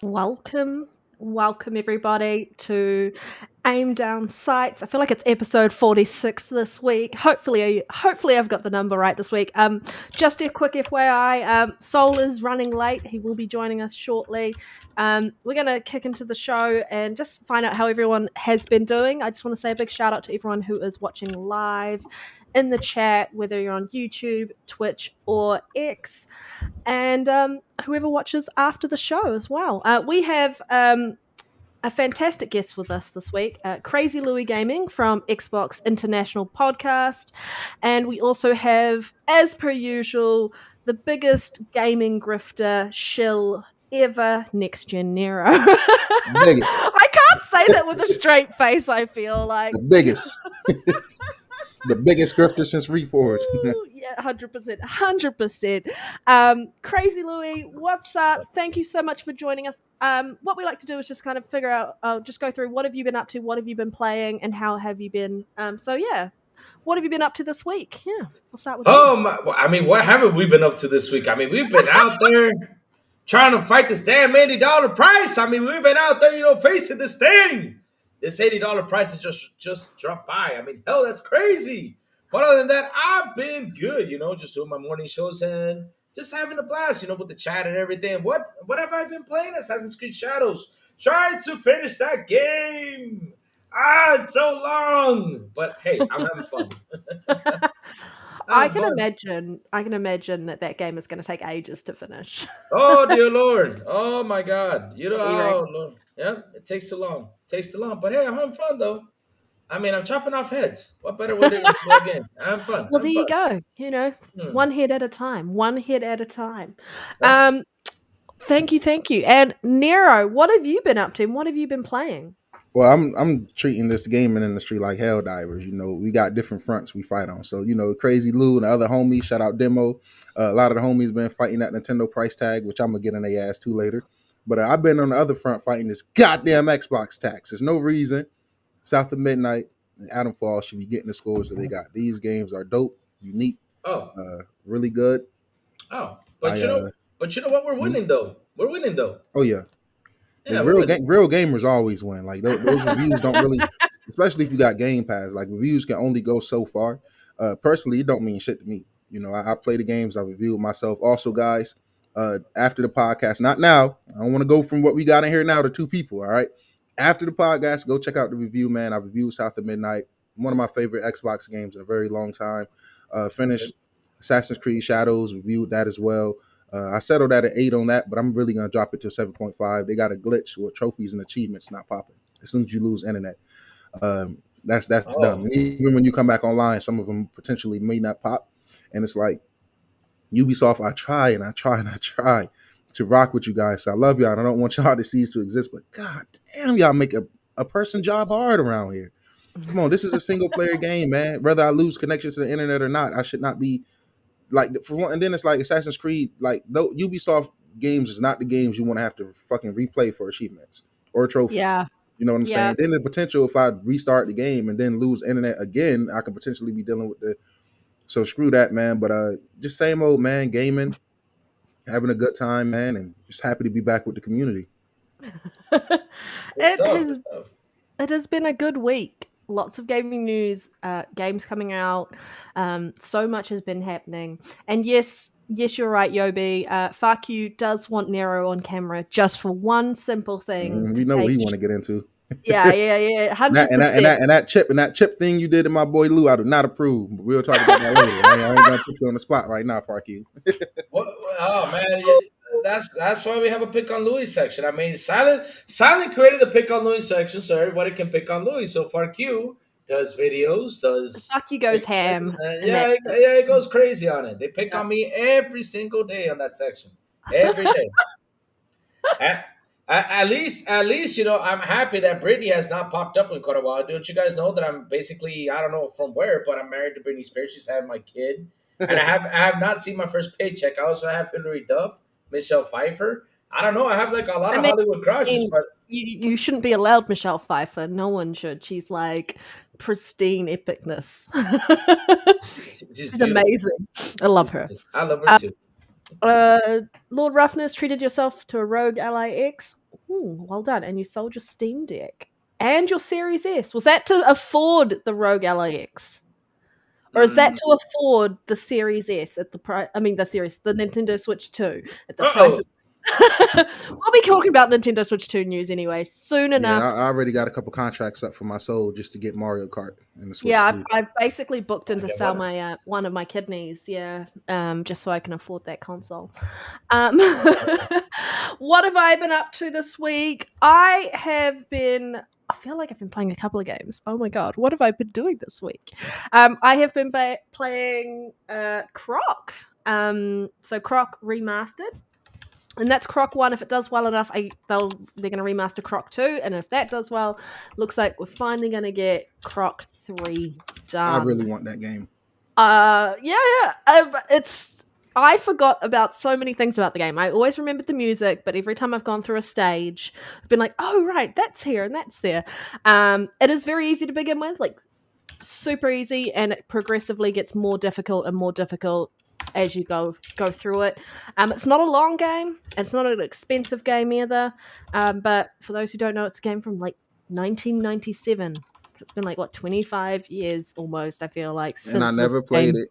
Welcome everybody to Aim Down Sights. I feel like it's episode 46 this week. Hopefully I've got the number right this week. Just a quick FYI, Soul is running late. He will be joining us shortly. We're gonna kick into the show and just find out how everyone has been doing. I just want to say a big shout out to everyone who is watching live in the chat, whether you're on YouTube, Twitch, or X, and whoever watches after the show as well. We have a fantastic guest with us this week, Crazy Louie Gaming from Xbox International Podcast. And we also have, as per usual, the biggest gaming grifter shill ever, NextGenNero. Biggest. I can't say that with a straight face, I feel like. The biggest. The biggest grifter since Reforged. Yeah, 100%. Crazy Louie, what's up? Thank you so much for joining us. What we like to do is just kind of figure out, just go through what have you been up to, what have you been playing, and how have you been? So yeah, what have you been up to this week? Yeah, we'll start with you. What haven't we been up to this week? I mean, we've been out there trying to fight this damn $80 price. I mean, we've been out there, facing this thing. This $80 price has just dropped by. I mean, hell, that's crazy. But other than that, I've been good, just doing my morning shows and just having a blast, with the chat and everything. What have I been playing? Assassin's Creed Shadows. Trying to finish that game. It's so long. But hey, I'm having fun. I can imagine that game is going to take ages to finish. Oh dear Lord! Oh my God! Oh Lord! Yeah, it takes too long. But hey, I'm having fun though. I mean, I'm chopping off heads. What better way to play a game? I'm fun. Well, there you go. One head at a time. Yeah. Thank you. And Nero, what have you been up to? And what have you been playing? Well, I'm treating this gaming industry like hell divers. We got different fronts we fight on. So, Crazy Lou and the other homies, shout out Demo. A lot of the homies been fighting that Nintendo price tag, which I'm going to get in their ass too later. But I've been on the other front fighting this goddamn Xbox tax. There's no reason South of Midnight and Adam Fall should be getting the scores that they got. These games are dope, unique, really good. Oh, but you know what? We're winning though. Oh yeah. Yeah, real gamers always win. Like those reviews don't really, especially if you got Game Pass. Like reviews can only go so far. Personally, it don't mean shit to me. I play the games. I review it myself. Also, guys, after the podcast, not now. I don't want to go from what we got in here now to two people. All right. After the podcast, go check out the review, man. I reviewed South of Midnight, one of my favorite Xbox games in a very long time. Finished Assassin's Creed Shadows, reviewed that as well. I settled at an 8 on that, but I'm really going to drop it to 7.5. They got a glitch with trophies and achievements not popping as soon as you lose internet. That's dumb. And even when you come back online, some of them potentially may not pop. And it's like, Ubisoft, I try to rock with you guys. So I love y'all. I don't want y'all to cease to exist, but god damn, y'all make a person job hard around here. Come on, this is a single player game, man. Whether I lose connection to the internet or not, I should not be like for one. And then it's like Assassin's Creed, like Ubisoft games is not the games you want to have to fucking replay for achievements or trophies. Yeah. You know what I'm saying? Then the potential, if I restart the game and then lose internet again, I could potentially be dealing with so screw that, man. But just same old, man, gaming, having a good time, man, and just happy to be back with the community. It has been a good week. Lots of gaming news, games coming out. So much has been happening. And yes, you're right, Yobi. FAQ does want Nero on camera just for one simple thing. You know what he want to get into. Yeah, 100%. And that chip thing you did to my boy Lou, I do not approve. But we'll talk about that later. I ain't gonna put you on the spot right now, FAQ. Oh man, that's why we have a pick on Louis section. I mean, Silent created the pick on Louis section so everybody can pick on Louis. So FAQ does videos, FAQ goes ham. It goes crazy on it. They pick on me every single day on that section, every day. At least, I'm happy that Brittany has not popped up in quite a while. Don't you guys know that I'm basically, I don't know from where, but I'm married to Brittany Spears. She's having my kid. And I have not seen my first paycheck. I also have Hilary Duff, Michelle Pfeiffer. I don't know. I have like a lot of Hollywood crushes. But you shouldn't be allowed Michelle Pfeiffer. No one should. She's like pristine epicness. She's amazing. I love her. I love her too. Lord Roughness treated yourself to a rogue LIX. Ooh, well done. And you sold your Steam Deck and your Series S. Was that to afford the Rogue LAX? Or is that Mm. to afford the Series S at the price? I mean, the Nintendo Switch 2 at the price Uh-oh. of. We'll be talking about Nintendo Switch 2 news anyway soon Yeah, enough. I already got a couple contracts up for my soul just to get Mario Kart and the Switch Yeah, too. I've basically booked in to Okay, sell what? my one of my kidneys. Yeah, just so I can afford that console. Um, what have I been up to this week? I feel like I've been playing a couple of games. Oh my god, what have I been doing this week? I have been playing Croc. So Croc Remastered. And that's Croc 1. If it does well enough, they're going to remaster Croc 2. And if that does well, looks like we're finally going to get Croc 3 I done. really want that game. I forgot about so many things about the game. I always remembered the music, but every time I've gone through a stage, I've been like, oh, right, that's here and that's there. It is very easy to begin with, like super easy, and it progressively gets more difficult and more difficult as you go through it. It's not a long game. It's not an expensive game either. But for those who don't know, it's a game from like 1997. So it's been like, what, 25 years almost, I feel like, And I since never this played game. it.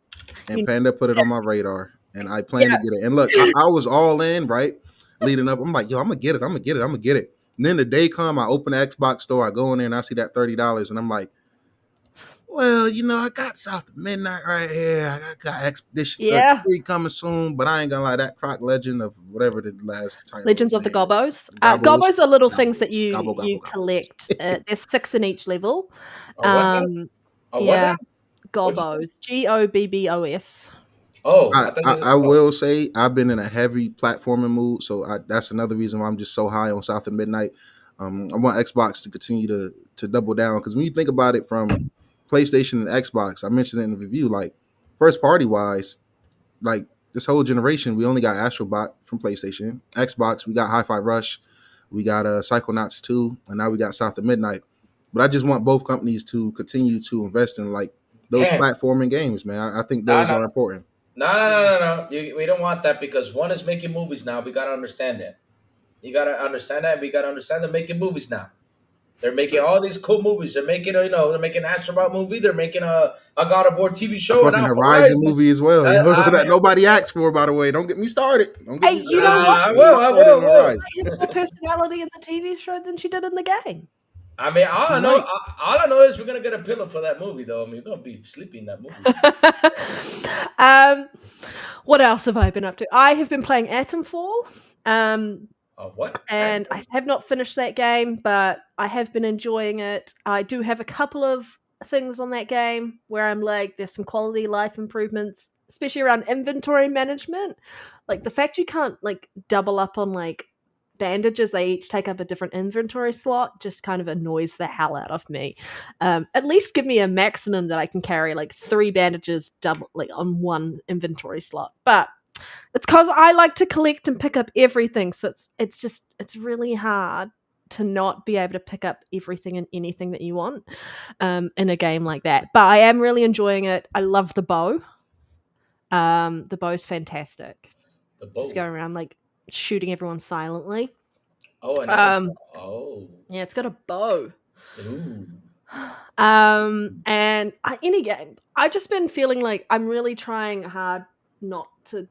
And Panda put it on my radar. And I plan Yeah. to get it. And look, I was all in, right? Leading up. I'm like, yo, I'm gonna get it. I'm gonna get it. I'm gonna get it. And then the day come, I open the Xbox store, I go in there and I see that $30, and I'm like, well, I got South of Midnight right here. I got Expedition Yeah. 33 coming soon, but I ain't gonna lie, that Croc Legend of whatever the last title Legends is, of the man. Gobbos. Gobbles. Gobbos are little things that Gobbles. Gobble, gobble, you gobble. collect. There's 6 in each level. Oh, what now? Oh, what Yeah, now? What'd you say? Gobbos. Gobbos. Oh, I, I thought I, you said, I oh. will say I've been in a heavy platforming mood, so that's another reason why I'm just so high on South of Midnight. I want Xbox to continue to double down, because when you think about it from PlayStation and Xbox, I mentioned it in the review, like first party wise, like this whole generation, we only got Astrobot from PlayStation. Xbox, we got Hi-Fi Rush, we got Psychonauts 2, and now we got South of Midnight. But I just want both companies to continue to invest in like those Can't. platforming games, man. I think No, those no, are important. no. We don't want that because one is making movies now. We gotta understand that. You gotta understand that. We gotta understand they're making movies now. They're making all these cool movies. They're making, they're making an Astrobot movie. They're making a God of War TV A show and fucking now Horizon Horizon. movie as well, I that mean, nobody asked for, by the way. Don't get me started. Don't get Hey, me you know started. what? I Don't get me will. I started will. on Will. Horizon. She has more personality in the TV show than she did in the game. I mean, all She I know, might. all I know is we're gonna get a pillow for that movie, though. I mean, we're gonna be sleeping in that movie. um, what else have I been up to? I have been playing Atomfall. What? And I have not finished that game, but I have been enjoying it. I do have a couple of things on that game where I'm like, there's some quality life improvements, especially around inventory management. Like the fact you can't like double up on like bandages, they each take up a different inventory slot, just kind of annoys the hell out of me. At least give me a maximum that I can carry like 3 bandages double like on one inventory slot. But it's because I like to collect and pick up everything, so it's really hard to not be able to pick up everything and anything that you want in a game like that. But I am really enjoying it. I love the bow. The bow's fantastic. The Just boat. going around like shooting everyone silently. Oh, and I Yeah, it's got a bow. Ooh. And any game, I've just been feeling like I'm really trying hard not to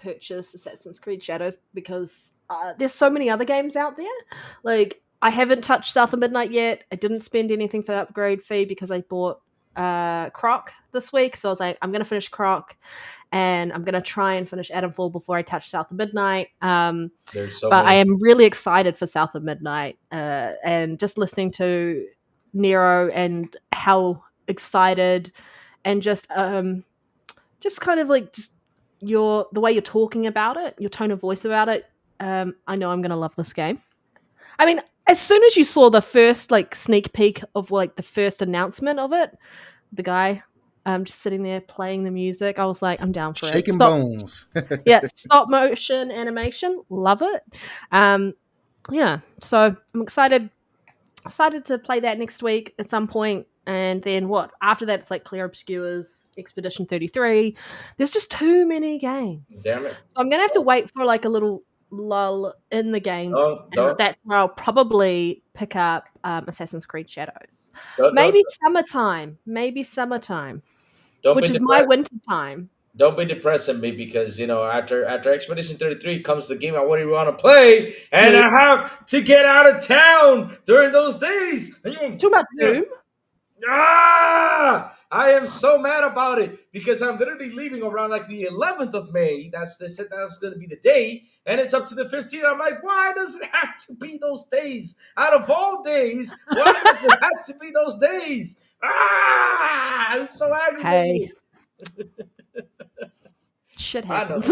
purchase Assassin's Creed Shadows because there's so many other games out there. Like I haven't touched South of Midnight yet. I didn't spend anything for the upgrade fee because I bought Croc this week. So I was like, I'm gonna finish Croc and I'm gonna try and finish Atomfall before I touch South of Midnight. There's so But many. I am really excited for South of Midnight. And just listening to Nero and how excited and just kind of like just the way you're talking about it, your tone of voice about it, I know I'm gonna love this game. I mean, as soon as you saw the first like sneak peek of like the first announcement of it, the guy just sitting there playing the music, I was like, I'm down for it. Shaking bones. Yeah, stop motion animation, love it. Yeah, so I'm excited to play that next week at some point. And then what? After that, it's like Clear Obscures, Expedition 33. There's just too many games. Damn it. So I'm going to have to wait for like a little lull in the games, and Don't that's where I'll probably pick up Assassin's Creed Shadows. don't don't, Maybe summertime. Maybe summertime, don't be which is my depressed. winter time. Don't be depressing me because after Expedition 33 comes the game I really want to play, and Yeah. I have to get out of town during those days. And Talking about yeah. Doom. I am so mad about it because I'm literally leaving around like the 11th of May. They said that was going to be the day, and it's up to the 15th. I'm like, why does it have to be those days? Out of all days, why does it have to be those days? I'm so angry. Hey. Shit I know. happens.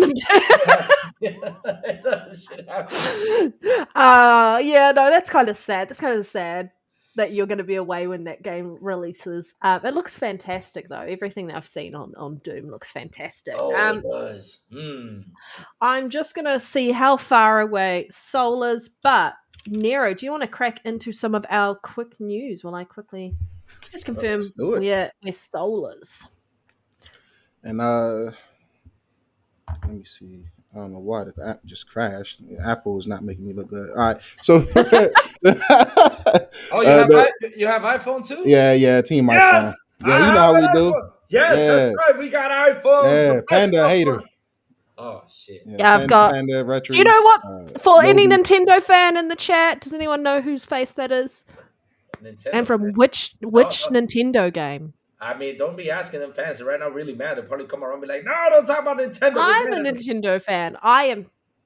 Shit happens. Yeah, no, that's kind of sad. That's kind of sad that you're going to be away when that game releases. It looks fantastic, though. Everything that I've seen on Doom looks fantastic. Oh, it does. I'm just going to see how far away Soul is, but Nero, do you want to crack into some of our quick news while I quickly just confirm where Soul is? And let me see. I don't know why the app just crashed. Apple is not making me look good. All right, so you have iPhone too? Yeah, Team iPhone. Yeah, you know how we do. Yes, that's right. We got iPhones. Yeah, Panda hater. Oh shit. Yeah, I've got. Panda Retro. Do you know what? For any Nintendo fan in the chat, does anyone know whose face that is? Nintendo and from which Nintendo game? I mean, don't be asking them fans. They're right now really mad. They'll probably come around and be like, no, don't talk about Nintendo. I'm a Nintendo fan. I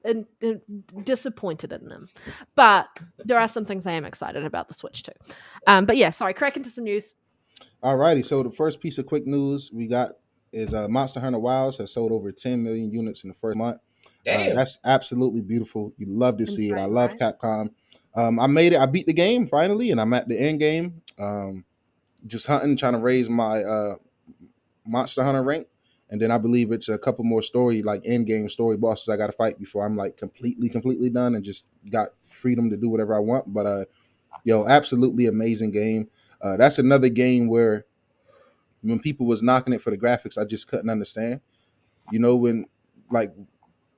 am disappointed in them. But there are some things I am excited about the Switch too. But yeah, sorry, crack into some news. Alrighty, so the first piece of quick news we got is Monster Hunter Wilds has sold over 10 million units in the first month. That's absolutely beautiful. You love to see it. I love Capcom. I made it. I beat the game finally, and I'm at the end game. Just hunting, trying to raise my Monster Hunter rank, and then I believe it's a couple more end game story bosses I got to fight before I'm like completely done and just got freedom to do whatever I want. But absolutely amazing game. That's another game where when people was knocking it for the graphics, I just couldn't understand. When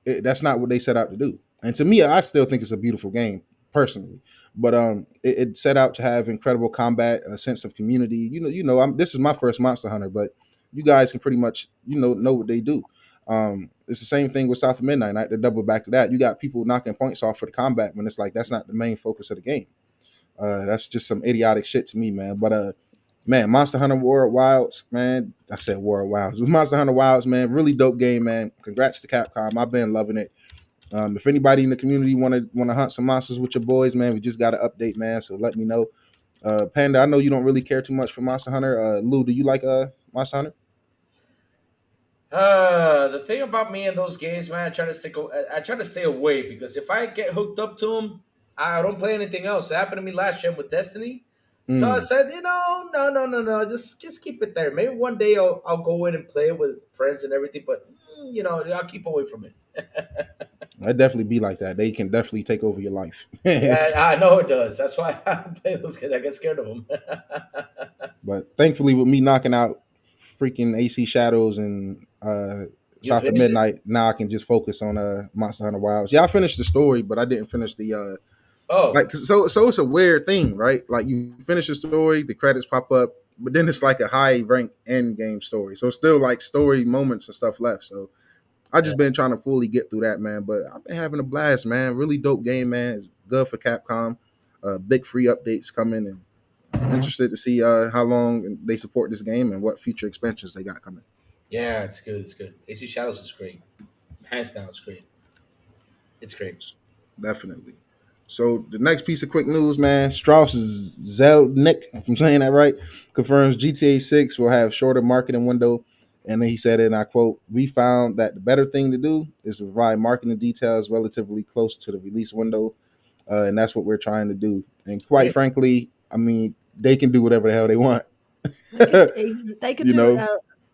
that's not what they set out to do. And to me, I still think it's a beautiful game personally, but it set out to have incredible combat, a sense of community. This is my first Monster Hunter, but you guys can pretty much know what they do. It's the same thing with South of Midnight. I had to double back to that. You got people knocking points off for the combat when it's like that's not the main focus of the game. That's just some idiotic shit to me, man. But man, Monster Hunter World Wilds, man. I said World Wilds. Monster Hunter Wilds, man. Really dope game, man. Congrats to Capcom. I've been loving it. If anybody in the community want to hunt some monsters with your boys, man, we just got an update, man. So let me know. Panda, I know you don't really care too much for Monster Hunter. Lou, do you like Monster Hunter? The thing about me in those games, man, I try to stay away because if I get hooked up to them, I don't play anything else. It happened to me last year with Destiny. So I said, no, just keep it there. Maybe one day I'll go in and play it with friends and everything, but I'll keep away from it. I'd definitely be like that. They can definitely take over your life. Yeah, I know it does. That's why I play those games. I get scared of them. But thankfully, with me knocking out freaking AC Shadows and South of Midnight, now I can just focus on Monster Hunter Wilds. Yeah, I finished the story, but I didn't finish the so it's a weird thing, right? Like you finish the story, the credits pop up, but then it's like a high rank end game story. So it's still like story moments and stuff left. So I just been trying to fully get through that, man. But I've been having a blast, man. Really dope game, man. It's good for Capcom. Big free updates coming, and I'm interested to see how long they support this game and what future expansions they got coming. Yeah, it's good. It's good. AC Shadows is great. Hands down, it's great. It's great. Definitely. So the next piece of quick news, man, Strauss Zelnick, if I'm saying that right, confirms GTA 6 will have shorter marketing window. And then he said, and I quote, "We found that the better thing to do is to provide marketing details relatively close to the release window. And that's what we're trying to do. And quite frankly, I mean, they can do whatever the hell they want. They can do it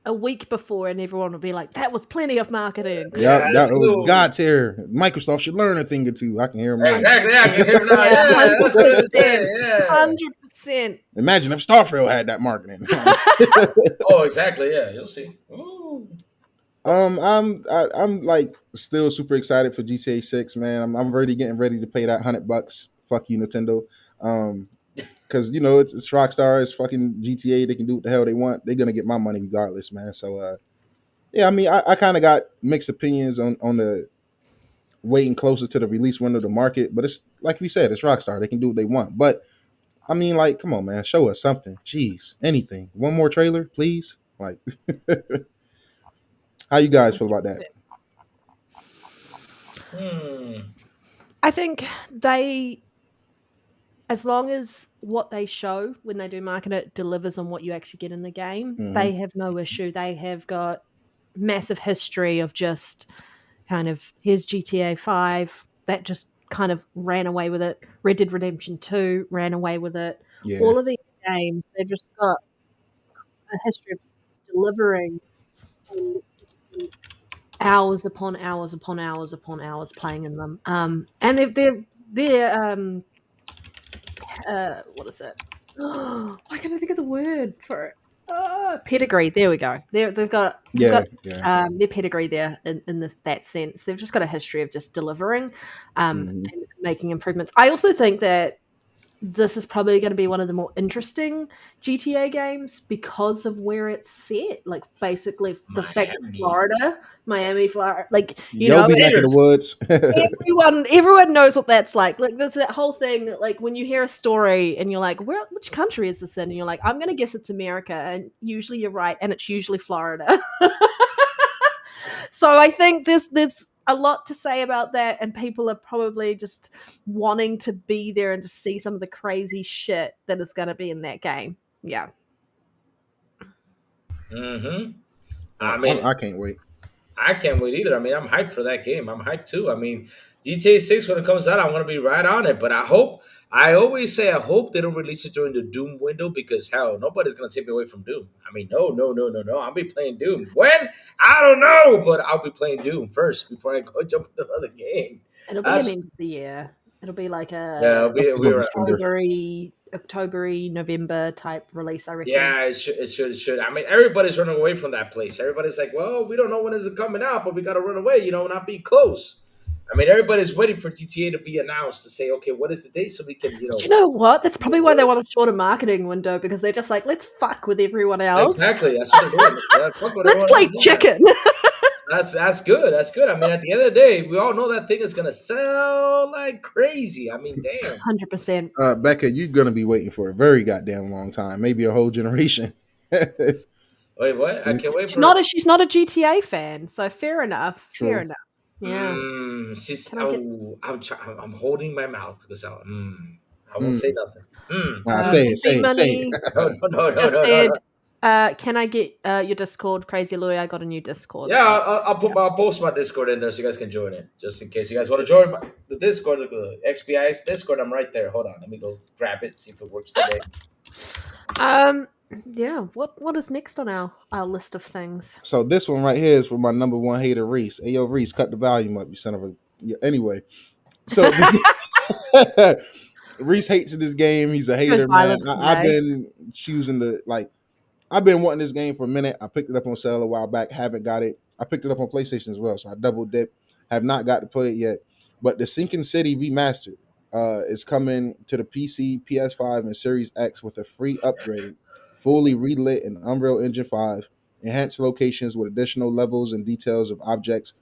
a week before and everyone will be like, that was plenty of marketing. Yeah, that was God tier. Microsoft should learn a thing or two. I can hear them now. Exactly, I can hear them now. 100%. Imagine if Starfield had that marketing. Oh, exactly, yeah. You'll see. Ooh. I'm like still super excited for GTA 6, man. I'm already getting ready to pay that $100. Fuck you, Nintendo. Um, because it's Rockstar, it's fucking GTA. They can do what the hell they want. They're gonna get my money regardless, man. So yeah, I mean, I kind of got mixed opinions on the waiting closer to the release window of the market, but it's like we said, it's Rockstar. They can do what they want. But I mean, like, come on, man, show us something. Jeez, anything. One more trailer, please. Like, how you guys feel about that? I think as long as what they show when they do market it delivers on what you actually get in the game, they have no issue. They have got massive history of just kind of, here's GTA 5, that just kind of ran away with it. Red Dead Redemption 2 ran away with it. Yeah, All of these games, they've just got a history of delivering and hours upon hours upon hours upon hours playing in them. And they're what is it? Why can't I think of the word for it? Pedigree. There we go. They've got yeah. their pedigree there in that sense. They've just got a history of just delivering and making improvements. I also think that this is probably going to be one of the more interesting GTA games because of where it's set. Like, basically, the fact that Miami, Florida, like, Yo, be back in the woods. everyone knows what that's like. Like, there's that whole thing. Like, when you hear a story and you're like, which country is this in? And you're like, I'm going to guess it's America, and usually you're right, and it's usually Florida. So I think there's a lot to say about that, and people are probably just wanting to be there and to see some of the crazy shit that is going to be in that game. Yeah. I mean, I can't wait. I can't wait either. I mean, I'm hyped for that game. I'm hyped too. I mean, GTA 6 when it comes out, I'm gonna be right on it. But I always say I hope they don't release it during the Doom window because hell, nobody's gonna take me away from Doom. I mean, no. I'll be playing Doom. When? I don't know, but I'll be playing Doom first before I go jump into another game. It'll be an end of the year. It'll be like Yeah, it'll be right. October, November type release, I reckon. Yeah, it should. I mean, everybody's running away from that place. Everybody's like, well, we don't know when it's coming out, but we got to run away, not be close. I mean, everybody's waiting for GTA to be announced to say, okay, what is the date so we can, Do you know what? That's probably why they want a shorter marketing window, because they're just like, let's fuck with everyone else. Exactly. That's what they're doing. Yeah, let's play chicken. That's good. That's good. I mean, at the end of the day, we all know that thing is gonna sell like crazy. I mean, damn. 100%. Becca, you're gonna be waiting for a very goddamn long time, maybe a whole generation. Wait, what? I can't wait. She's not a GTA fan, so fair enough. True. Fair enough. Yeah. I'm holding my mouth because I won't say nothing. Say it. No. Can I get your Discord, Crazy Louie? I got a new Discord. Yeah, so. I'll post my Discord in there so you guys can join it, just in case you guys want to join the Discord, the XBI's Discord. I'm right there. Hold on, let me go grab it, see if it works today. Yeah. What is next on our list of things? So this one right here is for my number one hater, Reese. Hey, yo, Reese, cut the volume up, you son of a. Yeah, anyway, so Reese hates this game. He's a hater, man. I've been choosing I've been wanting this game for a minute. I picked it up on sale a while back. Haven't got it. I picked it up on PlayStation as well, so I double dipped. Have not got to play it yet. But the Sinking City Remastered is coming to the PC, PS5, and Series X with a free upgrade, fully relit in Unreal Engine 5, enhanced locations with additional levels and details of objects,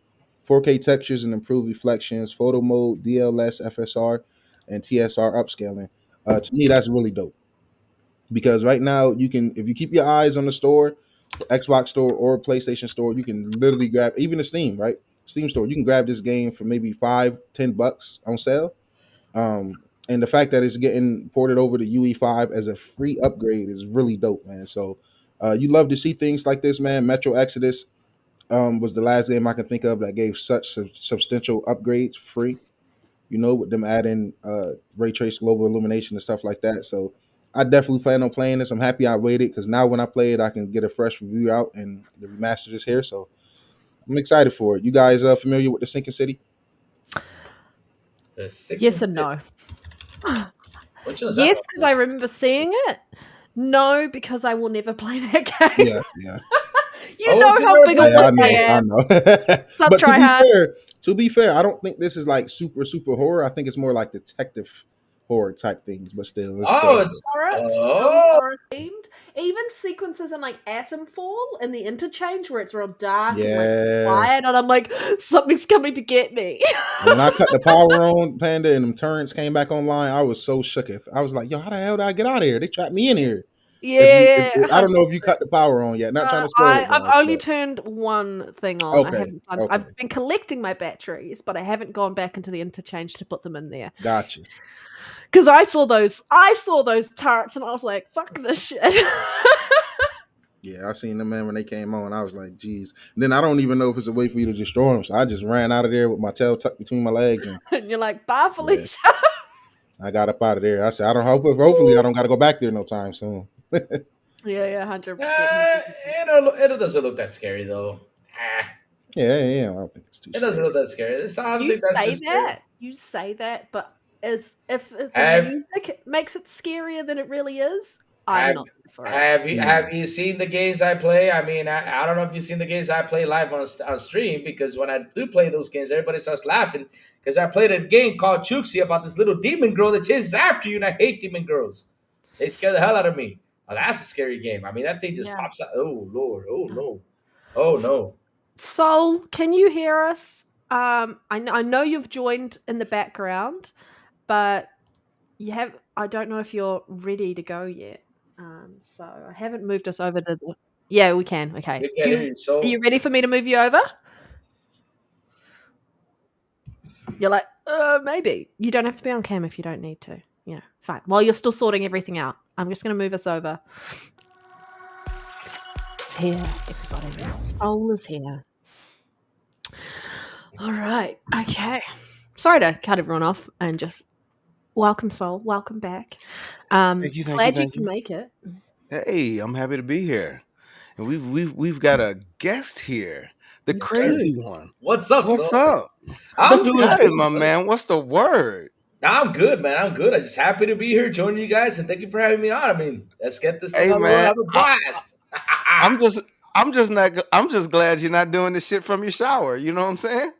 4K textures and improved reflections, photo mode, DLS, FSR, and TSR upscaling. To me, that's really dope. Because right now you can, if you keep your eyes on the store, Xbox store or PlayStation store, you can literally grab, even the Steam, right? Steam store, you can grab this game for maybe $5-10 on sale. And the fact that it's getting ported over to UE5 as a free upgrade is really dope, man. So you love to see things like this, man. Metro Exodus was the last game I can think of that gave such substantial upgrades free, with them adding ray trace global illumination and stuff like that. So I definitely plan on playing this. I'm happy I waited because now when I play it, I can get a fresh review out and the remastered is here. So I'm excited for it. You guys familiar with the Sinking City? Yes and no. Yes, because I remember seeing it. No, because I will never play that game. Yeah. You hope know you how never big play I was, Yeah, that I game. man. know. Sub But tryhard. to be fair, I don't think this is like super horror. I think it's more like detective horror type things. But still, it's Oh, still good. it's Horror, still oh horror themed. Even sequences in like Atomfall in the interchange where it's real dark and like Yeah. quiet, and I'm like, something's coming to get me. When I cut the power on, Panda, and them turrets came back online, I was so shooketh. I was like, "Yo, how the hell did I get out of here? They trapped me in here." Yeah, I don't know 100%. if you cut the power on yet. Not trying to spoil it, I've guys, only but turned one thing on. I okay, haven't done. okay, I've been collecting my batteries, but I haven't gone back into the interchange to put them in there gotcha. because I saw those. I saw those turrets, and I was like, "Fuck this shit." Yeah, I seen them, man, when they came on. I was like, "Geez." And then I don't even know if it's a way for you to destroy them, so I just ran out of there with my tail tucked between my legs, and And you're like, "Bye, yeah, Felicia." I got up out of there. I said, "I don't hope. Hopefully, I don't got to go back there no time soon." Yeah, 100%. it doesn't look that scary though. Ah, Yeah, I don't think it's too it doesn't scary. look that scary. I don't You think that's too say scary. that. You say that, but as if the Have music makes it scarier than it really is, I'm have not for it. have Mm. you seen the games I play? I mean, I don't know if you've seen the games I play live on stream because when I do play those games, everybody starts laughing because I played a game called Chuxi about this little demon girl that chases after you, and I hate demon girls. They scare the hell out of me. Oh, that's a scary game. I mean, that thing just Yeah. pops out. Oh Lord. Oh no. Oh no. Soul, can you hear us? I know you've joined in the background, but you have. I don't know if you're ready to go yet. So I haven't moved us over to the. Yeah, we can. Okay. We can't hear you. Are you So ready for me to move you over? You're like, maybe. You don't have to be on cam if you don't need to. Yeah, fine. While you're still sorting everything out, I'm just going to move us over. It's here, everybody. Soul is here. All right. Okay. Sorry to cut everyone off and just welcome, Soul. Welcome back. Thank you, thank you, Glad you thank can you. make it. Hey, I'm happy to be here. And we've got a guest here, the You crazy do. one. what's up, What's so? up? The I'm You doing got good, it, my brother. man. What's the word? I'm good, man. I'm good. I'm just happy to be here, joining you guys, and thank you for having me on. I mean, let's get this thing Hey, on the road, man. have a blast. I'm just I'm just not I'm just glad you're not doing this shit from your shower. You know what I'm saying?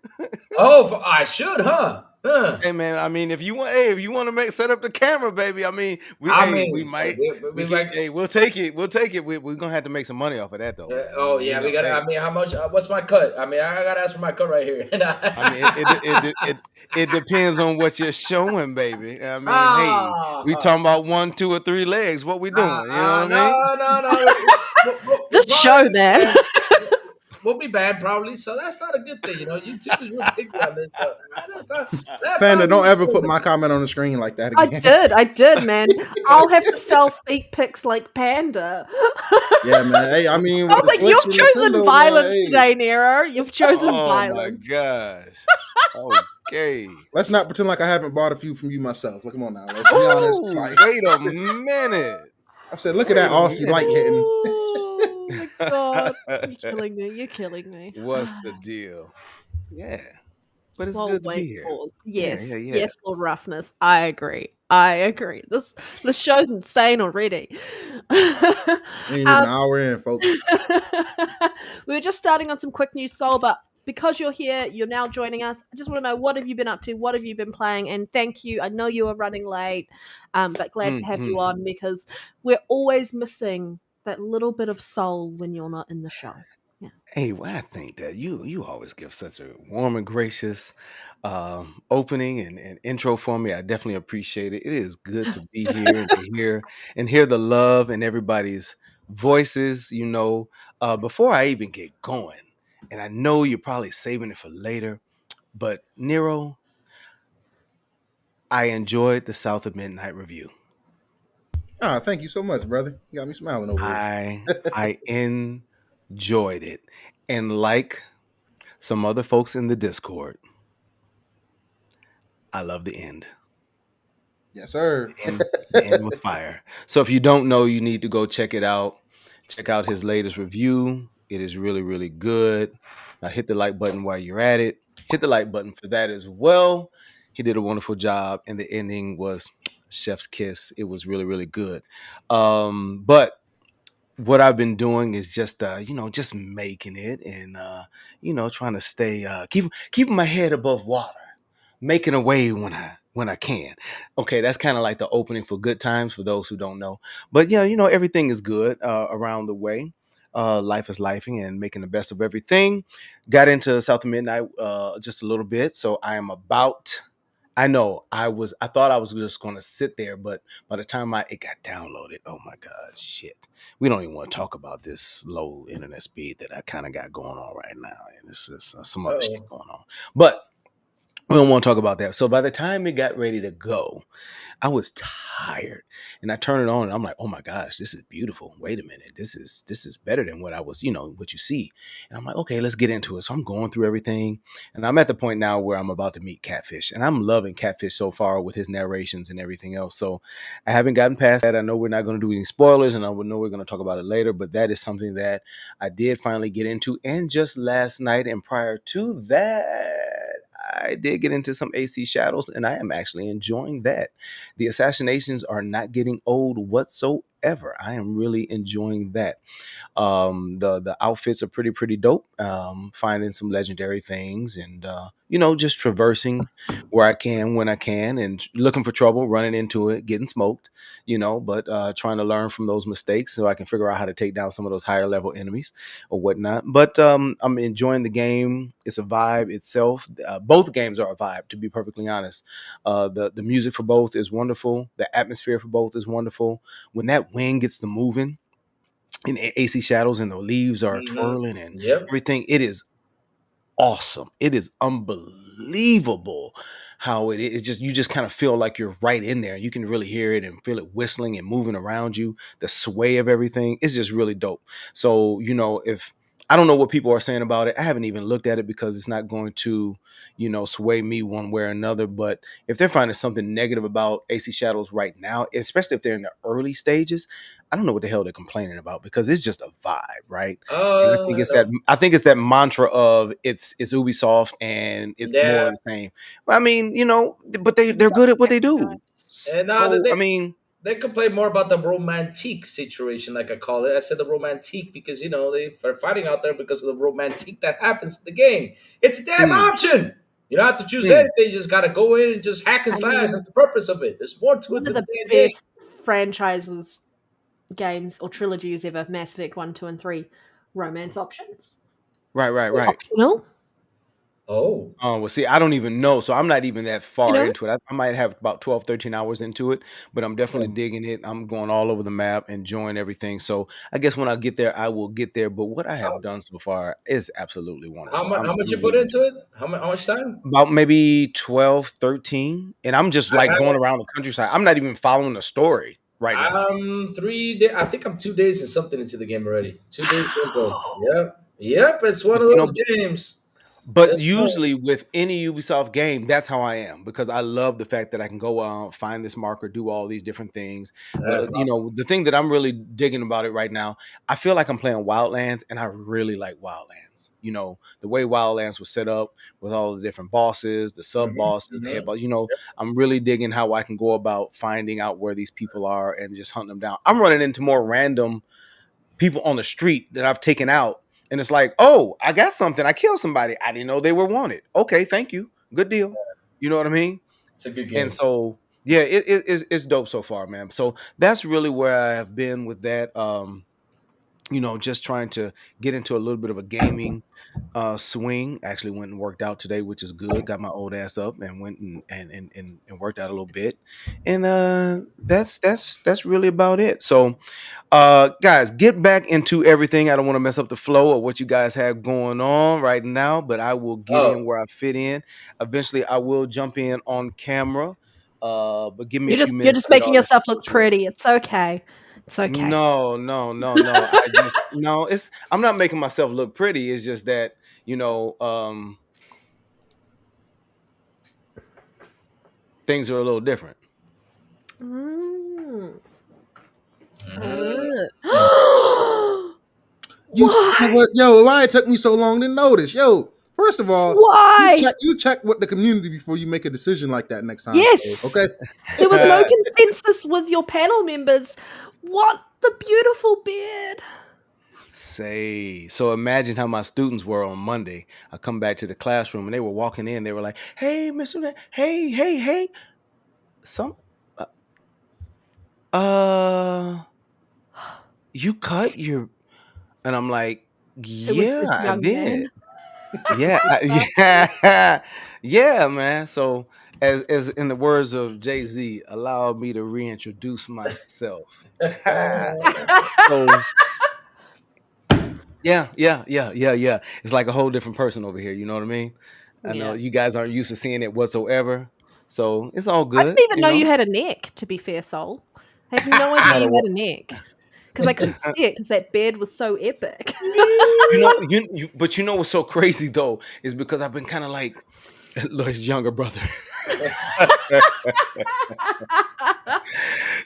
Oh, I should, huh? Huh. Hey, man. I mean, if you want to make set up the camera, baby. I mean, I we mean, might we might. we'll take it. We'll take it. We're gonna have to make some money off of that, though, man. I Oh mean, you yeah, we know, got. hey. I mean, how much? What's my cut? I mean, I gotta ask for my cut right here. I mean, it depends on what you're showing, baby. I mean, hey, we Ah, talking about one, two, or three legs. What we doing? You know what I no, mean? no. We'll This probably show, be man. banned. We'll be banned probably, so that's not a good thing. You know, YouTube is real picky on this. So that's not Panda, a don't good ever put thing. my comment on the screen like that again. I did, man. I'll have to sell feet pics like Panda. Yeah, man. Hey, I mean, I with was the like, Switch you've and chosen Nintendo, man. violence Hey, today, Nero. You've chosen Oh my violence. gosh. Okay. let's not pretend like I haven't bought a few from you myself. Look, come on now. Let's be honest. Oh, Like wait a minute. I said, look at that Wait a Aussie light minute. hitting. Oh my god. You're killing me. You're killing me. What's the deal? Yeah, but it's Well, good to be wait, here. pause. Yeah, Yes. yeah, yeah. Yes, Lord Roughness. I agree. This show's insane already. Ain't even an um, hour in, folks. we were just starting on some quick news, Soul, but because you're here, you're now joining us. I just want to know, what have you been up to? What have you been playing? And thank you. I know you were running late, but glad to have you Mhm. on because we're always missing that little bit of soul when you're not in the show. Yeah. Hey, well, I think that you always give such a warm and gracious opening and intro for me. I definitely appreciate it. It is good to be here and to hear the love in everybody's voices. You know, before I even get going, and I know you're probably saving it for later, but Nero, I enjoyed the South of Midnight review. Ah, thank you so much, brother. You got me smiling over here. I enjoyed it, and like some other folks in the Discord, I love the end. Yes, sir. The end with fire. So if you don't know, you need to go check it out. Check out his latest review. It is really, really good. Hit the like button while you're at it. Hit the like button for that as well. He did a wonderful job, and the ending was chef's kiss. It was really, really good. But what I've been doing is just just making it and trying to stay keeping my head above water, making a way when I can. Okay, that's kind of like the opening for Good Times for those who don't know. But yeah, everything is good around the way. Life is lifing and making the best of everything. Got into South of Midnight just a little bit, so I am about. I know I thought I was just going to sit there, but by the time it got downloaded, oh my god, shit. We don't even want to talk about this low internet speed that I kind of got going on right now, and this is some other shit Oh, going on. But we don't want to talk about that. So by the time it got ready to go, I was tired, and I turned it on, and I'm like, "Oh my gosh, this is beautiful! Wait a minute, this is better than what I was, what you see." And I'm like, "Okay, let's get into it." So I'm going through everything, and I'm at the point now where I'm about to meet Catfish, and I'm loving Catfish so far with his narrations and everything else. So I haven't gotten past that. I know we're not going to do any spoilers, and I know we're going to talk about it later, but that is something that I did finally get into, and just last night and prior to that. I did get into some AC Shadows, and I am actually enjoying that. The assassinations are not getting old whatsoever. I am really enjoying that. The outfits are pretty dope. Finding some legendary things and just traversing where I can when I can and looking for trouble, running into it, getting smoked. But trying to learn from those mistakes so I can figure out how to take down some of those higher level enemies or whatnot. But I'm enjoying the game. It's a vibe itself. Both games are a vibe, to be perfectly honest. The music for both is wonderful. The atmosphere for both is wonderful. When that wind gets to moving in AC Shadows and the leaves are hmm, twirling and yep. everything, it is awesome. It is unbelievable how it is. Just you just kind of feel like you're right in there. You can really hear it and feel it whistling and moving around you. The sway of everything is just really dope. So if I don't know what people are saying about it, I haven't even looked at it because it's not going to sway me one way or another. But if they're finding something negative about AC Shadows right now, especially if they're in the early stages, I don't know what the hell they're complaining about because it's just a vibe, right? And No, I think it's that mantra of it's Ubisoft and it's more yeah, of the same. But I mean, but they're good at what they Ubisoft do. guys. and So I mean, they complain more about the romantique situation, like I call it. I said the romantique because they're fighting out there because of the romantique that happens in the game. It's a damn mm, option. You don't have to choose mm, anything. You just got to go in and just hack and I slash. mean, That's the purpose of it. There's more to it one to of the the damn game. best franchises, games, or trilogies ever, Mass Effect 1, 2, and 3, romance options. right. Optional. Oh, Oh, well, see, I don't even know. So I'm not even that You far know, into it. I might have about 12, 13 hours into it, but I'm definitely yeah. digging it. I'm going all over the map, enjoying everything. So I guess when I get there, I will get there. But what I have How, done so far is absolutely wonderful. I'm, how much I'm you put really into enjoying it? How much time? it. About maybe 12, 13. And I'm just I like going haven't. around the countryside. I'm not even following the story right now. I'm 3 days. I think I'm 2 days and something into the game already. 2 days gameplay. Yep. Yep. It's one But, of those games. But Yes, sir. usually with any Ubisoft game, that's how I am because I love the fact that I can go out, find this marker, do all these different things. That's awesome. The thing that I'm really digging about it right now, I feel like I'm playing Wildlands, and I really like Wildlands. The way Wildlands was set up with all the different bosses, the sub Hmm, bosses, the head hmm. boss. I'm really digging how I can go about finding out where these people are and just hunt them down. I'm running into more random people on the street that I've taken out. And it's like, oh, I got something. I killed somebody. I didn't know they were wanted. Okay, thank you. Good deal. You know what I mean? It's a good And game. so, yeah, it's dope so far, man. So that's really where I have been with that. Just trying to get into a little bit of a gaming swing. Actually went and worked out today, which is good. Got my old ass up and went and worked out a little bit. And that's really about it. So guys, get back into everything. I don't want to mess up the flow of what you guys have going on right now, but I will get Oh, in where I fit in. Eventually I will jump in on camera. But give me a you're few just you're minutes just to get making all this yourself look situated. pretty. It's okay. It's okay. No, no, no, no. I just no, it's I'm not making myself look pretty. It's just that, you know, um things are a little different. Mm. mm. You see Why? what? Yo, why it took me so long to notice? Yo, first of all, Why? you check with the community before you make a decision like that next time. So, Yes. okay. There was no consensus with your panel members What the beautiful beard. Say, so imagine how my students were on Monday. I come back to the classroom and they were walking in. They were like, "Hey, Mr. Hey, some, uh, uh, you cut your," and I'm like, It was "Yeah, this I young man. did. Yeah, yeah, yeah, man." So, as in the words of Jay-Z, allow me to reintroduce myself. So. Yeah. It's like a whole different person over here. You know what I mean? I know Yeah. you guys aren't used to seeing it whatsoever. So it's all I good, didn't even you know know. you had a neck, to be fair, Soul. I had no idea Had a you had what? a neck. Because I couldn't see it because that beard was so epic. But you know what's so crazy though is because I've been kind of like Lloyd's younger brother.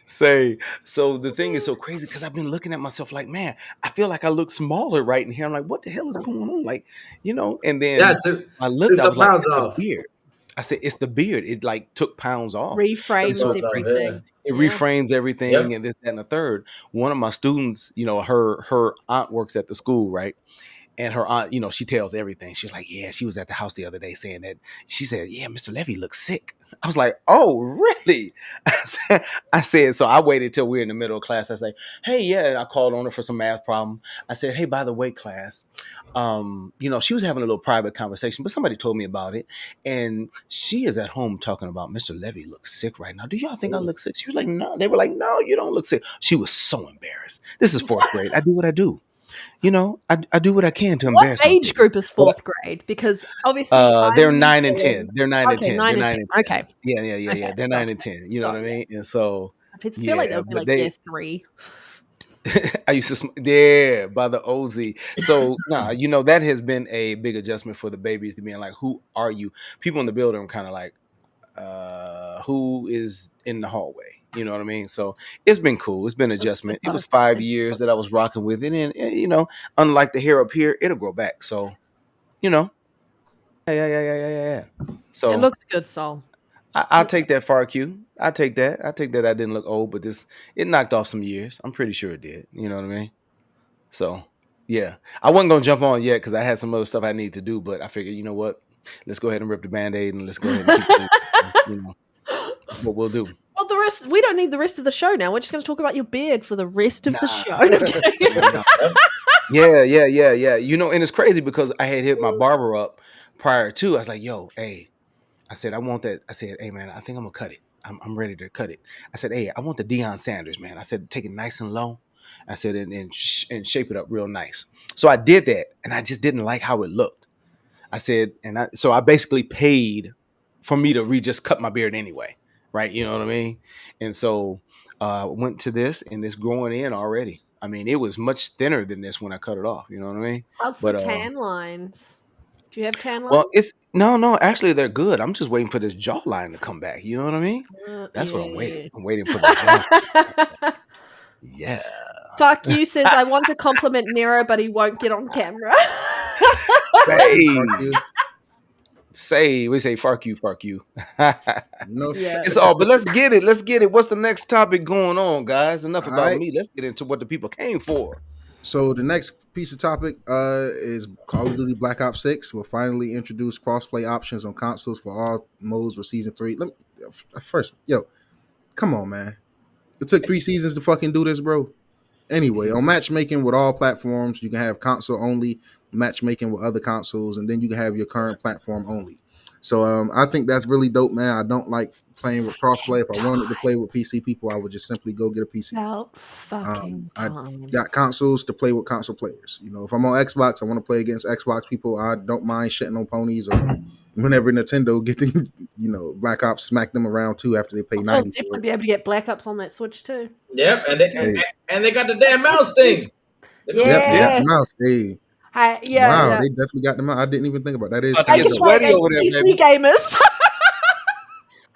Say, so the thing is so crazy because I've been looking at myself like, man, I feel like I look smaller right in here. I'm like, what the hell is going on? Like, and Yeah, then I took looked, I some was like, pounds it's the off. beard. I said, it's the beard. It like took pounds off. And Reframes so Yeah. everything. it Yeah. reframes everything Yep. and this, that, and the third. One of my students, her aunt works at the school, right? And her aunt, she tells everything. She's like, yeah, she was at the house the other day saying that. She said, yeah, Mr. Levy looks sick. I was like, oh, really? I said, so I waited till we were in the middle of class. I say, hey, yeah. And I called on her for some math problem. I said, hey, by the way, class, she was having a little private conversation, but somebody told me about it. And she is at home talking about Mr. Levy looks sick right now. Do y'all think I look sick? She was like, no. They were like, no, you don't look sick. She was so embarrassed. This is fourth grade. I do what I do. I do what I can to What embarrass age myself. group is But fourth grade? Because obviously they're I'm 9 and 10. feeling They're 9 and 10. okay, They're 9 and 9 10. and 10. Okay. Yeah. Okay. They're Got 9 and 10. You know got what I ya. mean? And so, I feel like yeah, they'll be but like year they, 3. I used to, yeah, by the OZ. So, nah, that has been a big adjustment for the babies to being like, who are you? People in the building are kind of like, who is in the hallway? You know what I mean? So it's been cool. It's been That's a adjustment. good It part was of 5 it. years that I was rocking with it. And, unlike the hair up here, it'll grow back. So, you know, yeah. It So looks good, Soul. I'll take that far Q. I'll take that. I take that I didn't look old, but it knocked off some years. I'm pretty sure it did. You know what I mean? So yeah. I wasn't gonna jump on yet because I had some other stuff I need to do, but I figured, you know what? Let's go ahead and rip the band-aid and let's go ahead and keep things, that's what we'll do. Well, we don't need the rest of the show now. We're just going to talk about your beard for the rest of the Nah. show. No, I'm kidding. Nah. Yeah. And it's crazy because I had hit my barber up prior to. I was like, yo, hey, I said, I want that. I said, hey, man, I think I'm going to cut it. I'm ready to cut it. I said, hey, I want the Deion Sanders, man. I said, take it nice and low. I said, and shape it up real nice. So I did that, and I just didn't like how it looked. I said, so I basically paid for me to just cut my beard anyway, right? You know what I mean? And so went to this, and it's growing in already. I mean, it was much thinner than this when I cut it off. You know what I mean? How's the But tan lines? Do you have tan well, lines? it's no, actually they're good. I'm just waiting for this jawline to come back. You know what I mean? That's what I'm waiting. Yeah. I'm waiting for the jaw. Yeah. Fuck you says I want to compliment Nero, but he won't get on camera. We say fuck you. No. Yeah. It's all, but let's get it. What's the next topic going on, guys? Enough All about right. me. Let's get into what the people came for. So the next piece of topic is Call of Duty Black Ops 6 will finally introduce crossplay options on consoles for all modes for season 3. First, come on, man. It took 3 seasons to fucking do this, bro. Anyway, on matchmaking with all platforms, you can have console only matchmaking with other consoles, and then you can have your current platform only. So I think that's really dope, man. I don't like playing with crossplay. If I wanted to play with PC people, I would just simply go get a PC. About fucking I time. got consoles to play with console players. If I'm on Xbox, I want to play against Xbox people. I don't mind shitting on ponies, or whenever Nintendo get to, Black Ops smack them around too after they pay I'll 90 for definitely it. be able to get Black Ops on that Switch too. Yep, Hey. and they got the damn mouse thing. Yep, they got Yeah. the mouse. Hey. Yeah. Wow, they definitely got the mouse. I didn't even think about that. Is About to I get can kind of play sweaty over there, PC baby. gamers.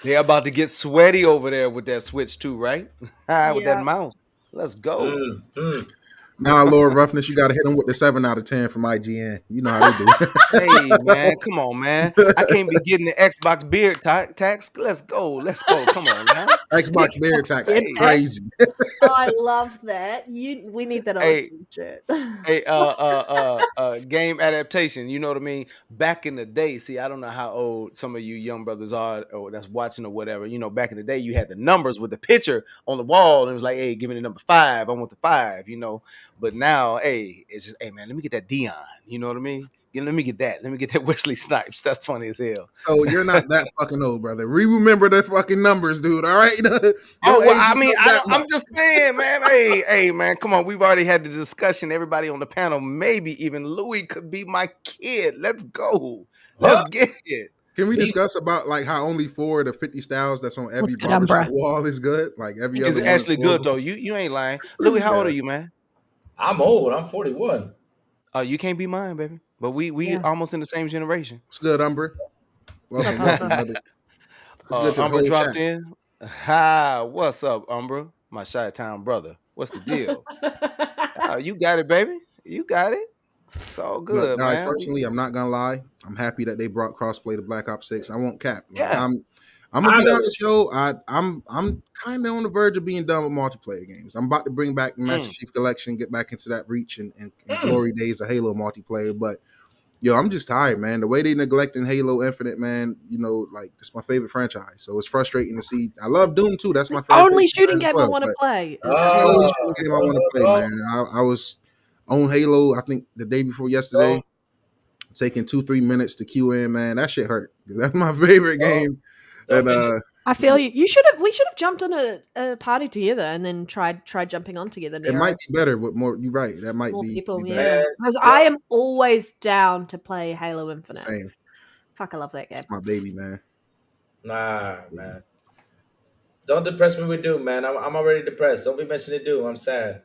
They're about to get sweaty over there with that Switch too, right? With that Yeah. mouse. Let's go. Mm. Nah, Lord Roughness, you got to hit them with the 7 out of 10 from IGN. You know how they do. Hey man, come on, man. I can't be getting the Xbox beard tax. Let's go. Come on now. Xbox bear Xbox tax beard is tax. crazy. Oh, I love that. We need that on a Hey, t-shirt. game adaptation. You know what I mean? Back in the day, see, I don't know how old some of you young brothers are or that's watching or whatever. You know, back in the day, you had the numbers with the picture on the wall, and it was like, hey, give me the number 5. I want the 5. You know, but now, hey, it's just, hey, man, let me get that Dion. You know what I mean? Yeah, let me get that. Let me get that Wesley Snipes. That's funny as hell. So you're not that fucking old, brother. Remember the fucking numbers, dude. All right, Oh, don't well, age I mean, yourself that I'm much. just saying, man. Hey, man, come on. We've already had the discussion. Everybody on the panel, maybe even Louis could be my kid. Let's go. Let's What? get it. Can we He's- discuss about like how only 4 of the 50 styles that's on every What's good, barbershop Umbra? wall is good? Like every It's other one is actually good horrible. though. You ain't lying. Louis, how old Yeah. are you, man? I'm old. I'm 41. You can't be mine, baby. But we Yeah. almost in the same generation. It's good, Umbra. Welcome, What's up, welcome, brother. It's good to the Umbra whole dropped chat. in. Hi, what's up, Umbra? My Chi-Town brother. What's the deal? You got it, baby. You got it. It's all Look, good, guys, man. personally, I'm not gonna lie. I'm happy that they brought crossplay to Black Ops 6. I won't cap. Like, Yeah. I'm gonna be Finally. honest, yo. I'm kind of on the verge of being done with multiplayer games. I'm about to bring back the Master Chief Collection, get back into that Reach and glory days of Halo multiplayer. But yo, I'm just tired, man. The way they neglecting Halo Infinite, man. You know, like it's my favorite franchise, so it's frustrating to see. I love Doom too. That's my favorite Only shooting franchise as game I well. want to But play. it's the only Oh, shooting game I want to play, man. I was on Halo. I think the day before yesterday. Taking 2-3 minutes to queue in, man. That shit hurt. That's my favorite game. And I feel you. We should have jumped on a party together and then tried jumping on together. it Nero. might be better with more. You're right. That might More be people, better. yeah. Because I am always down to play Halo Infinite. Same. Fuck, I love that game. It's my baby, man. Nah, man. Don't depress me with Doom, man. I'm already depressed. Don't be mentioning Doom. I'm sad.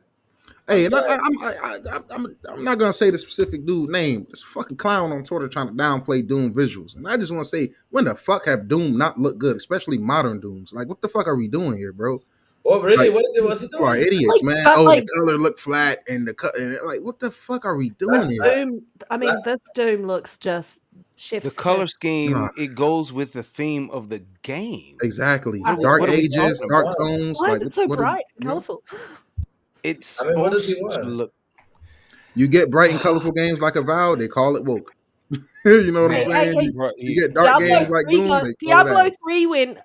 Hey, I'm and sad. I'm not gonna say the specific dude name. This fucking clown on Twitter trying to downplay Doom visuals, and I just want to say, when the fuck have Doom not looked good, especially modern Dooms? Like, what the fuck are we doing here, bro? Well, really? Like, What is it? What's it people are doing? idiots, man. but Oh, like- the color looked flat, and the cut, and like, what the fuck are we doing here? Doom. I mean, this Doom looks just chef's The color kiss. scheme, it goes with the theme of the game. Exactly. Wow. Dark What are we ages, talking dark about? tones. Why is like, it so what bright and you know? colorful? It's I mean, what does supposed he want? to look. You get bright and colorful games like Avowed, they call it woke. You know what I'm Hey, saying? hey, You get dark games like Doom, they call it Diablo out. 3 when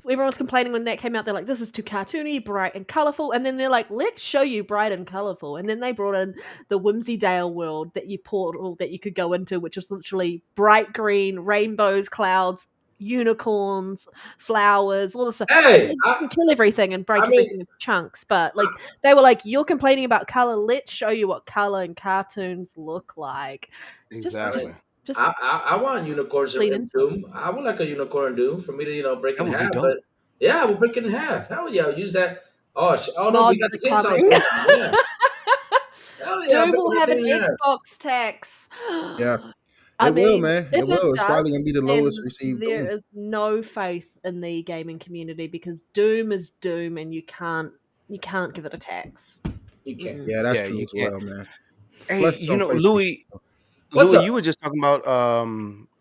everyone was complaining when that came out, they're like, this is too cartoony, bright and colorful. And then they're like, let's show you bright and colorful. And then they brought in the Whimsydale world that you could go into, which was literally bright green, rainbows, clouds, unicorns, flowers, all this stuff. Hey, You can kill everything and break I mean- everything into chunks. But like they were like, you're complaining about color. Let's show you what color and cartoons look like. Exactly. Just I want unicorns lean in into it. Doom. I would like a unicorn in Doom for me to break That in would be half. dope. But yeah, we'll break it in half. Hell yeah, I'll use that. Oh no, Mods we got are the chainsaw. coming. Yeah. Hell yeah, Doom will break have an everything in half. Xbox tax. Yeah. I It will, mean, man. if It will. It's probably does, gonna be the then lowest received there Doom. is no faith in the gaming community because Doom is Doom, and you can't give it a tax. You can't. Yeah, that's Yeah, true you as can't. well, man. Hey, Plus, it's you on know, PlayStation. What's Louis, up? you were just talking about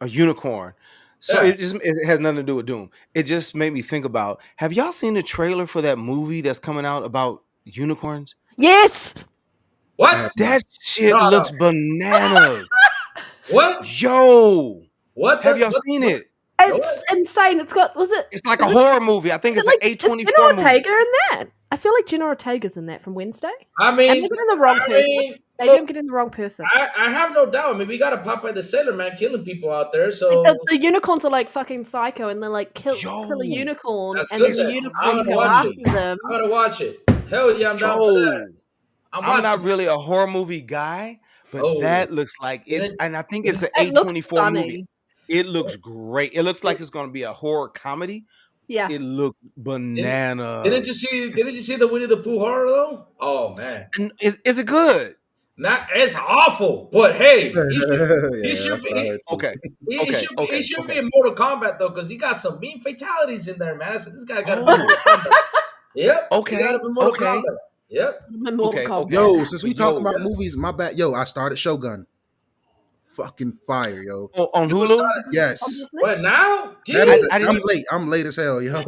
a unicorn. So Yeah. it has nothing to do with Doom. It just made me think about, have y'all seen the trailer for that movie that's coming out about unicorns? Yes, What? I have That shit No. looks bananas. What? Yo, What? have y'all seen it? it's insane. It's got It's like a horror movie. I think Is it's it like an is Jenna A24 movie. Ortega in that? I feel like Jenna Ortega's in that from Wednesday. I Am I mean, getting the wrong person? Maybe look, I'm getting the wrong person. I have no doubt. I mean, we got a Popeye the Sailor Man killing people out there. So The unicorns are like fucking psycho, and they're like kill a Yo, unicorn, that's and good. then the Then. unicorns I'm go gonna watch it. after them. I'm gonna watch it. Hell yeah, I'm down for that. yo, I'm I'm not watching. really a horror movie guy, but Oh. that looks like it's, Didn't- and I think it's an It looks A24 movie. stunning. It looks great. It looks like it's going to be a horror comedy. Yeah, It looked bananas. Didn't you see the Winnie the Pooh horror though? Oh man, And is it good? it's awful. But hey, Yeah, he that's should what I be. heard too. Okay. He Okay, should be. okay, He should okay. be in Mortal Kombat though, because he got some mean fatalities in there, man. I said this guy got to be Oh. Mortal Kombat. Yep. Okay, He got to be Mortal okay. Kombat. Yep. Mortal Okay, Kombat. okay. Yo, since we But talking about movies, my bad. Yo, I started Shogun. Fucking fire, yo. on You was Hulu. On Yes, Disney? what now? that is. Jesus. I didn't I'm even late. I'm late as hell, yo.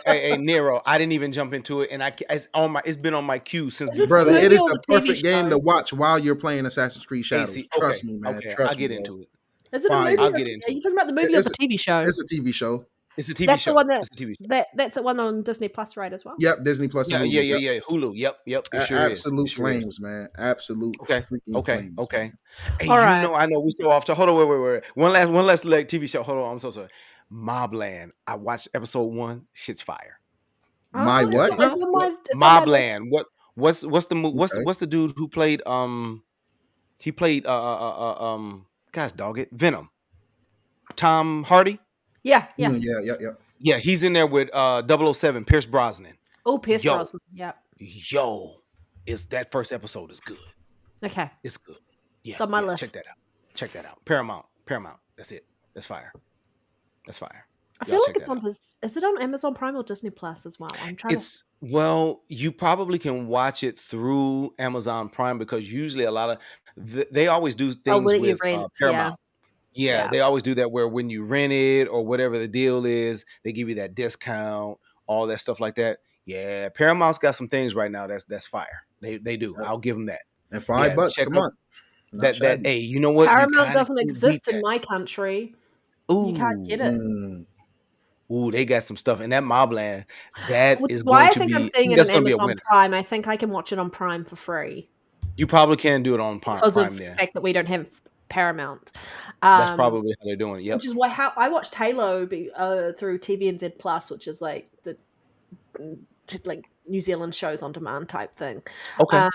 hey, Nero. I didn't even jump into it, and it's on my. It's been on my queue since Is this before. the Brother, it movie is or the the TV perfect game to show? watch while you're playing Assassin's Creed Shadows. AC. Trust Okay, me, man. okay. I'll Trust me, get yo. into it. Is it a Fire. movie? I'll Or get are into you it. talking about the movie or It's the TV show? it's a TV show. It's a TV That's show. the one that It's a TV show. that's the one on Disney Plus, right? As well. Yep, Disney Plus and Yeah, Hulu. Yep. yeah. Hulu. Yep. It sure is. It Absolute sure is. flames, man. Absolute Okay. freaking flames. Okay. Hey, All right. I know we so off. Hold on, wait. One last like TV show. Hold on, I'm so sorry. Mobland. I watched episode 1. Shit's fire. My It's what? on Now? my, it's on my list. Mobland. What's Okay. what's the dude who played he played gosh dog it, Venom. Tom Hardy? Yeah. Yeah. Yeah, he's in there with 007, Pierce Brosnan. Oh, Pierce Yo. Brosnan. Yeah. Yo, that first episode is good. Okay. It's good. Yeah, It's on my list. Check that out. Paramount. That's it. That's fire. I feel like it's on. Is it on Amazon Prime or Disney Plus as well? I'm trying. Well, you probably can watch it through Amazon Prime because usually a lot of they always do things with Paramount. Yeah, they always do that where when you rent it or whatever the deal is, they give you that discount, all that stuff like that. Yeah, Paramount's got some things right now that's fire. They do. I'll give them that. And $5 a month. That hey, you know what? Paramount doesn't exist in my country. Ooh, you can't get it. Ooh, they got some stuff in that Mobland. That Which is why going I to think be. I'm seeing it That's on going to be a Amazon winner. Prime. I think I can watch it on Prime for free You probably can do it on Prime because of there. the fact that we don't have Paramount. That's probably how they're doing it. Yep. Which is why I watched Halo through TVNZ Plus, which is like the New Zealand shows on demand type thing. Okay.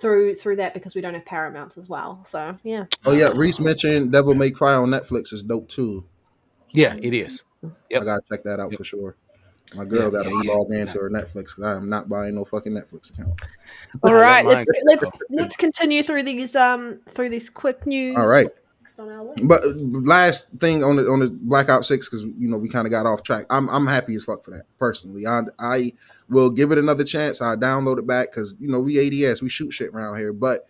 Through that because we don't have Paramount as well. So yeah. Oh yeah, Reese mentioned Devil May Cry on Netflix is dope too. Yeah, it is. Yep. I gotta check that out for sure. My girl got to log into her Netflix because I am not buying no fucking Netflix account. All right, let's continue through these quick news. All right. But last thing on the Black Ops 6, because we kind of got off track. I'm happy as fuck for that personally. I will give it another chance. I download it back because we ADS, we shoot shit around here. But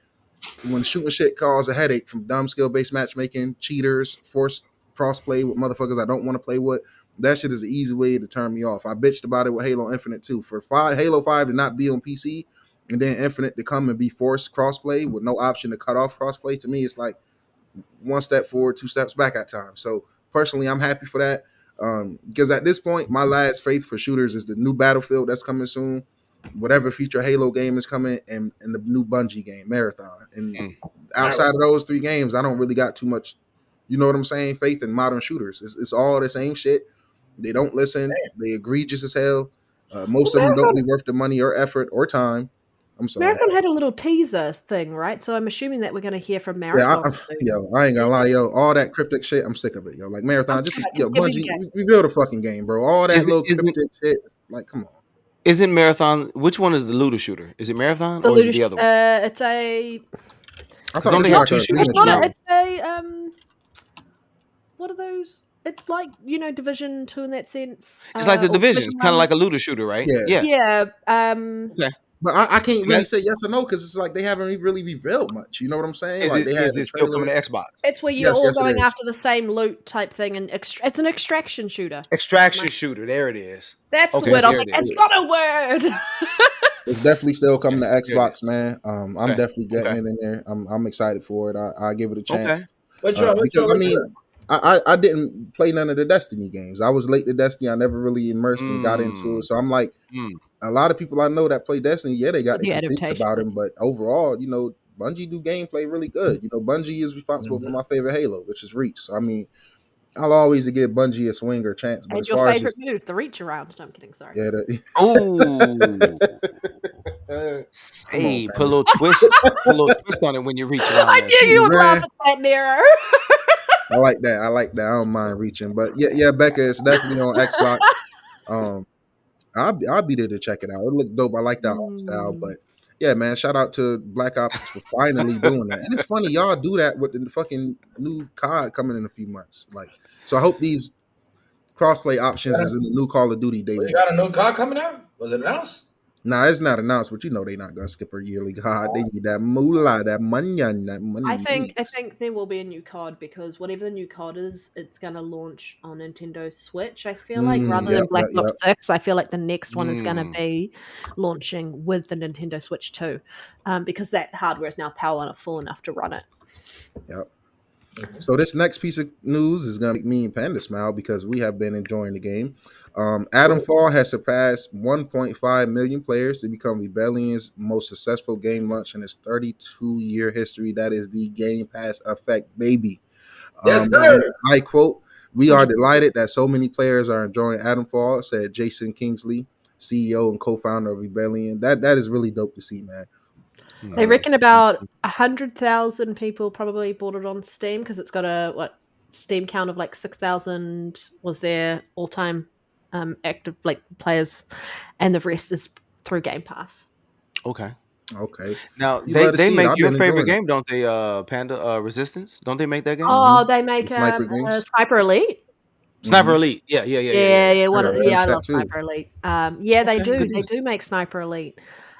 when shooting shit causes a headache from dumb skill based matchmaking, cheaters, forced crossplay with motherfuckers I don't want to play with, that shit is an easy way to turn me off. I bitched about it with Halo Infinite too. For Halo 5 to not be on PC and then Infinite to come and be forced crossplay with no option to cut off crossplay, to me it's like one step forward, 2 steps back at times. So personally, I'm happy for that because at this point, my last faith for shooters is the new Battlefield that's coming soon, whatever future Halo game is coming, and the new Bungie game, Marathon. And outside of those 3 games, I don't really got too much, faith in modern shooters. It's all the same shit. They don't listen. They egregious as hell. Most of them don't be worth the money or effort or time. I'm sorry. Marathon had a little teaser thing, right? So I'm assuming that we're going to hear from Marathon. I ain't gonna lie, all that cryptic shit, I'm sick of it, Like Marathon, Bungie, reveal the fucking game, bro. All that cryptic shit, like, come on. Isn't Marathon? Which one is the looter shooter? Is it Marathon or is it the other one? It's a. I thought it was like it's a what are those? It's like Division 2 in that sense. It's like the Division. It's kind of like a looter shooter, right? Yeah. Okay. But I can't really say yes or no because it's like they haven't really revealed much. You know what I'm saying? Is it still coming to Xbox? It's where you're all going after the same loot type thing, and it's an extraction shooter. Extraction shooter. There it is. That's the word. I was like, it's not a word. It's definitely still coming to Xbox, man. I'm definitely getting it in there. I'm excited for it. I give it a chance. Because I didn't play none of the Destiny games. I was late to Destiny. I never really immersed and got into it. So I'm like, a lot of people I know that play Destiny, they got their critiques about him. But overall, Bungie do gameplay really good. Bungie is responsible for my favorite Halo, which is Reach. So I mean, I'll always give Bungie a swing or a chance. But and as your far favorite as move, the reach around. No, I'm kidding. Sorry. Yeah. Hey, put a little twist. On it when you reach around. I knew you would laugh at that, Nero. I like that. I don't mind reaching, but yeah, Becca, it's definitely on Xbox. I'll be there to check it out. It looked dope. I like that art style, but yeah, man, shout out to Black Ops for finally doing that. And it's funny y'all do that with the fucking new COD coming in a few months. Like, so I hope these crossplay options is in the new Call of Duty day. You got a new COD coming out? Was it announced? Nah, it's not announced, but you know they not gonna skip a yearly card. They need that moolah, that money, that I money. think there will be a new COD because whatever the new COD is, it's gonna launch on Nintendo Switch. I feel like rather than Yep, Black yep, Ops yep, 6, I feel like the next one is gonna Mm. be launching with the Nintendo Switch too, because that hardware is now powerful enough to run it. yep. Mhm. So this next piece of news is gonna make me and Panda smile because we have been enjoying the game. Cool. Adamfall has surpassed 1.5 million players to become Rebellion's most successful game launch in its 32-year history. That is the Game Pass effect, baby. Yes, And sir. I quote, "We are 100%. delighted that so many players are enjoying Adamfall," said Jason Kingsley, CEO and co-founder of Rebellion. That is really dope to see, man. They Uh, Mm. reckon about 100,000 people probably bought it on Steam because it's got a Steam count of like 6,000 was their all time active like players, and the rest is through Game Pass. Okay. okay, Now we love to they see it. make I've your been favorite enjoying it. game, don't they? Panda Resistance, don't they make that game? Oh, Hmm. they The make sniper a games. Sniper Elite. Hmm. Sniper Elite. Yeah, yeah, yeah, yeah, yeah, Yeah, yeah. yeah, Yeah, one. Sniper I've Elite. Yeah, noticed I that love too. Sniper Elite. Yeah, they Okay, do. good They news. do make Sniper Elite.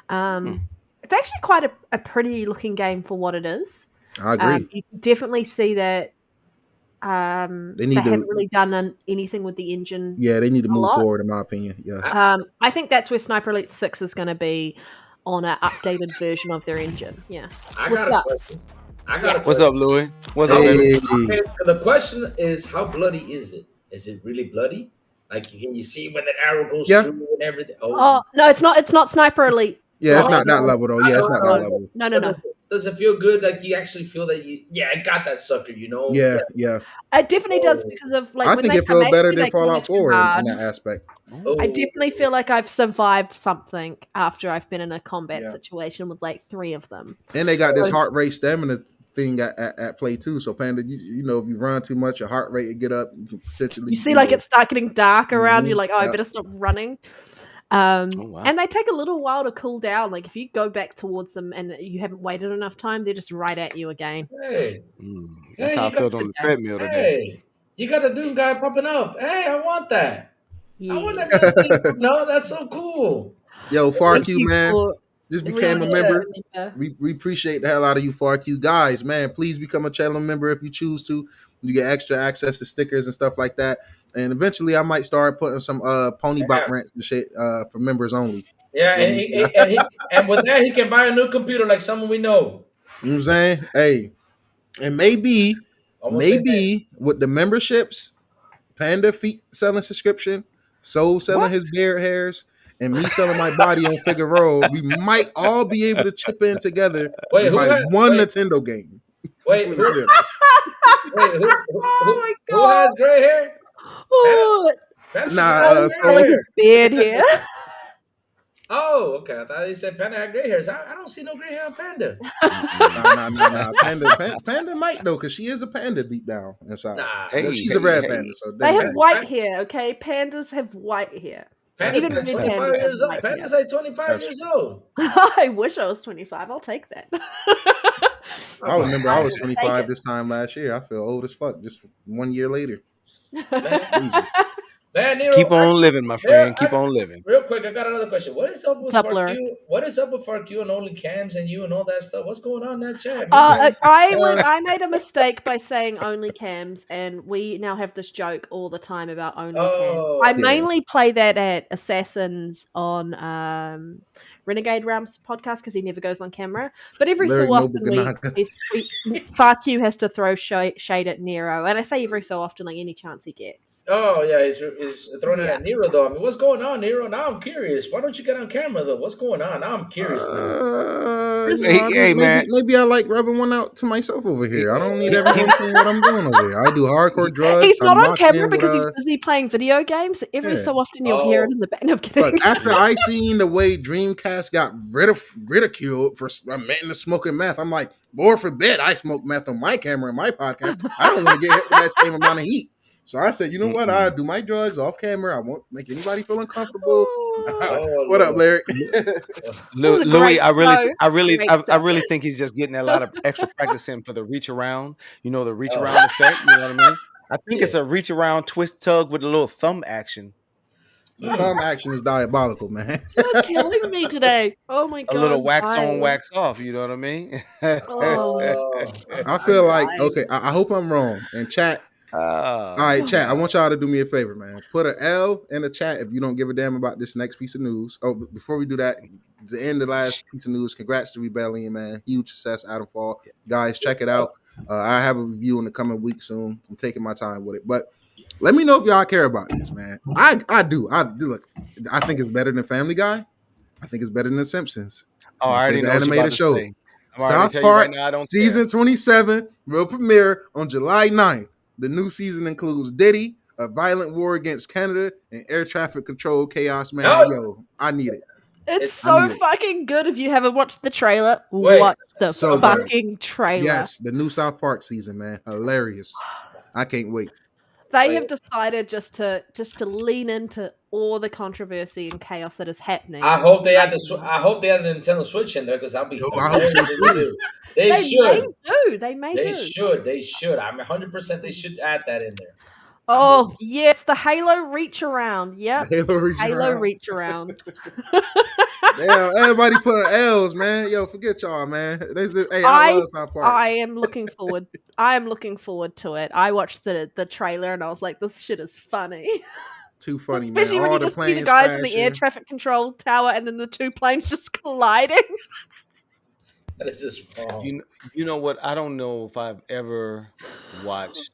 Hmm. It's actually quite a pretty looking game for what it is. I agree. You can definitely see that They they need haven't to, really done anything with the engine yeah, they need to a move lot. forward, in my opinion. Yeah. I, I think that's where Sniper Elite 6 is going to be on an updated version of their engine. Yeah. I What's got a up? question. I got Yeah. a What's question. up, Louis? What's up, How, baby? Hey, okay, the question is, how bloody is it? Is it really bloody? Like, can you see when the arrow goes yeah, through and everything? Oh, Oh, no, it's not. It's not Sniper Elite yeah. It's bloody. not that oh, level though. I Yeah, it's don't not that know. No, level. no, no, But no. does it feel good? Like you actually feel that yeah, I got that sucker. You know? Yeah, Yeah. yeah. It definitely does Oh, because of like I when think they it come feels at better you, than they come Fallout at you 4 in hard. that aspect. I oh, definitely feel like I've survived something after I've been in a combat Yeah. situation with like 3 of them. And they got this So heart rate stamina thing at play too. So Panda, you know, if you run too much, your heart rate will get up. You can potentially, you see, like it start getting dark around you. mhm, Like, oh, I yep. better stop running. Oh wow. And they take a little while to cool down. Like if you go back towards them and you haven't waited enough time, they're just right at you again. hey, That's hey, how I you got felt on Good the game. treadmill today. hey, you got a Doom guy popping up. Hey, I want that. I want Yeah. that damn thing. No, that's so cool. Yo, Thank FarQ you man, for just became a reminding me Yeah. member. to remember. We appreciate the hell out of you, FarQ guys. Man, please become a channel member if you choose to. You get extra access to stickers and stuff like that. And eventually, I might start putting some pony bot Yeah. rants and shit for members only. Yeah, Let and me, and with that he can buy a new computer like someone we know. you know what I'm saying? Hey, and Almost say that. maybe with the memberships, Panda feet selling subscription, Soul selling What? his beard hairs, and me selling my body on Figueroa, we might all be able to chip in together Wait, and buy one Nintendo game between the who three of us. wait, Oh my who god. has gray hair? Panda, Oh, Panda Nah, has Soul gray selling his hair. beard here. Oh, okay. I thought he said Panda had gray hairs. I don't see no gray hair on Panda. Nah. Panda might though, because she is a panda deep down inside. Nah. But Hey, she's a hey, red hey. panda, so it They doesn't have matter. white hair, okay? Pandas have white hair. That's Panda's Even like that's red fact. 25 pandas have years old. white hair. Panda's like 25 That's years old. I wish I was 25. I'll take that. I Oh, remember I I was will take 25 it. this time last year. I feel old as fuck just 1 year later. man. Crazy. Man, Nero, Keep on living, my friend. Keep on living. real quick, I got another question. What is up with Doubler. FarQ? What is up with FarQ and only cams and you and all that stuff? What's going on in that chat, man? I made a mistake by saying only cams, and we now have this joke all the time about only cams. I Oh, Yeah. mainly play that at Assassins on Renegade Realms podcast because he never goes on camera. But every so Lyric often, Noble Ganaga. FarQ has to throw shade at Nero, and I say every so often, like any chance he gets. oh yeah, he's throwing it Yeah. at Nero though. I mean, what's going on, Nero? Now I'm curious. Why don't you get on camera though? What's going on? Now I'm curious now. You Hey, know, hey, man. maybe I like rubbing one out to myself over He, here. I don't need he, he, everyone seeing what I'm doing over here. I do hardcore he- drugs. He's not I'm on locked camera in with because he's busy playing video games. Every yeah. so often you'll hear it Oh, in the back. No, I'm But kidding. after I seen the way Dreamcast got ridiculed for admitting to smoking meth, I'm like, Lord forbid I smoke meth on my camera and my podcast. I don't want to get hit with that same amount of heat. So I said, you know what? I mm-mm. do my drugs off camera. I won't make anybody feel uncomfortable. oh What up, Lord. Larry? This is a Louis, great show. Great I show. really think he's just getting a lot of extra practice in for the reach around. You know, the reach Oh, around effect. You know what I mean? I think yeah. it's a reach around twist tug with a little thumb action. The thumb action is diabolical, man. You're killing me today. Oh my god. A little I'm wax on, dying. wax off. You know what I mean? Oh, I feel like dying. okay. I hope I'm wrong. And chat. Oh, All right, chat. I God. want y'all to do me a favor, man. Put an L in the chat if you don't give a damn about this next piece of news. Oh, but before we do that, to end the last piece of news, congrats to Rebellion, man. Huge success, Adam Fall. Guys, check it out. I have a review in the coming week soon. I'm taking my time with it. But let me know if y'all care about this, man. I do. Look, I think it's better than Family Guy. I think it's better than The Simpsons. It's Oh, my I already favorite know what you're about animated to show. say. I'm already South telling you right Park now, I don't season care. 27 will premiere on July 9th. The new season includes Diddy, a violent war against Canada, and air traffic control chaos, man. No. Yo, I need it. It's I so need it. fucking good. If you haven't watched the trailer, Wait, watch the so good. fucking trailer. Yes, the new South Park season, man. Hilarious. I can't wait. They have decided just to lean into all the controversy and chaos that is happening. I hope they had the I hope they had the Nintendo Switch in there because I'll be Yo, I hope hilarious so if they too. do. They May should. do. They may They do. should. They should. I'm 100% they should add that in there. Oh yes, the Halo reach around. Yep, Halo reach Halo around. reach around. Damn, everybody put L's, man. Yo, forget y'all, man. Hey, I love South Park. I am looking forward. I am looking forward to it. I watched the trailer and I was like, this shit is funny. Too funny, Especially man. when All you the just see the planes guys in the air crashing. traffic control tower and then the two planes just colliding. That is just wrong. You know what? I don't know if I've ever watched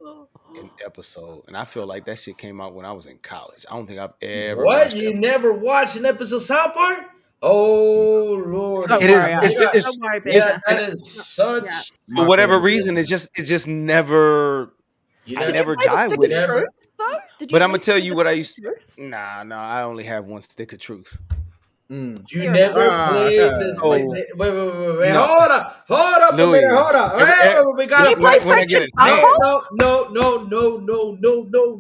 an episode, and I feel like that shit came out when I was in college. I don't think I've ever What? watched You it. never watched an episode of South Park? Oh Lord! Don't It is. worry, It's don't worry, Yeah, Beta. that is such. Yeah. My for whatever favorite. reason. It just never. You I Did never you play the jive stick with of it. Never. truth though? Did you But at I'm gonna least tell play you the what I stick used. of truth? Nah, I only have one stick of truth. Mm. You Fair never enough. played this. So Wait. no, Hold up a minute. Louis. Hold up. Wait, we Did gotta you play. play When I get Fractured a chance,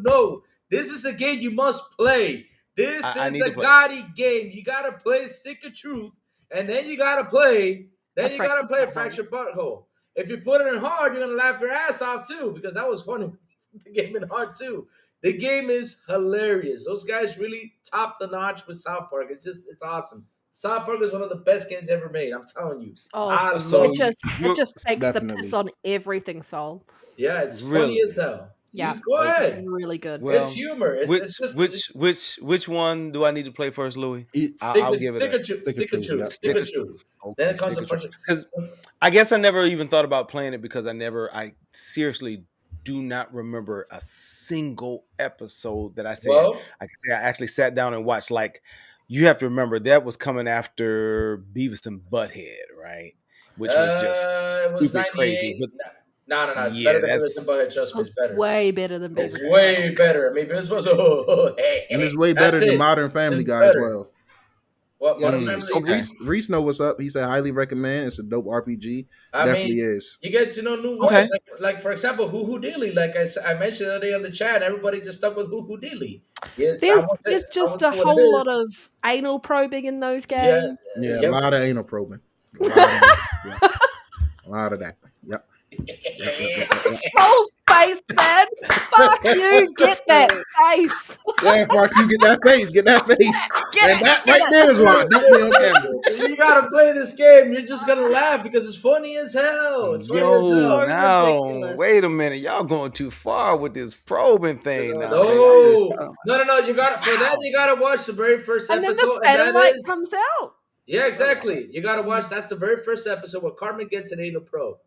No. This is a game you must play. This I is need a to play. Gotti game. You gotta play Stick of Truth, and then you gotta play. A Fractured Butthole. Fractured Butthole. If you put it in hard, you're gonna laugh your ass off too, because that was funny. The game in hard too. The game is hilarious. Those guys really top the notch with South Park. It's awesome. South Park is one of the best games ever made. I'm telling you. Oh, I So love it it. just takes the Definitely. piss on everything, Soul. Yeah, it's funny Really? as hell. Yeah. You go ahead. Really good. Well, It's humor. It's just which one do I need to play first, Louis? stick I'll give it stick a of truth. Stick of Stick of truth, truth. yeah. Stick of truth. Okay, Then it comes stick to of truth. Because I guess I never even thought about playing it because I seriously do not remember a single episode that I said Well, I can say I actually sat down and watched. Like, you have to remember that was coming after Beavis and Butthead, right? Which was just it was stupid crazy. 98. But No. It's yeah, better than that's Beavis and Butthead. Trust me, it's better. Way better than It's Beavis. way better. I mean, Beavis was hey. And it's way better That's than it. Modern Family It's Guy as better. well. What Modern Mm, Family? So okay. Reese know what's up. He said highly recommend. It's a dope RPG. I Definitely mean, is. you get to know new Okay. voices. Like for example, Hoo Dilly. Like I mentioned the other day on the chat, everybody just stuck with Hoo Dilly. Yes, There's just a whole lot of anal probing in those Yeah, games. Yeah, Yep. a lot of anal probing. A lot of that. Yep. Soul's face, man. Fuck you. Get that face. Yeah, Fark, you get that face. Get that face. Get And it. that right there is why. Don't be on camera. You gotta play this game. You're just gonna laugh because it's funny as hell. It's funny as Yo, hell. So now ridiculous. wait a minute, y'all going too far with this probing thing. Now, No. You gotta for that. You gotta watch the very first And then episode. the satellite is, comes out. yeah, exactly. You gotta watch. That's the very first episode where Carmen gets an anal probe,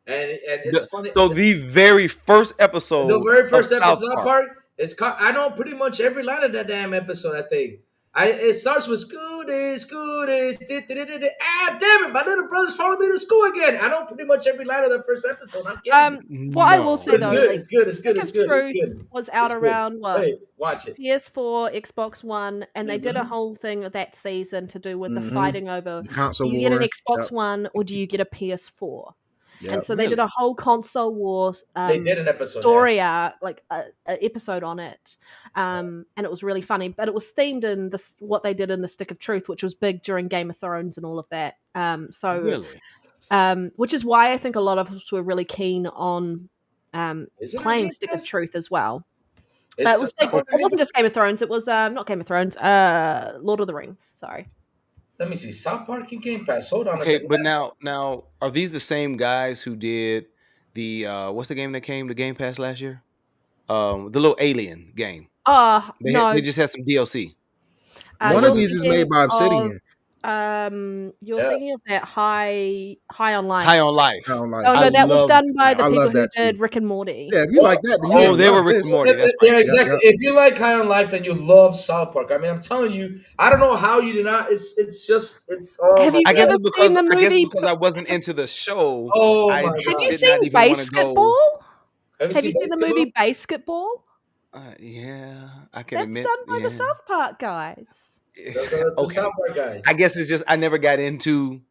and it's funny. So the very first episode, The very first of episode South of Park. Park is I know pretty much every line of that damn episode. I think it starts with Scooties. Ah, damn it! My little brother's following me to school again. I know pretty much every line of the first episode. I'm kidding. What I will say It's though, good. like, It's good. It's Stick good. of It's good. It's Truth good. was out It's good. around what? Hey, watch it. PS4, Xbox One, and they did a Mhm. whole thing that season to do with the Mhm. fighting over The console do you get an war. Xbox Yep. One or do you get a PS4? Yep. And so they did a whole console wars They did an episode. story arc, like a episode on it, and it was really funny. But it was themed in this what they did in the Stick of Truth, which was big during Game of Thrones and all of that. Really? Which is why I think a lot of us were really keen on Is it playing on Stick Game of Pass? Truth as well. But It's it was South Park on it Game wasn't Pass? just Game of Thrones. It was not Game of Thrones. Lord of the Rings. Sorry. Let me see. South Park and Game Pass. Hold on a Okay, second. but now are these the same guys who did the what's the game that came to Game Pass last year? The little alien game. They No. just had some DLC. One You're of No. these is thinking made by of Obsidian. you're Yeah. thinking of that High on High Life. on I Life. don't like. Oh I no, that was loved done by that. the I people love who that too. did Rick and Morty. Yeah, if you like Well, that, then you're Oh, gonna they love were Rick and this. Morty. That's right. yeah, Yep, exactly. yep. If you like High on Life, then you love South Park. I mean, I'm telling you, I don't know how you did not. It's just it's oh Have my you I guess god. ever it's seen because the I guess it's movie? because I wasn't into the show. Oh I my Have just you god. did not seen even want to go. Basketball? Have you Have you seen seen the movie Basketball? Basketball? Yeah, I can That's admit. done by the Yeah. South Park guys. Those are the two South Okay. Park I guys. guess it's just I never got into.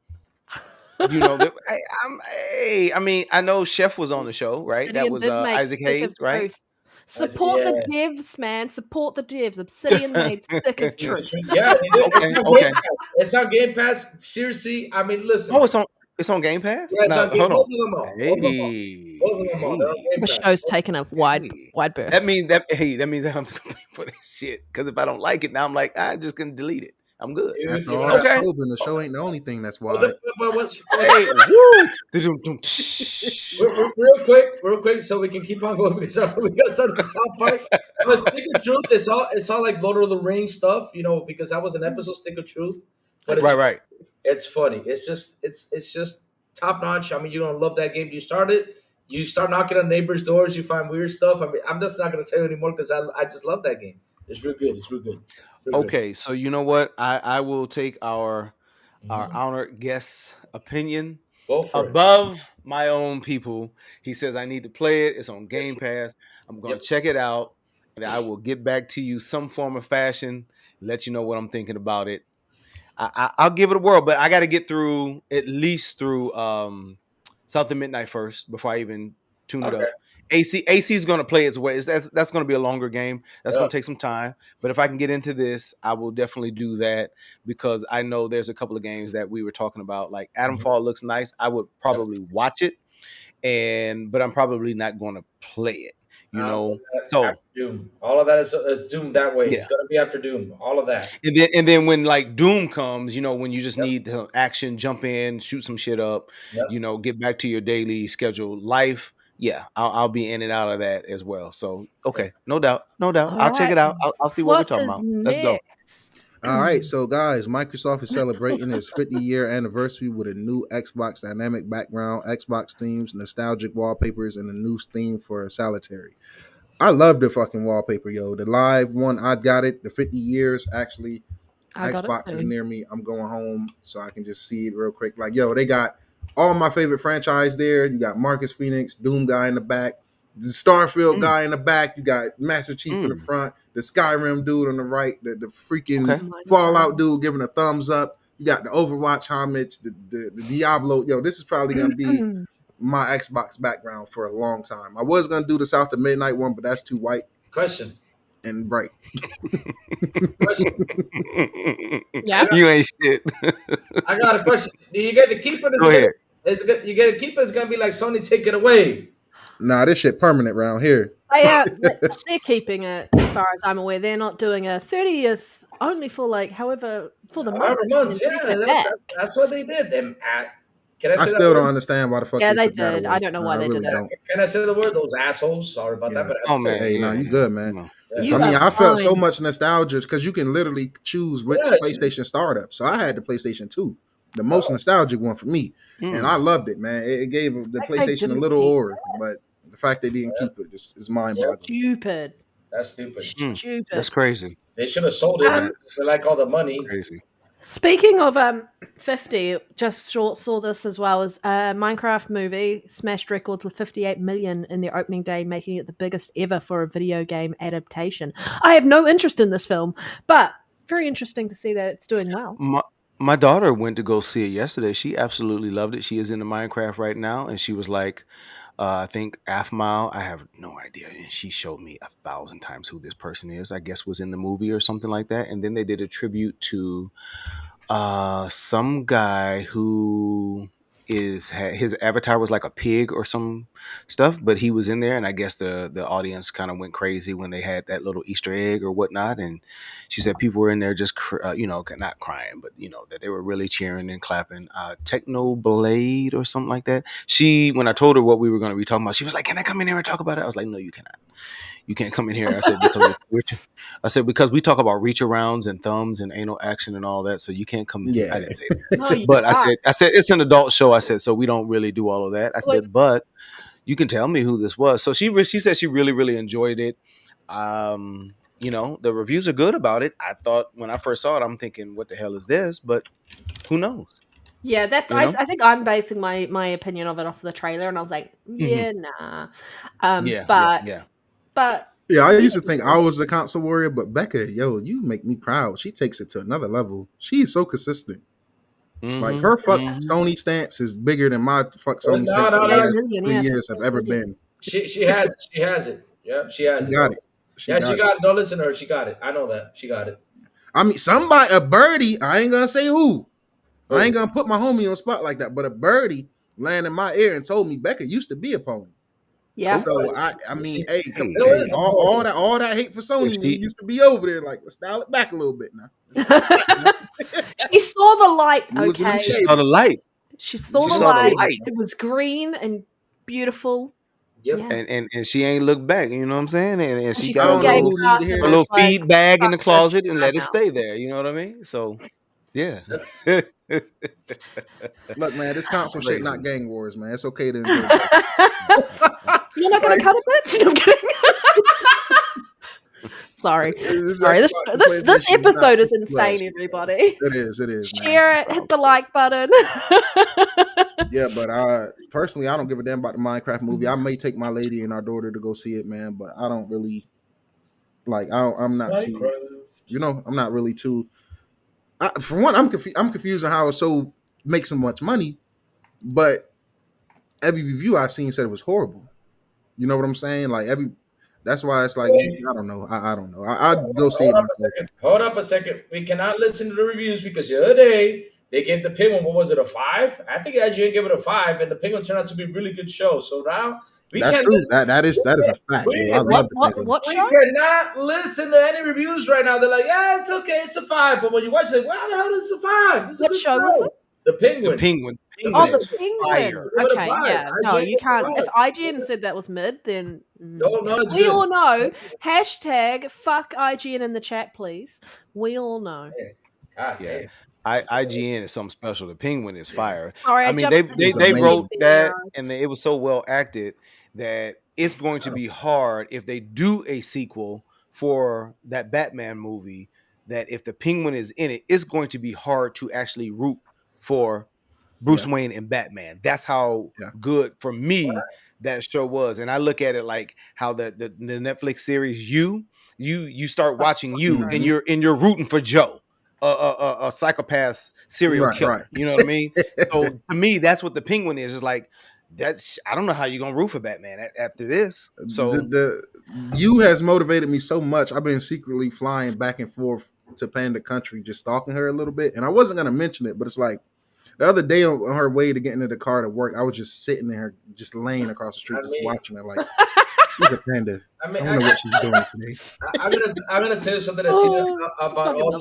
I mean, I know Chef was on the show, right? That Obsidian was did make Isaac Stick of Hayes, right? Truth. Support the Yeah. devs, man. Support the devs. Obsidian made Stick of Truth. Yeah, they did. It's Okay, on Game okay. Pass. It's on Game Pass. Seriously, I mean, Oh, listen. it's on Game Pass? Yeah, it's No, on Game. hold on. Both of them are. Both of them are. Both of Hey, them are. They're on hey, Game The Pass. show's taken a hey. wide That berth. means that means I have to pay for that shit. Because if I don't like it, now I'm like, I just can delete it. I'm good. Dude, After you all gotta. that Okay. probing, the show Okay. ain't the only thing that's But, wide. but what's Hey, woo! Dum-dum-dum. real quick, so we can keep on going because we got stuff in South Park. But Stick of Truth, it's all like Lord of the Rings stuff, because that was an episode, Stick of Truth. But Right, right. it's funny. It's just top notch. I mean, you're gonna love that game. You start it, you start knocking on neighbors' doors, you find weird stuff. I mean, I'm just not gonna tell you anymore because I just love that game. It's real good. It's real good. Real good. Okay, so you know what? I will take our Mhm. honored guest's opinion Go for it. above my own people. He says I need to play it. It's on Yes. Game Pass. I'm going Yep. to check it out, and I will get back to you some form of fashion. Let you know what I'm thinking about it. I'll give it a whirl, but I got to get through at least through South of Midnight first before I even tune it Okay. up. AC is going to play its way. That's going to be a longer game. That's going Yep. to take some time. But if I can get into this, I will definitely do that because I know there's a couple of games that we were talking about. Like Adam Mhm. Fall looks nice. I would Yep. probably watch it, but I'm probably not going to play it. After So Doom. All of that is Doom that way. It's yeah. gonna be after Doom. All of that. And then when like Doom comes, when you just Yep. need the action, jump in, shoot some shit up, Yep. get back to your daily scheduled life. Yeah, I'll be in and out of that as well. So okay, no doubt, no doubt. All I'll check right. it out. I'll see what we're What talking is about. Let's go. next? All right, so guys, Microsoft is celebrating its 50-year anniversary with a new Xbox dynamic background, Xbox themes, nostalgic wallpapers, and a new theme for Solitary. I love the fucking wallpaper, yo. The live one, I got it. The 50 years, actually. I got it Xbox is too. near me. I'm going home so I can just see it real quick. Like, yo, they got all my favorite franchise there. You got Marcus Phoenix, Doom guy in the back, the Starfield Mm, guy in the back. You got Master Chief in the mm, front, the Skyrim dude on the right, the freaking okay. Oh my Fallout god. dude giving a thumbs up. You got the Overwatch homage, the Diablo. Yo, this is probably gonna be my Xbox background for a long time. I was gonna do the South of Midnight one, but that's too white Question. and bright. Question. I Yeah. got, You ain't shit. I got a question. Do you get to keep it? Go ahead. You get to keep it? It's gonna be like Sony take it away. Nah, this shit permanent around here. They're keeping it as far as I'm aware. They're not doing a 30th only for like however for the month However and months, then taking yeah, it that's back. that's what they did. Can I I say that still don't word? understand why the fuck Yeah, they they took that did. I away. don't know I why they did really it. don't. Can I say the word? Those assholes. Sorry about that, Yeah. but I have Oh to say it. man, Hey, no, yeah, you yeah. good, man. Yeah. You I are mean, I felt so fine. much nostalgia because you can literally choose which Yeah. PlayStation startup. So I had the PlayStation 2, the most Oh, nostalgic one for me. And I Mm. loved it, man. It gave the Like they PlayStation a didn't little keep aura, but the fact they didn't yeah. keep it just is mind Yeah. boggling. stupid. That's stupid. Mm. That's Stupid. crazy. They should have sold it Um for like all the money. Crazy. Speaking of 50, just short saw this as well as Minecraft movie smashed records with 58 million in their opening day, making it the biggest ever for a video game adaptation. I have no interest in this film, but very interesting to see that it's doing well. My daughter went to go see it yesterday. She absolutely loved it. She is into Minecraft right now, and she was like, I think Aphmau. I have no idea, and she showed me 1,000 times who this person is. I guess was in the movie or something like that. And then they did a tribute to some guy who his avatar was like a pig or some stuff, but he was in there, and I guess the audience kind of went crazy when they had that little Easter egg or whatnot. And she said people were in there just not crying, but that they were really cheering and clapping. Techno Blade or something like that. When I told her what we were going to be talking about, she was like, "Can I come in here and talk about it?" I was like, "No, you cannot. You can't come in here." I said, because we talk about reach arounds and thumbs and anal action and all that, so you can't come in here. I didn't say that. No, you But I can't. said it's an adult show. I said, so we don't really do all of that. I said, but you can tell me who this was. So she said she really, really enjoyed it. The reviews are good about it. I thought when I first saw it, I'm thinking, what the hell is this? But who knows? Yeah, that's. You know? I think I'm basing my opinion of it off the trailer, and I was like, yeah, nah. But yeah, I used to think I was the console warrior, but Becca, yo, you make me proud. She takes it to another level. She is so consistent. Like her fuck Sony stance is bigger than my fuck Sony stance for the last 3 years have ever been. She has it. Yeah, she has it. Got it. She got it. Don't listen to her. She got it. I know that. She got it. I mean, somebody, a birdie, I ain't gonna say who. I ain't gonna put my homie on the spot like that, but a birdie landed in my ear and told me Becca used to be a pony. yeah. So I mean, all that hate for Sony used to be over there. Like, let's dial it back a little bit now. She saw the light. Okay, she saw the light. She saw the light. It was green and beautiful. Yep. Yeah. And she ain't looked back. You know what I'm saying? And she got a little feed bag in the closet and let it stay there. You know what I mean? So. Yeah. Look, man, this console shit not gang wars, man. It's okay to enjoy. You're not gonna cut a bitch? No, I'm kidding. Sorry. This episode is insane, everybody. It is. Share it, hit the like button. Yeah, but personally, I don't give a damn about the Minecraft movie. I may take my lady and our daughter to go see it, man, but I don't really like. I'm not too. I'm not really too. For one, I'm confused on how it makes so much money, but every review I've seen said it was horrible. You know what I'm saying? Like that's why it's like I don't know. I don't know. I'd go see it myself. Hold up a second. We cannot listen to the reviews because the other day they gave the Penguin. What was it? A 5? I think IGN gave it a 5, and the Penguin turned out to be a really good show. So now. That's true. That is a fact. I love what show? We cannot listen to any reviews right now. They're like, yeah, it's okay, it's a 5. But when you watch it, like, wow, the hell is a 5? This is what show was it? The Penguin. The Penguin. Oh, the Penguin. Okay, yeah. No, you can't. If IGN said that was mid, then we all know. Hashtag fuck IGN in the chat, please. We all know. Yeah. IGN is something special. The Penguin is fire. Sorry, I mean, they wrote that, and it was so well acted that it's going to be hard if they do a sequel for that Batman movie. That if the Penguin is in it, it's going to be hard to actually root for Bruce Wayne and Batman. That's how good for me that show was. And I look at it like how the Netflix series you start watching and you're rooting for Joe. A psychopath serial killer. Right. You know what I mean? So to me, that's what the Penguin is. It's like I don't know how you're gonna root for Batman after this. So you has motivated me so much. I've been secretly flying back and forth to Panda Country, just stalking her a little bit. And I wasn't gonna mention it, but it's like the other day on her way to get into the car to work, I was just sitting there, just laying across the street, watching her. Like, look at Panda. I don't know what she's doing today. I'm gonna tell you something I've seen about all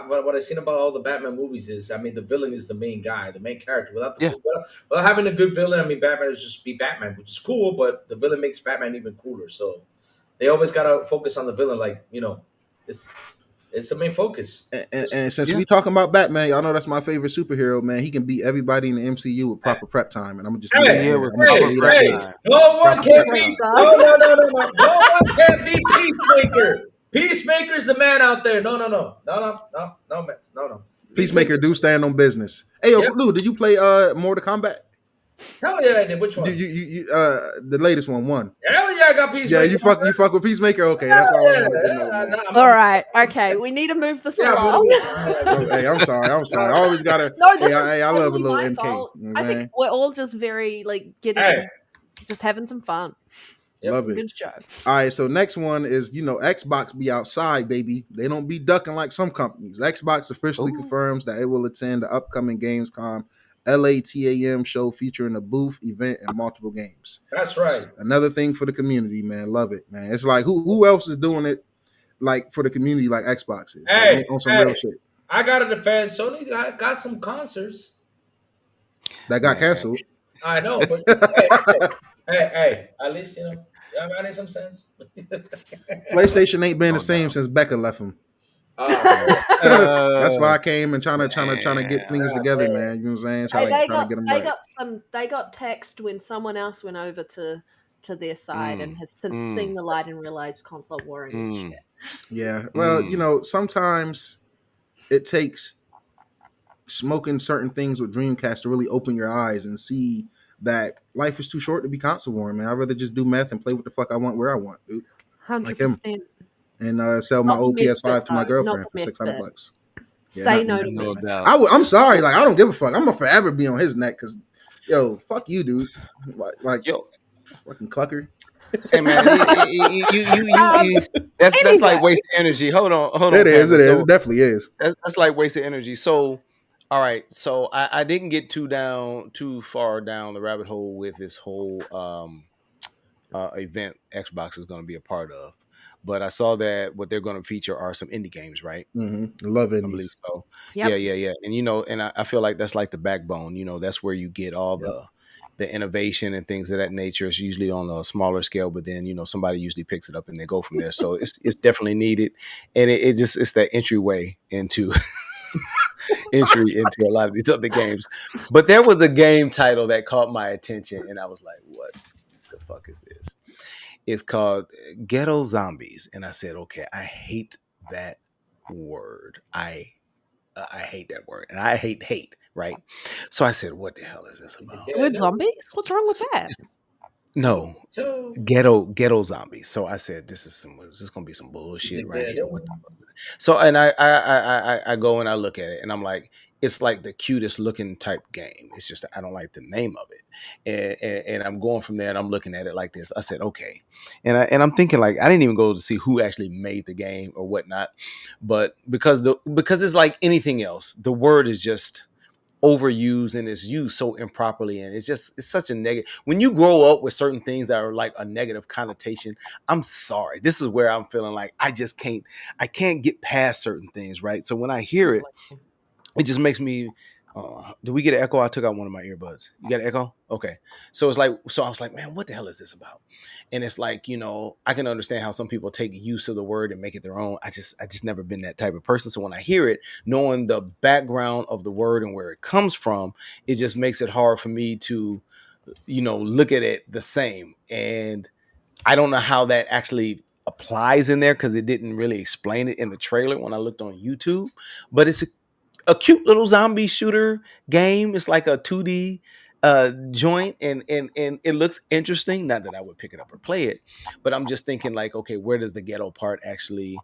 what I've seen about all the Batman movies is, I mean, the villain is the main guy, the main character. Without having a good villain, I mean, Batman is just be Batman, which is cool, but the villain makes Batman even cooler. So they always gotta focus on the villain, like, it's the main focus. And since we talking about Batman, y'all know that's my favorite superhero, man. He can beat everybody in the MCU with proper prep time, and I'm just no one can beat Peacemaker. Peacemaker's the man out there. No. Peacemaker do stand on business. Hey, Lou, did you play Mortal Kombat? Hell yeah, I did. Which one? You the latest one. Hell yeah, I got Peacemaker. Yeah, you fuck with Peacemaker. Okay, that's all I wanted to know. All right, okay, we need to move this along. Hey, I'm sorry. I always gotta. I love a little MK. You know, I think we're all just very just having some fun. Love it. Good show. All right, so next one is, Xbox be outside, baby. They don't be ducking like some companies. Xbox officially confirms that it will attend the upcoming Gamescom LATAM show featuring a booth, event, and multiple games. That's right. Another thing for the community, man. Love it, man. It's like who else is doing it like for the community like Xbox is? Like Hey, on some real hey, shit. I gotta defend Sony. Got some concerts. That got Man, canceled. I know, but hey, at least I need some sense. PlayStation ain't been no the same doubt. since Becca left him. Man. That's why Uh, I came and trying to get man. things together, man. You know what I'm saying? Hey, Trying to get them right. they got text when someone else went over to their side and Mm, has since mm, seen the light and realized console warring is shit. mm, Yeah. Well, mm. sometimes it takes smoking certain things with Dreamcast to really open your eyes and see that life is too short to be console warring, man. I'd rather just do meth and play what the fuck I want where I want, dude. Like him. 100%. And sell my Not the old meth bit PS5 to my though. Not girlfriend the for meth bit. $600. Yeah, Say not the no meth to bit, meth. No man. doubt. I'm sorry, like I don't give a fuck. I'm gonna forever be on his neck because, yo, fuck you, dude. Like Yo, fucking clucker. hey man, that's like Anyway, wasted energy. Hold It on, is. Panda. It is. So It definitely is. that's like wasted energy. So, all right. So I didn't get too far down the rabbit hole with this whole event Xbox is going to be a part of, but I saw that what they're going to feature are some indie games, right? Love I believe indies. so. yep. Yeah. And I feel like that's like the backbone. That's where you get all Yep. the innovation and things of that nature. It's usually on a smaller scale, but then somebody usually picks it up and they go from there. So it's definitely needed, and it's that entryway into entry into a lot of these other games. But there was a game title that caught my attention, and I was like, "What the fuck is this?" It's called Ghetto Zombies, and I said, "Okay, I hate that word. I hate that word, and I hate, right?" So I said, "What the hell is this about?" The word zombies? What's wrong with that? No, Two ghetto zombies. So I said, "This is gonna be some to the bullshit right here." What ghetto. the fuck? So and I go and I look at it, and I'm like, it's like the cutest looking type game. It's just I don't like the name of it, and I'm going from there, and I'm looking at it like this. I said, okay, and I'm thinking like I didn't even go to see who actually made the game or whatnot, but because it's like anything else, the word is just overused and is used so improperly, and it's such a negative. When you grow up with certain things that are like a negative connotation, I'm sorry, this is where I'm feeling like I can't get past certain things, right? So when I hear it, it just makes me do we get an echo? I took out one of my earbuds. You got an echo? Okay. So I was like, man, what the hell is this about? And it's like, I can understand how some people take use of the word and make it their own. I just never been that type of person. So when I hear it, knowing the background of the word and where it comes from, it just makes it hard for me to, look at it the same. And I don't know how that actually applies in there because it didn't really explain it in the trailer when I looked on YouTube. But it's a cute little zombie shooter game. It's like a 2D joint, and it looks interesting. Not that I would pick it up or play it, but I'm just thinking like, okay, where does the ghetto part actually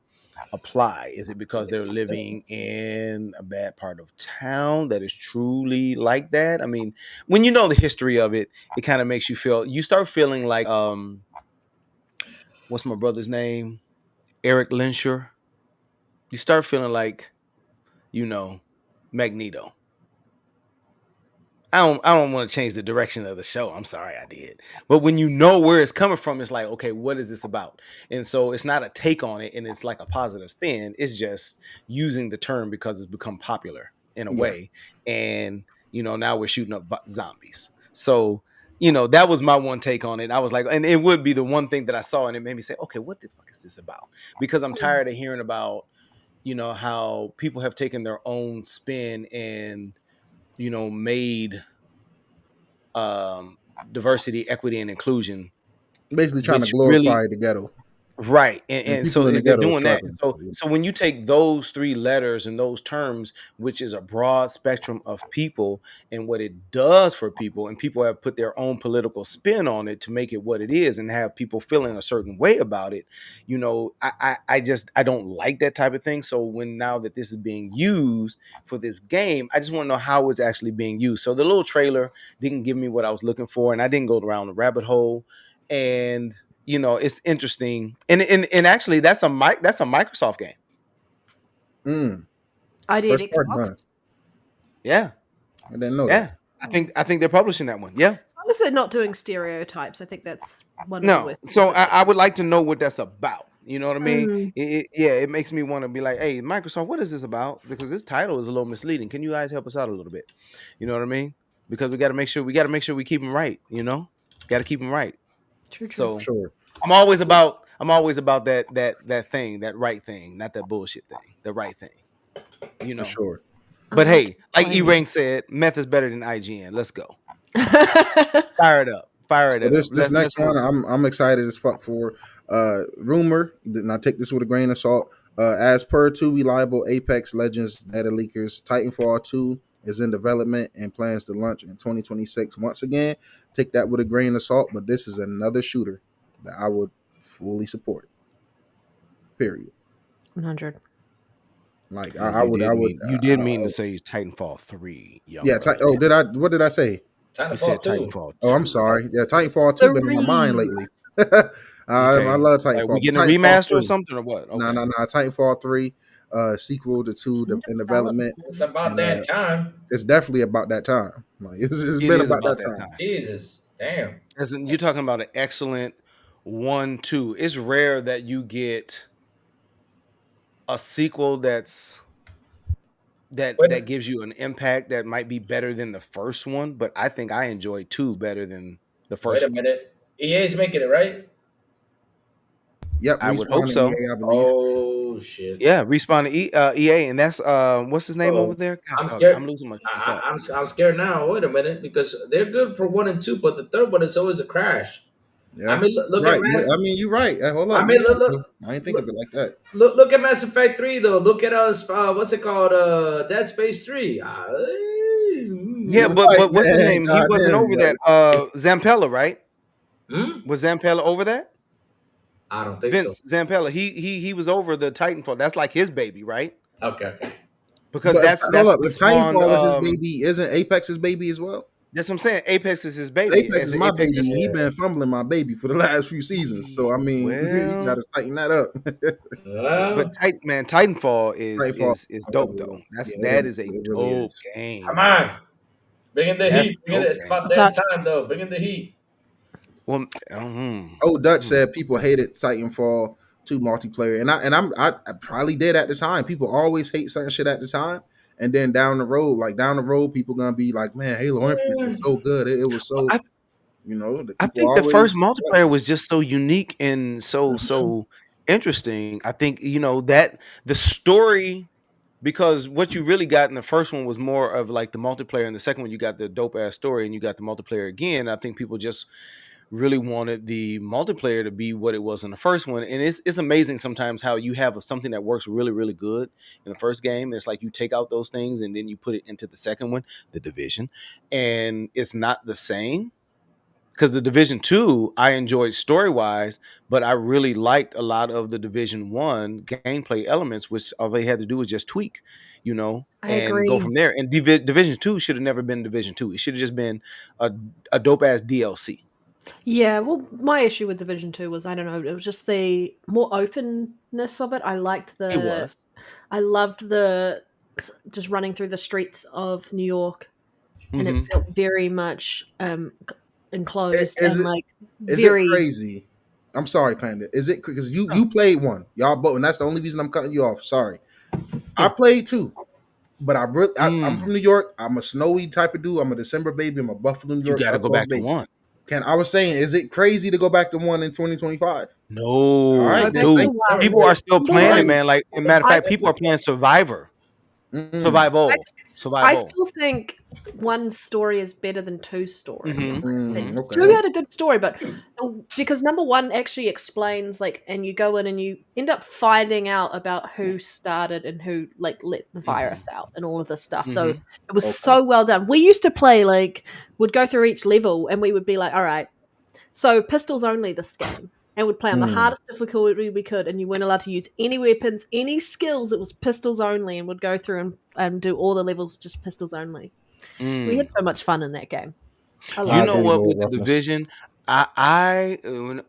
apply? Is it because they're living in a bad part of town that is truly like that? I mean, when you know the history of it, it kind of makes you start feeling like what's my brother's name? Eric Lensher. You start feeling like, you know, Magneto. I don't want to change the direction of the show. I'm sorry I did. But when you know where it's coming from, it's like, okay, what is this about? And so it's not a take on it and it's like a positive spin. It's just using the term because it's become popular in a Yeah. way. And, now we're shooting up zombies. So, that was my one take on it. I was like, and it would be the one thing that I saw and it made me say, okay, what the fuck is this about? Because I'm tired of hearing about, how people have taken their own spin and made diversity, equity, and inclusion, Basically trying to which really glorify the ghetto. right. And And people so in the is they're ghetto doing that. struggling. So when you take those three letters and those terms, which is a broad spectrum of people and what it does for people, and people have put their own political spin on it to make it what it is and have people feeling a certain way about it, I don't like that type of thing. So now that this is being used for this game, I just want to know how it's actually being used. So the little trailer didn't give me what I was looking for, and I didn't go around the rabbit hole. And it's interesting, and actually that's a Microsoft game. Mm. I did First party, Xbox. huh? Yeah, I didn't know that. yeah. I think they're publishing that one. Yeah. As long as they're not doing stereotypes, I think that's one of the No. worst So things. I would like to know what that's about. You know what I mean? Mm, Yeah, it makes me want to be like, hey, Microsoft, what is this about? Because this title is a little misleading. Can you guys help us out a little bit? You know what I mean? Because we got to make sure we keep them right. You know, got to keep them right. true, true. So Sure. I'm always about that thing, that right thing, not that bullshit thing, the right thing. You For know. sure. But I hey, like don't E blame Rain said, meth is better than IGN. Let's go. you. Fire it up. Fire So it up. this Let's next one, move. I'm excited as fuck for. Rumor, and I take this with a grain of salt. As per two reliable Apex Legends data leakers, Titanfall 2 is in development and plans to launch in 2026. Once again, take that with a grain of salt, but this is another shooter that I would fully support. Period. 100. Like Well, I would. you did mean to say Titanfall 3, young Yeah. brother. Oh, did I? What did I say? Time You to fall said too. Titanfall Oh, I'm 2. sorry. Yeah, Titanfall 2 been on my mind Three. lately. I Okay. love Like we Titanfall, but getting a Titanfall remaster or 3. something or what? No, Okay. no, no. Titanfall 3, sequel to 2 In in development. development. It's about And that time. it's definitely about that time. Like it's It been is about about that that time. time. Jesus, damn. As in, you're talking about an excellent 1-2. It's rare that you get a sequel Wait, that gives you an impact that might be better than the first one, but I think I enjoy 2 better than the wait first a one. minute. EA's making it, right? Yep, I would hope Respawn and so. EA, I believe. Oh shit. Yeah, Respawn to EA, and that's what's his name over Oh, there? God, I'm fuck, I'm scared. losing my train of I, thought. I, I'm scared now. Wait a minute, because they're good for 1 and 2, but the third one is always a crash. I Yeah, mean, look at right. Mass. I mean, you're right. Hold I up, mean, you right, though. I ain't think of look, it like that. look at Mass Effect 3 though. Look at us. What's it called? Dead Space 3. Yeah, You're but right, what's his man. name? He God wasn't damn, over that. Zampella, right? Hmm? Was Zampella over that? I don't think so. Vince Zampella. He was over the Titanfall. That's like his baby, right? Okay, okay. Because But hold that's up, what if spawned. Titanfall is his baby, isn't Apex his baby as well? That's what I'm saying. Apex is his baby. Apex As is the my Apex baby. just He been fumbling my baby for the last few seasons. So I mean, you well, gotta tighten that up. but Well, Titanfall Titanfall, is my dope though. favorite. Yeah, That is a it really dope is. game, come man. on. Bring in the That's heat. a dope It's game. about that time though. Bring in the heat. Well, Oh, Dutch hmm. said people hated Titanfall 2 multiplayer, and I probably did at the time. People always hate certain shit at the time, and then down the road, people gonna be like, "Man, Halo Infinite was so good. It was so." I The I people think the first always. multiplayer was just so unique and Mhm. so interesting. I think that the story, because what you really got in the first one was more of like the multiplayer, and the second one you got the dope ass story, and you got the multiplayer again. I think people just really wanted the multiplayer to be what it was in the first one, and it's amazing sometimes how you have something that works really good in the first game. It's like you take out those things and then you put it into the second one, the Division, and it's not the same because the Division 2 I enjoyed story wise, but I really liked a lot of the Division 1 gameplay elements, which all they had to do was just tweak, I and go agree. from there. And Division 2 should have never been Division 2. It should have just been a dope ass DLC. Yeah, well, my issue with Division 2 was, I don't know, it was just the more openness of it. It was. I loved just running through the streets of New York, and it Hmm. felt very much enclosed Is and it like is it very. crazy? I'm sorry, Panda. Is it because you played one, y'all both, and that's the only reason I'm cutting you off. Sorry, I Yeah. played two. But I'm Mm. from New York. I'm a snowy type of dude. I'm a December baby. I'm a Buffalo, New You York got to Up go North back to baby. one. I was saying, is it crazy to go back to one in 2025? All No, right, Go then back to dude. thank Never one. People are played. still Number you. All playing it, right. one, man. Like, as a matter of I fact, people are playing Survivor. Mm, I, Survival. I Survival. still think one story is better than two story. In Mm-hmm. my opinion, Mm-hmm. two okay. had a good story, but because number one actually explains and you go in and you end up finding out about who started and who let the virus Mm-hmm. out and all of this stuff. So Mm-hmm. it was Okay. so well done. We used to play would go through each level and we would be like, all right, so pistols only this game. And would play on the Mm, hardest difficulty we could, and you weren't allowed to use any weapons, any skills. It was pistols only, and would go through and do all the levels just pistols only. We had Mm. so much fun in that game. I You loved know it. Very what? low With the roughness. Division,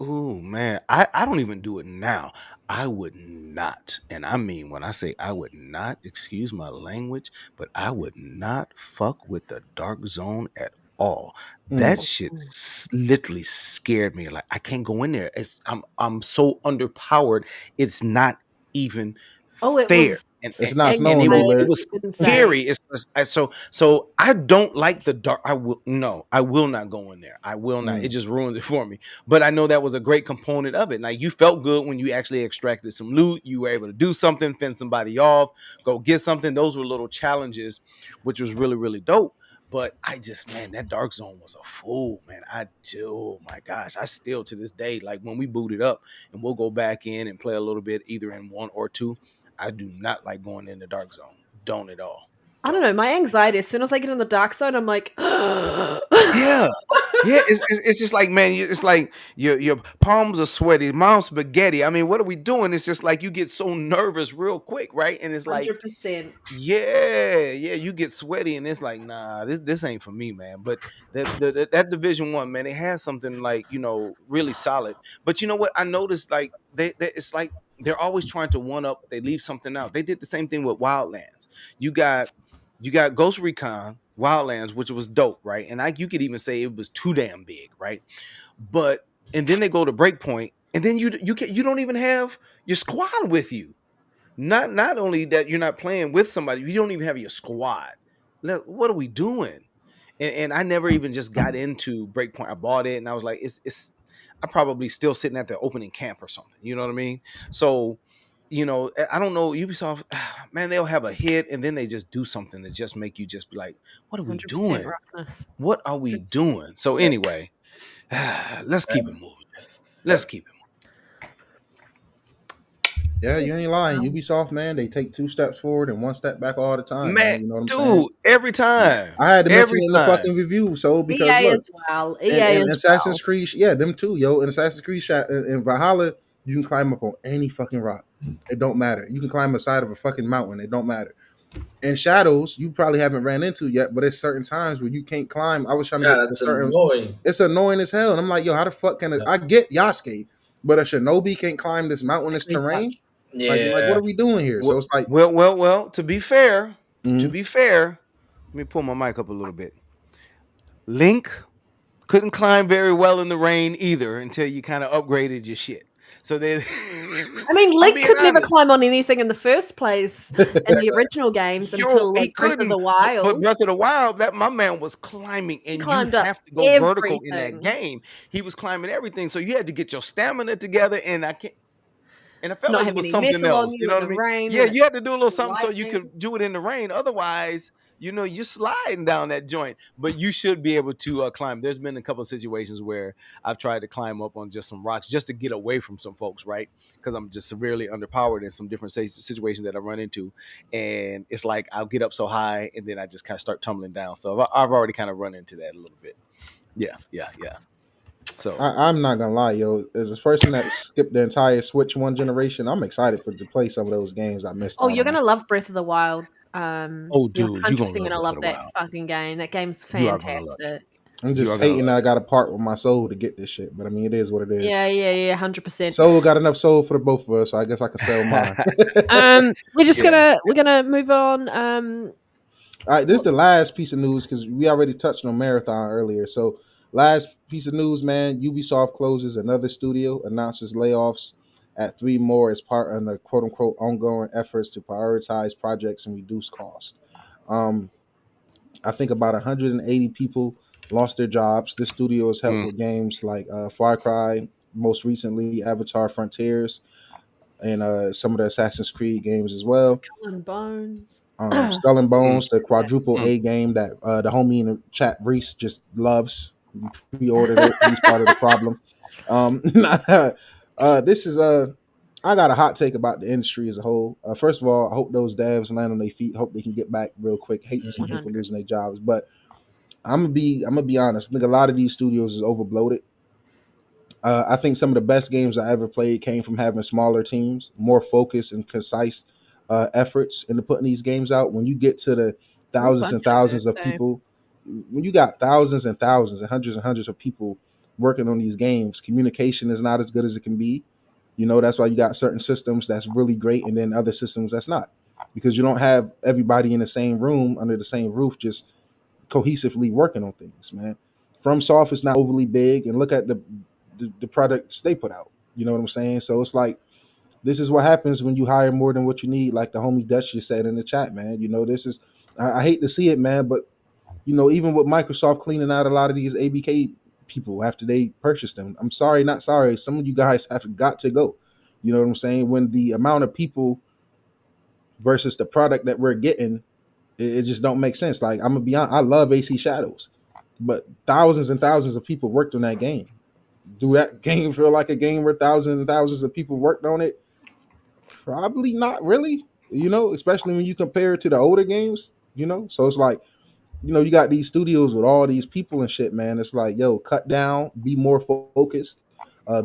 ooh man, I don't even do it now. I would not, and I mean when I say I would not, excuse my language, but I would not fuck with the dark zone at all. That Mm. shit literally scared me. Like I can't go in there. I'm so underpowered. It's not even Oh, it fair. was And It's and, not and snowing over it there. was insane. scary. It's just- so I don't like the dark. I will no, I will not go in there. I will not. It Mm. just ruins it for me. But I know that was a great component of it. Like you felt good when you actually extracted some loot. You were able to do something, fend somebody off, go get something. Those were little challenges, which was really really dope. But I just, man, that dark zone was a fool, man. I do. Oh my gosh, I still to this day, like when we boot it up and we'll go back in and play a little bit, either in one or two. I do not like going in the dark zone. Don't at all. I don't know. Don't. My anxiety. As soon as I get in the dark zone, I'm like, Yeah. Yeah, it's just like, man, it's like your palms are sweaty, mom's spaghetti. I mean, what are we doing? It's just like you get so nervous real quick, right? And it's like, 100%. yeah, you get sweaty, and it's like, nah, this ain't for me, man. But that Division One, man, it has something like really solid. But you know what? I noticed like it's like they're always trying to one up. They leave something out. They did the same thing with Wildlands. You got Ghost Recon Wildlands, which was dope, right? And you could even say it was too damn big, right? But and then they go to Breakpoint, and then you don't even have your squad with you. Not only that you're not playing with somebody, you don't even have your squad. What are we doing? And I never even just got into Breakpoint. I bought it and I was like, it's I probably still sitting at the opening camp or something. You know what I mean? So, I don't know. Ubisoft, man, they'll have a hit and then they just do something to just make you just be like, what are we 100% doing? roughness. What are we 100%. doing? So anyway, let's keep it moving. Let's keep it Yeah, you ain't lying. Ubisoft, man, they take 2 steps forward and 1 step back all the moving. time, Man, man. You know what I'm saying? dude, every time. I had to mention Every it in the time. fucking review, so because EA as look, well. in, EA in as well. Assassin's Creed, yeah, them too, yo. In Assassin's Creed, in Valhalla, you can climb up on any fucking rock. It don't matter. You can climb the side of a fucking mountain. It don't matter. In Shadows, you probably haven't ran into yet, but there's certain times where you can't climb. I was trying to Yeah, get to a that's certain. annoying. It's annoying as hell, and I'm like, yo, how the fuck can Yeah. I get Yasuke, but a Shinobi can't climb this mountainous Every terrain? touch. Like, what Yeah. are we doing here? So Well, it's like, well. To mhm. be fair, let me pull my mic up a little bit. Link couldn't climb very well in the rain either until you kind of upgraded your shit. So then, I mean, I'm Link being could never honest. climb on anything in the first place in the original games Yo, until he like Breath of the couldn't. But Wild. Breath of the Wild, that my man was climbing, He and you climbed up have to go vertical in that everything. game. He was climbing everything, so you had to get your stamina together. And I can't. And I felt Not like it have was any something metal on else. You you know in what I the mean? rain Yeah, when it's you had to do a little something so you lightning. could do it in the rain. Otherwise, you're sliding down that joint. But you should be able to climb. There's been a couple of situations where I've tried to climb up on just some rocks just to get away from some folks, right? Because I'm just severely underpowered in some different situations that I run into. And it's like I'll get up so high and then I just kind of start tumbling down. So I've already kind of run into that a little bit. Yeah. So I'm not gonna lie, yo. As a person that skipped the entire Switch one generation, I'm excited to play some of those games I missed Oh, out you're on. gonna love Breath of the Wild. oh You're dude, you're gonna 100% love gonna Breath love of the that Wild. fucking game. That game's You are gonna love it. fantastic. I'm You are just gonna hating love that I it. got to part with my soul to get this shit, but I mean, it is what it Yeah, is. yeah, 100%. Soul got enough soul for the both of us, so I guess I can sell mine. We're just Yeah. gonna move on. All right, this is What, the last piece of news because we already touched on Marathon earlier. So, last piece of news, man. Ubisoft closes another studio, announces layoffs at 3 more as part of the quote unquote ongoing efforts to prioritize projects and reduce cost. Um, I think about 180 people lost their jobs. This studio has helped Mm. with games like Far Cry, most recently Avatar Frontiers, and some of the Assassin's Creed games as well. Skull and Bones. Skull and Mm. Bones, the quadruple Mm. A game that the homie in the chat Reese just loves. We pre-ordered it. He's part of the problem. Um, this is I got a hot take about the industry as a whole. First of all, I hope those devs land on their feet. Hope they can get back real quick. Hate to see people 100. losing their jobs, but I'm gonna be honest. I think a lot of these studios is overbloated. I think some of the best games I ever played came from having smaller teams, more focused and concise efforts into putting these games out. When you get to the Oh, thousands and thousands of 100. people, when you got thousands and thousands and hundreds of people working on these games. Communication is not as good as it can be. You know, that's why you got certain systems that's really great and then other systems that's not. Because you don't have everybody in the same room under the same roof just cohesively working on things, man. FromSoft is not overly big, and look at the products they put out. You know what I'm saying? So it's like this is what happens when you hire more than what you need, like the homie Dutch just said in the chat, man. You know, this is I hate to see it, man, but you know, even with Microsoft cleaning out a lot of these ABK people after they purchased them, I'm sorry, not sorry. Some of you guys have got to go. You know what I'm saying? When the amount of people versus the product that we're getting, it just don't make sense. Like I'm gonna be honest, I love AC Shadows, but thousands and thousands of people worked on that game. Do that game feel like a game where thousands and thousands of people worked on it? Probably not really. You know, especially when you compare it to the older games. You know, so it's like you know, you got these studios with all these people and shit, man. It's like, yo, cut down, be more focused,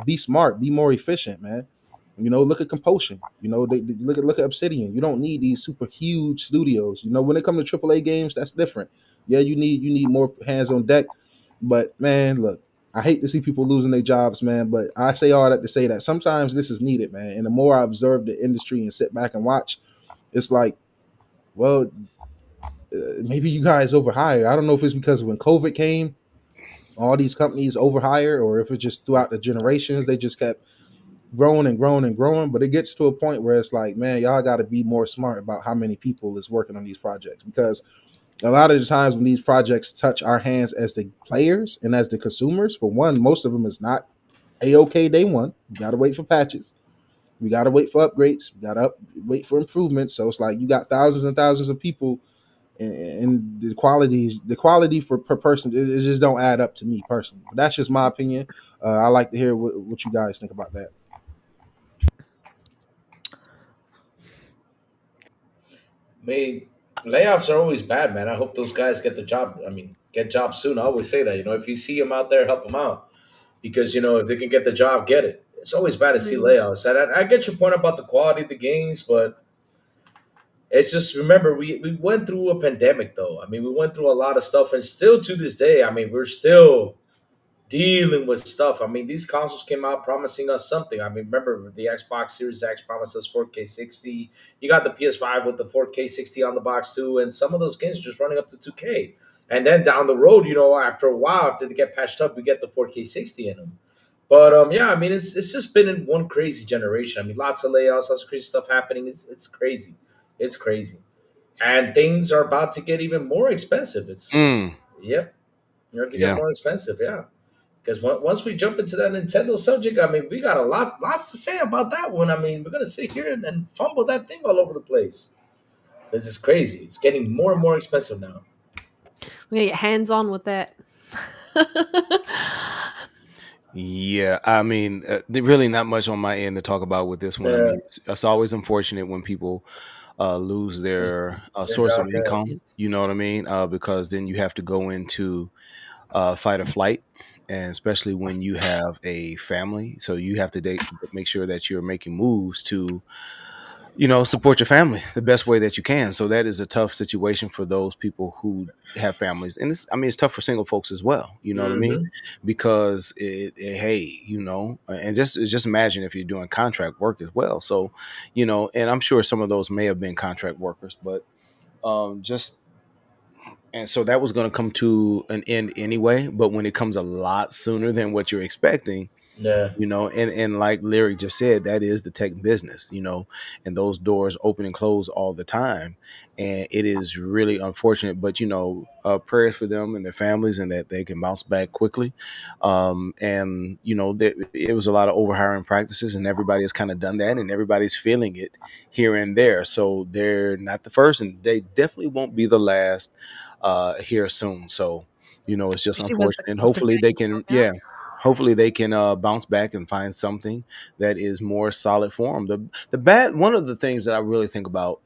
be smart, be more efficient, man. You know, look at Compulsion. You know, look at Obsidian. You don't need these super huge studios. You know, when it comes to AAA games, that's different. Yeah, you need more hands on deck. But man, look, I hate to see people losing their jobs, man. But I say all that to say that sometimes this is needed, man. And the more I observe the industry and sit back and watch, it's like, well, maybe you guys overhire. I don't know if it's because when COVID came, all these companies overhire, or if it's just throughout the generations they just kept growing and growing and growing. But it gets to a point where it's like, man, y'all got to be more smart about how many people is working on these projects, because a lot of the times when these projects touch our hands as the players and as the consumers, for one, most of them is not a-okay day one. You got to wait for patches. We got to wait for upgrades. We got to wait for improvements. So it's like you got thousands and thousands of people, and the quality for per person, it just don't add up to me personally. But that's just my opinion. I like to hear what you guys think about that. I mean, layoffs are always bad, man. I hope those guys get the job. I mean, get jobs soon. I always say that. You know, if you see them out there, help them out because you know if they can get the job, get it. It's always bad to see Mm. layoffs. And I get your point about the quality of the games, but it's just remember we went through a pandemic though. I mean, we went through a lot of stuff, and still to this day, I mean, we're still dealing with stuff. I mean, these consoles came out promising us something. I mean, remember the Xbox Series X promised us 4K 60. You got the PS5 with the 4K 60 on the box too, and some of those games are just running up to 2K. And then down the road, you know, after a while, after they get patched up, we get the 4K 60 in them. But yeah, I mean, it's just been in one crazy generation. I mean, lots of layoffs, lots of crazy stuff happening. It's crazy, it's crazy, and things are about to get even more expensive. It's Mm, yep, they're about to get yeah. more expensive. Yeah. Because once we jump into that Nintendo subject, I mean, we got lots to say about that one. I mean, we're gonna sit here and fumble that thing all over the place because it's crazy. It's getting more and more expensive now. We're gonna get hands on with that. Yeah, I mean, really not much on my end to talk about with this one. I The mean, it's always unfortunate when people lose their their source job, of yeah. income. You know what I mean? Because then you have to go into fight or flight, and especially when you have a family, so you have to make sure that you're making moves to support your family the best way that you can. So that is a tough situation for those people who have families. And I mean, it's tough for single folks as well. You know what I mean? Hmm. Because hey, and just imagine if you're doing contract work as well. So, and I'm sure some of those may have been contract workers, but just and so that was going to come to an end anyway. But when it comes a lot sooner than what you're expecting, Yeah, and like Larry just said, that is the tech business, and those doors open and close all the time, and it is really unfortunate. But prayers for them and their families, and that they can bounce back quickly. And it was a lot of overhiring practices, and everybody has kind of done that, and everybody's feeling it here and there. So they're not the first, and they definitely won't be the last here soon. So it's just Especially with the unfortunate, and cost of hopefully they games can, going up. hopefully they can bounce back and find something that is more solid for them. The bad one of the things that I really think about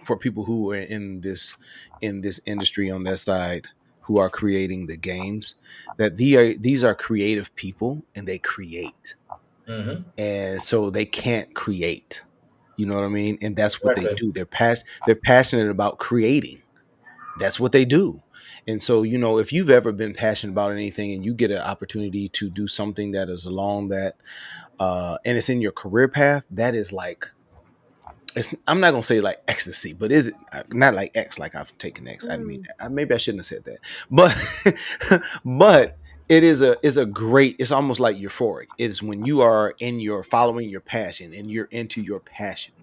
for people who are in this industry on their side, who are creating the games, that these are creative people, and they create, hmm, and so they can't create. You know what I mean? And that's what they exactly. do. They're passionate about creating. That's what they do. And so, if you've ever been passionate about anything and you get an opportunity to do something that is along that, and it's in your career path, that is like, I'm not gonna say like ecstasy, but is it not like X? Like I've taken X. I didn't mean that. Maybe I shouldn't have said that. But but it is a great. It's almost like euphoric. It is when you are in your following your passion and you're into your passion,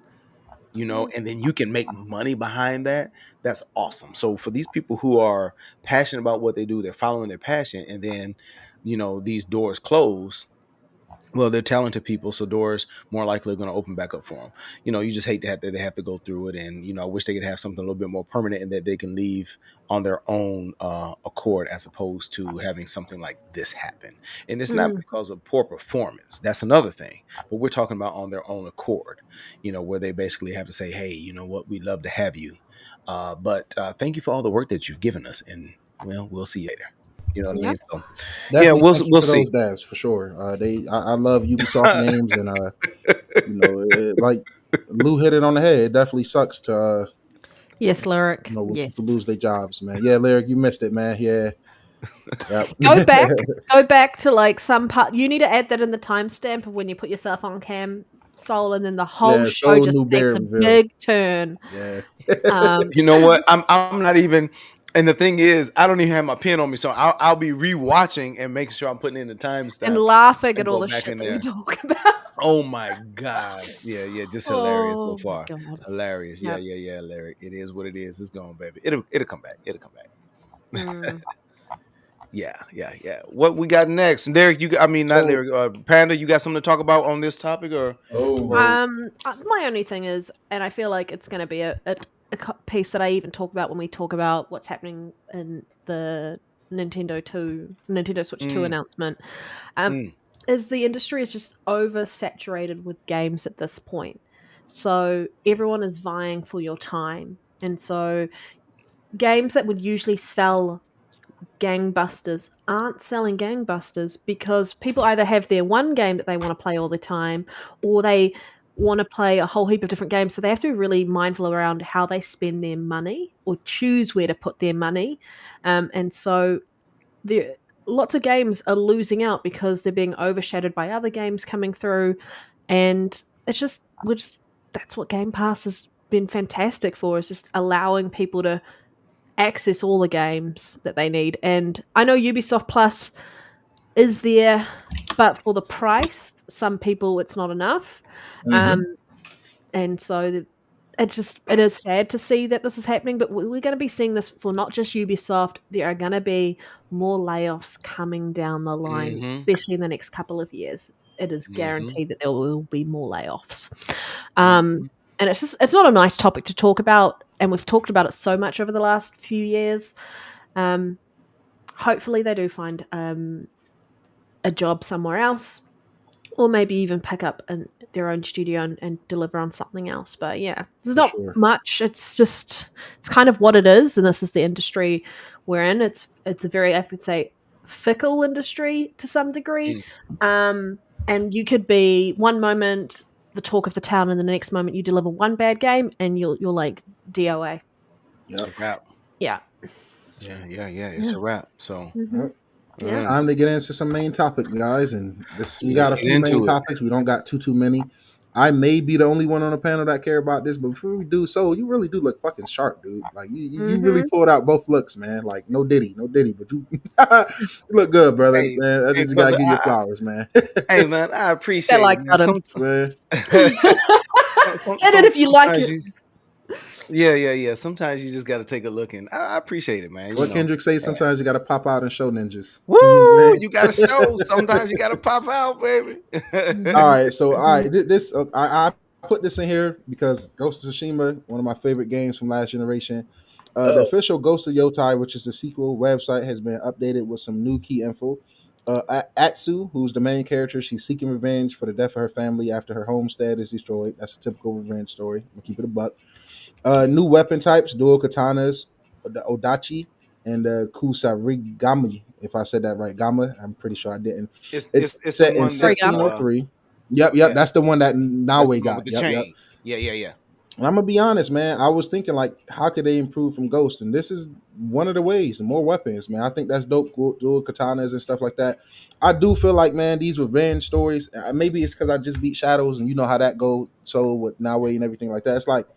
and then you can make money behind that. That's awesome. So for these people who are passionate about what they do, they're following their passion, and then these doors close. Well, they're talented people, so doors more likely are going to open back up for them. You just hate that they have to go through it, and I wish they could have something a little bit more permanent and that they can leave on their own accord, as opposed to having something like this happen. And it's not because of poor performance. That's another thing. But we're talking about on their own accord. Where they basically have to say, "Hey, you know what? We'd love to have you, but thank you for all the work that you've given us, and we'll see you later." You know what I mean? So yeah, Definitely we'll thank you we'll to see. those devs for sure. I love Ubisoft games, and like Lou hit it on the head. It definitely sucks to Yes, Lyric. when Yes. people lose their jobs, man. Yeah, Lyric, you missed it, man. Yeah, yep. Go back to like some part. You need to add that in the timestamp of when you put yourself on cam, Soul, and then the whole Yeah, show Soul just new takes bear a reveal. big turn. Yeah. You know what? I'm not even. And the thing is, I don't even have my pen on me, so I'll be rewatching and making sure I'm putting in the timestamp And laughing and at all go the back shit in that we there. talk about. Oh my god! Yeah, just hilarious so Oh my far. god. Hilarious. Yep. Yeah, Larry. It is what it is. It's going, baby. It'll come back. It'll come back. Mm. Yeah. What we got next? And Derek, not So Derek. Panda, you got something to talk about on this topic, or? Oh, My only thing is, and I feel like it's going to be a piece that I even talk about when we talk about what's happening in the Nintendo Switch 2 Mm, announcement, mm, is the industry is just oversaturated with games at this point. So everyone is vying for your time. And so games that would usually sell gangbusters aren't selling gangbusters because people either have their one game that they want to play all the time, or they want to play a whole heap of different games. So they have to be really mindful around how they spend their money or choose where to put their money. And so there, lots of games are losing out because they're being overshadowed by other games coming through. And it's just, that's what Game Pass has been fantastic for, is just allowing people to access all the games that they need. And I know Ubisoft Plus is there, but for the price, some people it's not enough. Um, and so it is sad to see that this is happening, but we're going to be seeing this for not just Ubisoft. There are going to be more layoffs coming down the line, mm-hmm, especially in the next couple of years. It is mm-hmm, guaranteed that there will be more layoffs. mm-hmm. And it's not a nice topic to talk about, and we've talked about it so much over the last few years. Hopefully they do find a job somewhere else, or maybe even pick up their own studio and deliver on something else. But yeah, there's for not sure. much. It's kind of what it is, and this is the industry we're in. It's a very, I would say, fickle industry to some degree. And you could be one moment the talk of the town, and the next moment you deliver one bad game, and you're like DOA. It's Yep. a wrap. Yeah. Yeah. It's a wrap. So Yep. Yeah. Time to get into some main topic, guys. And we got a get few main into it. topics. We don't got too many. I may be the only one on the panel that care about this, but before we do so, you really do look fucking sharp, dude. Like you really pulled out both looks, man. Like no diddy, but you, you look good, brother. Hey, Man, I just gotta brother. give you flowers, man. Hey, man, I appreciate They like it, man. buttons. Man. Get it if you like Sometimes it. Yeah. Sometimes you just got to take a look, and I appreciate it, man. What Kendrick say? Sometimes you gotta pop out and show ninjas. Woo! You got to show. Sometimes you got to pop out, baby. All right, so this I put this in here because Ghost of Tsushima, one of my favorite games from last generation. The official Ghost of Yotai, which is the sequel website, has been updated with some new key info. Atsu, who's the main character, she's seeking revenge for the death of her family after her homestead is destroyed. That's a typical revenge story. We'll keep it a buck. New weapon types: dual katanas, the Odachi, and Kusarigami. If I said that right, Gama. I'm pretty sure I didn't. It's the set in one that 1603. Yep. yeah. That's the one that That's the Nawe one got. with the Yep. chain. Yeah. And I'm gonna be honest, man. I was thinking like, how could they improve from Ghost? And this is one of the ways. More weapons, man. I think that's dope. Dual katanas and stuff like that. I do feel like, man, these revenge stories. Maybe it's because I just beat Shadows, and you know how that goes. So with Nawe and everything like that, it's like,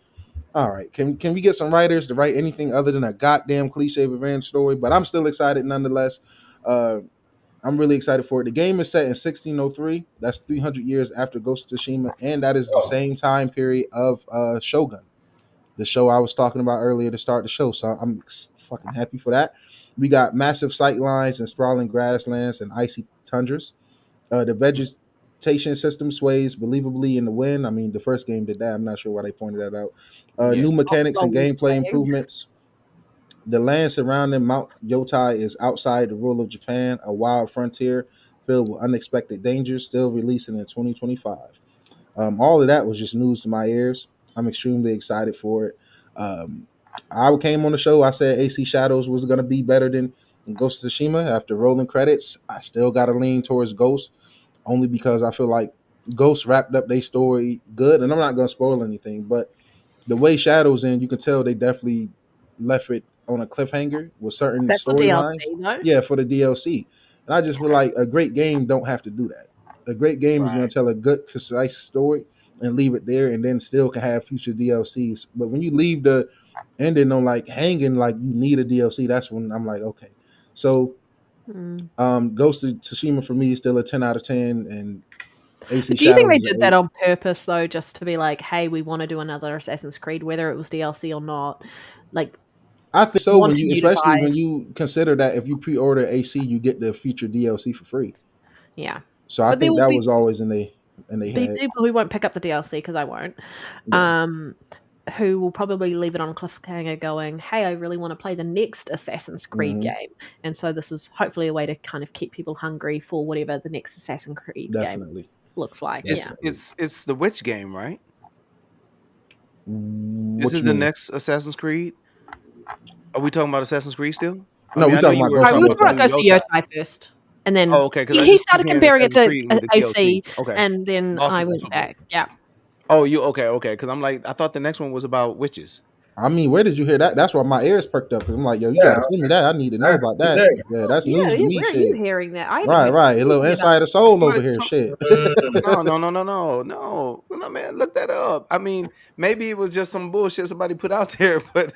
all right, can we get some writers to write anything other than a goddamn cliche revenge story? But I'm still excited nonetheless. Uh, I'm really excited for it. The game is set in 1603. That's 300 years after Ghost of Tsushima, and that is the Oh, same time period of Shogun, the show I was talking about earlier to start the show. So I'm fucking happy for that. We got massive sight lines and sprawling grasslands and icy tundras. The vegetation system sways believably in the wind. I mean, the first game did that. I'm not sure why they pointed that out. Yeah. New mechanics and Always gameplay saying. improvements. The land surrounding Mount Yotai is outside the rule of Japan, a wild frontier filled with unexpected dangers, still releasing in 2025. All of that was just news to my ears. I'm extremely excited for it. Um, I came on the show. I said AC Shadows was going to be better than Ghost of Tsushima. After rolling credits, I still got to lean towards Ghost, only because I feel like Ghost wrapped up their story good. And I'm not going to spoil anything, but the way Shadows in, you can tell they definitely left it on a cliffhanger with certain That's for storylines. DLC, though. Yeah, for the DLC. And I just feel like a great game don't have to do that. A great game is going right. to tell a good, concise story and leave it there, and then still can have future DLCs. But when you leave the ending on like hanging, like you need a DLC, that's when I'm like, okay. So Hmm. Ghost of Tsushima for me is still a 10 out of 10, and AC Do you think Shadows they is an did that 8. on purpose, though, just to be like, hey, we want to do another Assassin's Creed, whether it was DLC or not? Like, I think so. When wanting you, you to especially buy. when you consider that if you pre-order AC, you get the future DLC for free. Yeah. So I But there think will that be was always in they head. people who won't pick up the DLC because I won't. Yeah, Who will probably leave it on a cliffhanger going, hey, I really want to play the next Assassin's Creed hmm game. And so this is hopefully a way to kind of keep people hungry for whatever the next Assassin's Creed game definitely, looks like. Yeah. It's definitely. it's the witch game, right? This What is you the mean? next Assassin's Creed. Are we talking about Assassin's Creed still? I No, mean, we I know talking you about were Right, Ghost of we talking were about the talking Yotai. about new Ghost of Yotai. Yotai first. And then Oh, okay, because I he just keep started hearing comparing it Assassin's to Creed with the AC, DLC. Okay, and then lost I me went for a minute. back. Yeah. Oh, you okay? Because I'm like, I thought the next one was about witches. I mean, where did you hear that? That's why my ears perked up because I'm like, yo, you got Yeah, to send me that. I need to know that's about good that. there. Yeah, that's Yeah, news to me. where are you Shit. hearing that? I haven't Right, heard right. A little anything about insider this. soul over here. Shit. Mm. No, man, look that up. I mean, maybe it was just some bullshit somebody put out there, but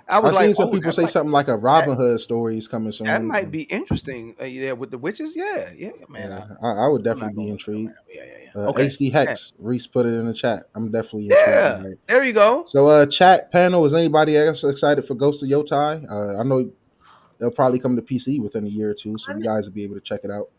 I I was like, seen some oh, people say something like a that Robin Hood story is coming that soon. might be interesting. Yeah, with the witches, yeah, man. Yeah, I would I'm not definitely be gonna look it up intrigued. right now. Yeah. Okay, AC yeah, Hex, Reese put it in the chat. I'm definitely intrigued yeah. by it. There you go. So, chat panel, is anybody else excited for Ghost of Yotai? I know they'll probably come to PC within a year or two, so you I'm, guys will be able to check it out.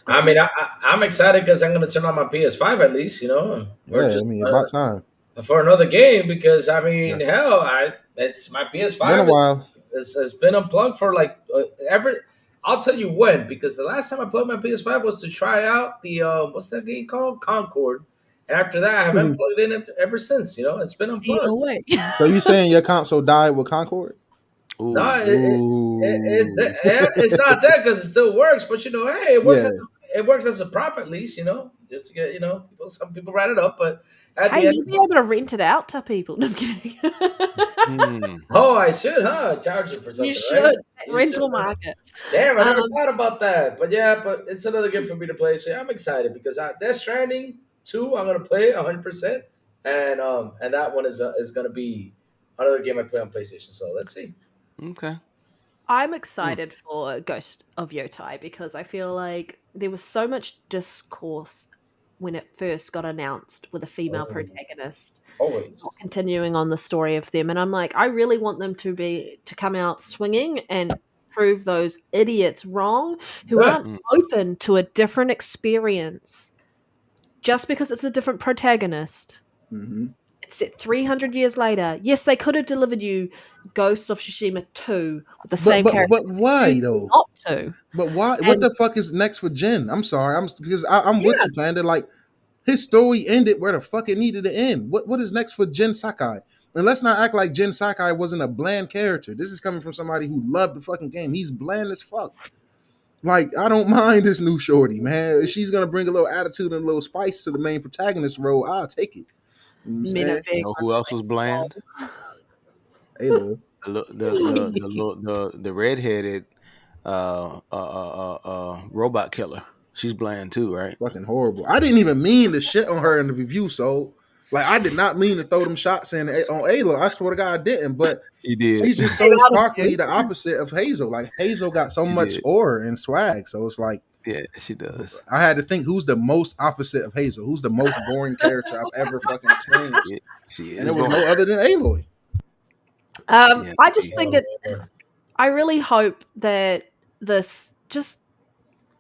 I mean, I'm excited because I'm going to turn on my PS5 at least, or Yeah, I just mean, about time. for another game because I mean, Yeah, hell, I it's my it's been a PS5 while. has been unplugged for like ever. I'll tell you when because the last time I plugged my PS5 was to try out the what's that game called Concord, and after that I haven't So plugged it in ever since. It's been unplugged. oh wait. you saying your console died with Concord? No, Ooh, Ooh, it's not that because it still works, but hey, yeah. it works as a prop at least, just to get some people write it up, but at Hey, the end, you'll be able to rent it out to people. No, I'm kidding. hmm. oh, I should, huh? Charge it for You something, should. right? That You should. rental market. Damn, I never Um, thought about that. But yeah, but it's another game for me to play. So yeah, I'm excited because Death Stranding 2, I'm gonna play 100%, and that one is gonna be another game I play on PlayStation. So let's see. Okay. I'm Hmm. excited for Ghost of Yotai because I feel like there was so much discourse when it first got announced with a female Oh, protagonist always. continuing on the story of them, and I'm like, I really want them to come out swinging and prove those idiots wrong who Yeah. aren't Mm. open to a different experience just because it's a different protagonist. hmm It's set 300 years later. Yes, they could have delivered you Ghost of Tsushima 2 with the But same but character. but why Choose though? not to. But why? What And the fuck is next for Jen? I'm sorry. I'm with yeah, you, Panda. Like his story ended where the fuck it needed to end. What is next for Jen Sakai? And let's not act like Jen Sakai wasn't a bland character. This is coming from somebody who loved the fucking game. He's bland as fuck. Like I don't mind this new shorty, man. If she's gonna bring a little attitude and a little spice to the main protagonist role, I'll take it. You know what I'm Mina saying? being You know who else was bland? Halo. The redheaded robot killer. She's bland too, right? Fucking horrible. I didn't even mean to shit on her in the review, so like I did not mean to throw them shots in on Ayla. I swear to God I didn't, but He did. she's just came so out of sparkly, you. the opposite of Hazel. Like Hazel got so She much did. aura and swag. So it's like Yeah, she does. I had to think who's the most opposite of Hazel? Who's the most boring character I've ever fucking experienced? She And is it was boring. no other than Aloy. Yeah, I just she- think I really hope that this just.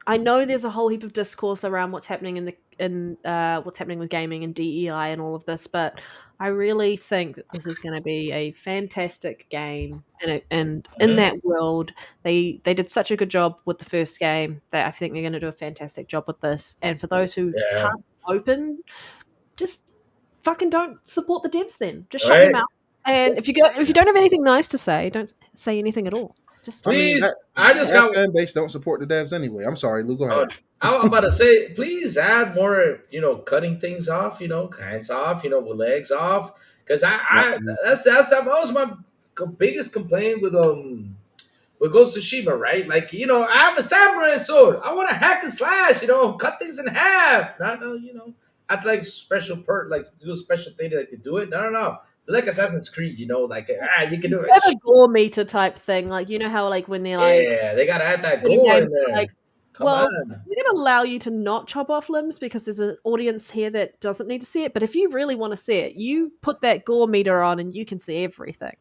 I know there's a whole heap of discourse around what's happening in what's happening with gaming and DEI and all of this, but I really think that this is going to be a fantastic game, and in that world, they did such a good job with the first game that I think they're going to do a fantastic job with this. And for those who Yeah. can't open, just fucking don't support the devs. Then just shut your Right. mouth. And if you don't have anything nice to say, don't say anything at all. Just I mean, Please, I just that got. fan base don't support the devs anyway. I'm sorry, Lou. Go Oh, ahead. I'm about to say, please add more. Cutting things off. Hands off. With legs off. Because that was my biggest complaint with Ghost of Tsushima, right? Like, I have a samurai sword. I want to hack and slash. Cut things in half. Not I'd like special like do a special thing to do it. No. Like Assassin's Creed, you can do have it. a gore meter type thing, like how like when they're like Yeah, they gotta add that certain gore games in there. like, Come well, on. we're going to allow you to not chop off limbs because there's an audience here that doesn't need to see it. But if you really want to see it, you put that gore meter on and you can see everything.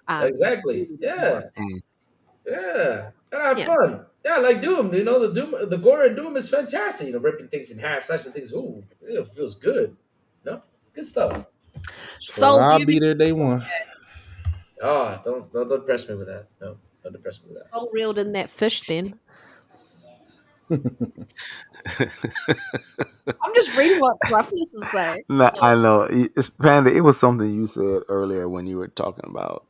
Exactly. Yeah. Mm. Yeah. And have Yeah. fun. Yeah, like Doom. The gore in Doom is fantastic. Ripping things in half, slashing things. Ooh, it feels good. Good stuff. Soul, do I'll you be there day one. Oh, don't depress me with that. No, don't depress me with that. soul reeled in that fish then? I'm just reading what Roughness is saying. No, I know. It's Panda. It was something you said earlier when you were talking about.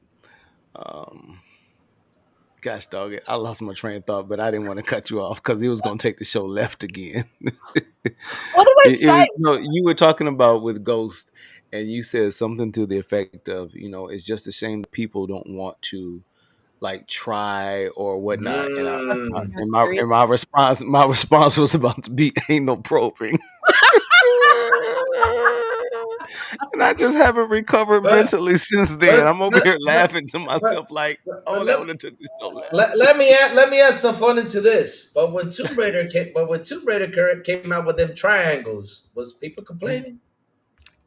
Gosh dog it, I lost my train of thought, but I didn't want to cut you off because he was going to take the show left again. What did I say? You were talking about with Ghost, and you said something to the effect of, it's just a shame that people don't want to like try or whatnot. And my response was about to be ain't no probing. And I just haven't recovered mentally since then. I'm over here laughing to myself like, oh, that would have took the show left. Let me add some fun into this. But when Tomb Raider came out with them triangles, was people complaining?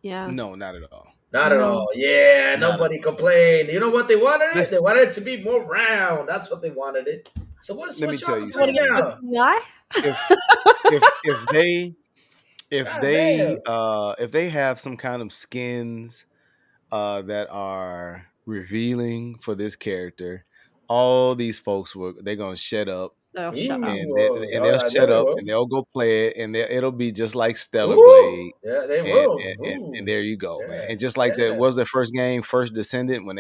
Yeah. No, not at all. Not at all. Yeah, Not nobody complained. You know what they wanted it? They wanted it to be more round. That's what they wanted it. So Let me tell you something now? Yeah. If they have some kind of skins that are revealing for this character, all these folks they're gonna shut up. Oh, shut up. And All they'll right, shut they up will. and they'll go play it, and it'll be just like Stellar Ooh, Blade. yeah, they And, will. and there you go, man. Yeah, And just like yeah. what was their first game, First Descendant, when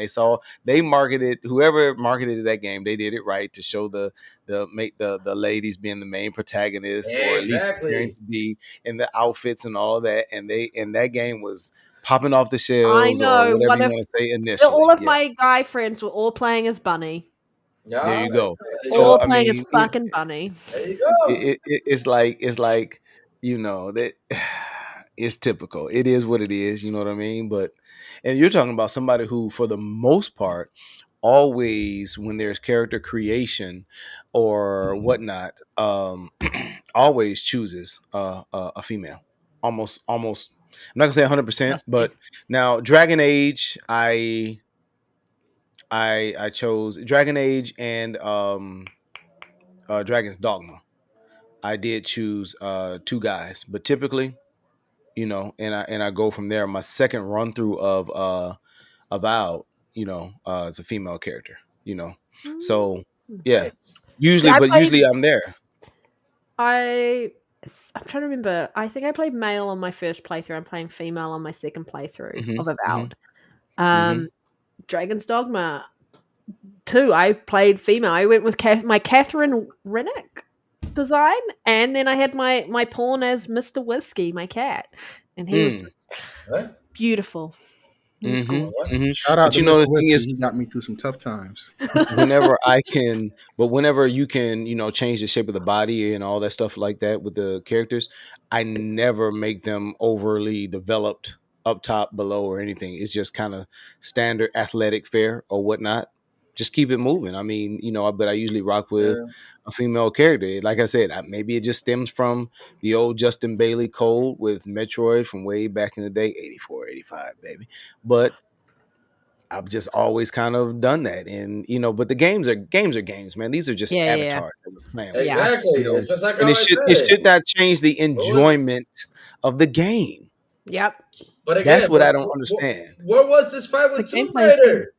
they marketed, whoever marketed that game, they did it right to show make the ladies being the main protagonist, or at least appearing Exactly. to be in the outfits and all of that. And that game was popping off the I shelves, or know. whatever you want to say initially. All of Yeah. my guy friends were all playing as Bunny. Yeah, There you go. there you So, All go. I playing as mean, fucking Bunny. There you go. it's like that it's typical. It is what it is, you know what I mean? And you're talking about somebody who, for the most part, always, when there's character creation or whatnot, always chooses a female. Almost. I'm not gonna say 100%, Trust me. but now Dragon Age, I chose Dragon Age and Dragon's Dogma. I did choose two guys, but typically, and I go from there. My second run through of Avowed, is a female character, So yeah, Nice. usually I'm there. I'm trying to remember. I think I played male on my first playthrough. I'm playing female on my second playthrough of Avowed. Dragon's Dogma 2, I played female. I went with my Catherine Rennick design, and then I had my pawn as Mr. Whiskey, my cat, and he was just What? beautiful. It was Mm-hmm, cool. What? mm-hmm. Shout out But to you know, Mr. the thing Whiskey. is, He got me through some tough times. whenever you can, change the shape of the body and all that stuff like that with the characters, I never make them overly developed up top, below, or anything. It's just kind of standard athletic fare or whatnot. Just keep it moving. I mean, but I usually rock with Yeah. a female character. Like I said, maybe it just stems from the old Justin Bailey code with Metroid from way back in the day, 84, 85, baby. But I've just always kind of done that, and but the games, man. These are just Yeah, yeah, avatars that we're playing with, yeah. Exactly. and It's just like and how it I should said it it. should not change the What was? enjoyment of the game. Yep. But That's again, what I don't understand. where was this fight The with Tomb gameplay is good. Raider?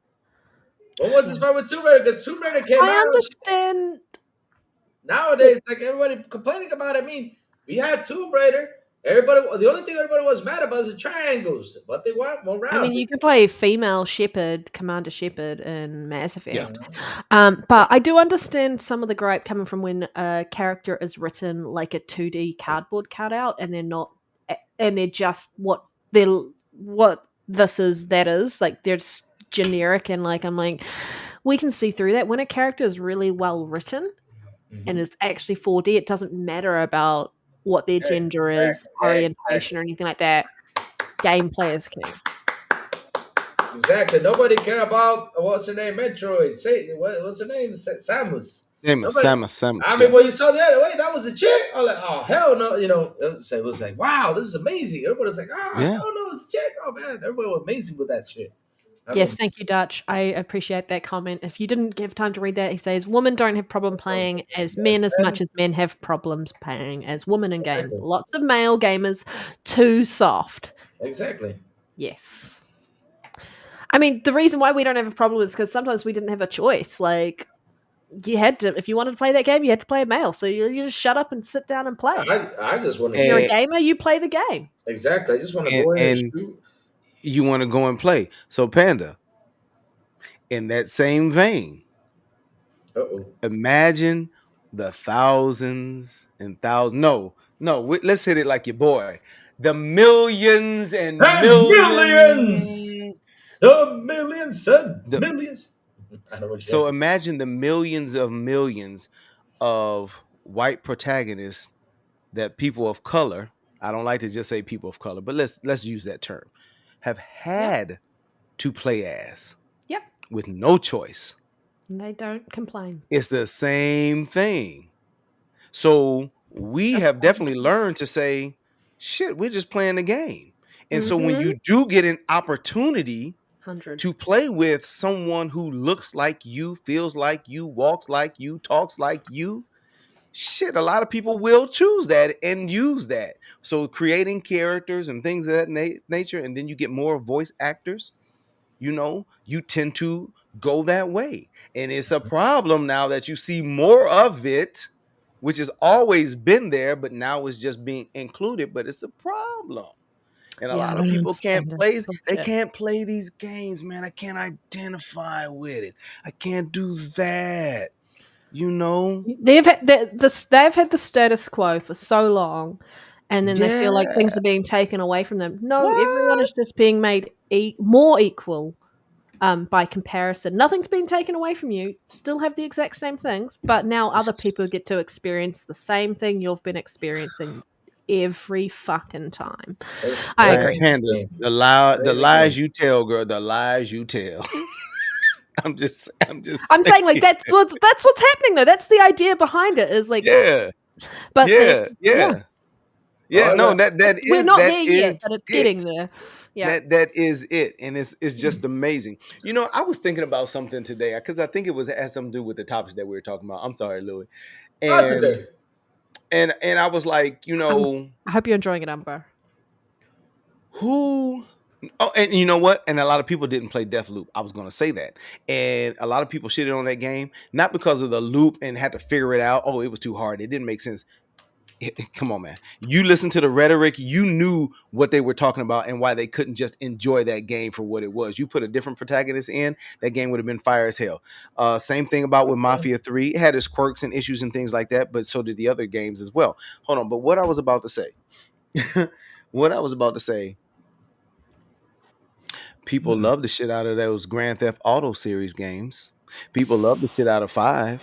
When was this fight with Tomb Raider? Because Tomb Raider came I out. understand. Nowadays, like everybody complaining about it. I mean, we had Tomb Raider. Everybody, the only thing everybody was mad about is the triangles, but they want more I mean, round. you can play female Shepard, Commander Shepard in Mass Yeah, Effect. But I do understand some of the gripe coming from when a character is written like a 2D cardboard cutout, and they're not, and they're just what this is. That is like they're just generic, and like I'm like, we can see through that. When a character is really well written and Mhm. is actually 4D, it doesn't matter about what their gender is, orientation, or anything like that. Gameplay is king. Exactly. Nobody care about what's her name, Metroid. Say what's her name, Samus. Nobody. Samus. I mean, Yeah, when you saw the other way, that was a chick. I was like, oh hell no, it was like, wow, this is amazing. Everybody was like, yeah. hell no, it's a chick. Oh man, everybody was amazing with that shit. I Yes, mean, thank you, Dutch. I appreciate that comment. If you didn't give time to read that, he says women don't have problem playing as yes, men as man. much as men have problems playing as women in games. Exactly. Lots of male gamers too soft. Exactly. Yes. I mean, the reason why we don't have a problem is because sometimes we didn't have a choice. Like, you had to, if you wanted to play that game, you had to play a male. So you just shut up and sit down and play. I just want to If you're a And gamer, you play the game. exactly. I just want to and, go in and and shoot. you want to go and play. So Panda, in that same vein, Uh-oh. imagine the thousands and thousands. No, let's hit it like your boy. The millions and And millions, millions. millions and The, millions. I know what you're so imagine the millions of millions of white protagonists that people of color, I don't like to just say people of color, but let's use that term, have Yep. had to play as Yep. with no choice. And they don't complain. It's the same thing. So we Of have course. definitely learned to say, shit, we're just playing the game. And so when Mm-hmm. you do get an opportunity 100. to play with someone who looks like you, feels like you, walks like you, talks like you, shit, a lot of people will choose that and use that. So creating characters and things of that nature, and then you get more voice actors, you tend to go that way. And it's a problem now that you see more of it, which has always been there, but now it's just being included, but it's a problem. And a Yeah, I lot of don't people can't understand it. play, It's they bullshit. can't play these games, man. I can't identify with it. I can't do that. You know? They've had they've had the status quo for so long, and then they feel like Yeah. things are being taken away from them. No, everyone What? is just being made more equal by comparison. Nothing's being taken away from you. Still have the exact same things, but now other people get to experience the same thing you've been experiencing every fucking time. It's I playing agree. the Panda, game. the Play the game. lies you tell, girl, the lies you tell. I'm just I'm saying like saying. that's what's happening though. That's the idea behind it. Is like, Yeah, but yeah, yeah, yeah, yeah. Oh, No, no. we're not that there yet, is but it's it. getting there. Yeah. That is it, and it's just amazing. I was thinking about something today because I think it had something to do with the topics that we were talking about. I'm sorry, Louis, That's and okay. and I was like, I hope you're enjoying it, Amber. who. Oh, and you know what? And a lot of people didn't play Deathloop. I was going to say that, and a lot of people shitted on that game not because of the loop and had to figure it out. Oh, it was too hard. It didn't make sense. Come on, man. You listen to the rhetoric. You knew what they were talking about and why they couldn't just enjoy that game for what it was. You put a different protagonist in, that game would have been fire as hell. Same thing about with Mafia 3. It had its quirks and issues and things like that, but so did the other games as well. Hold on. But what I was about to say, what I was about to say People love the shit out of those Grand Theft Auto series games. People love the shit out of 5.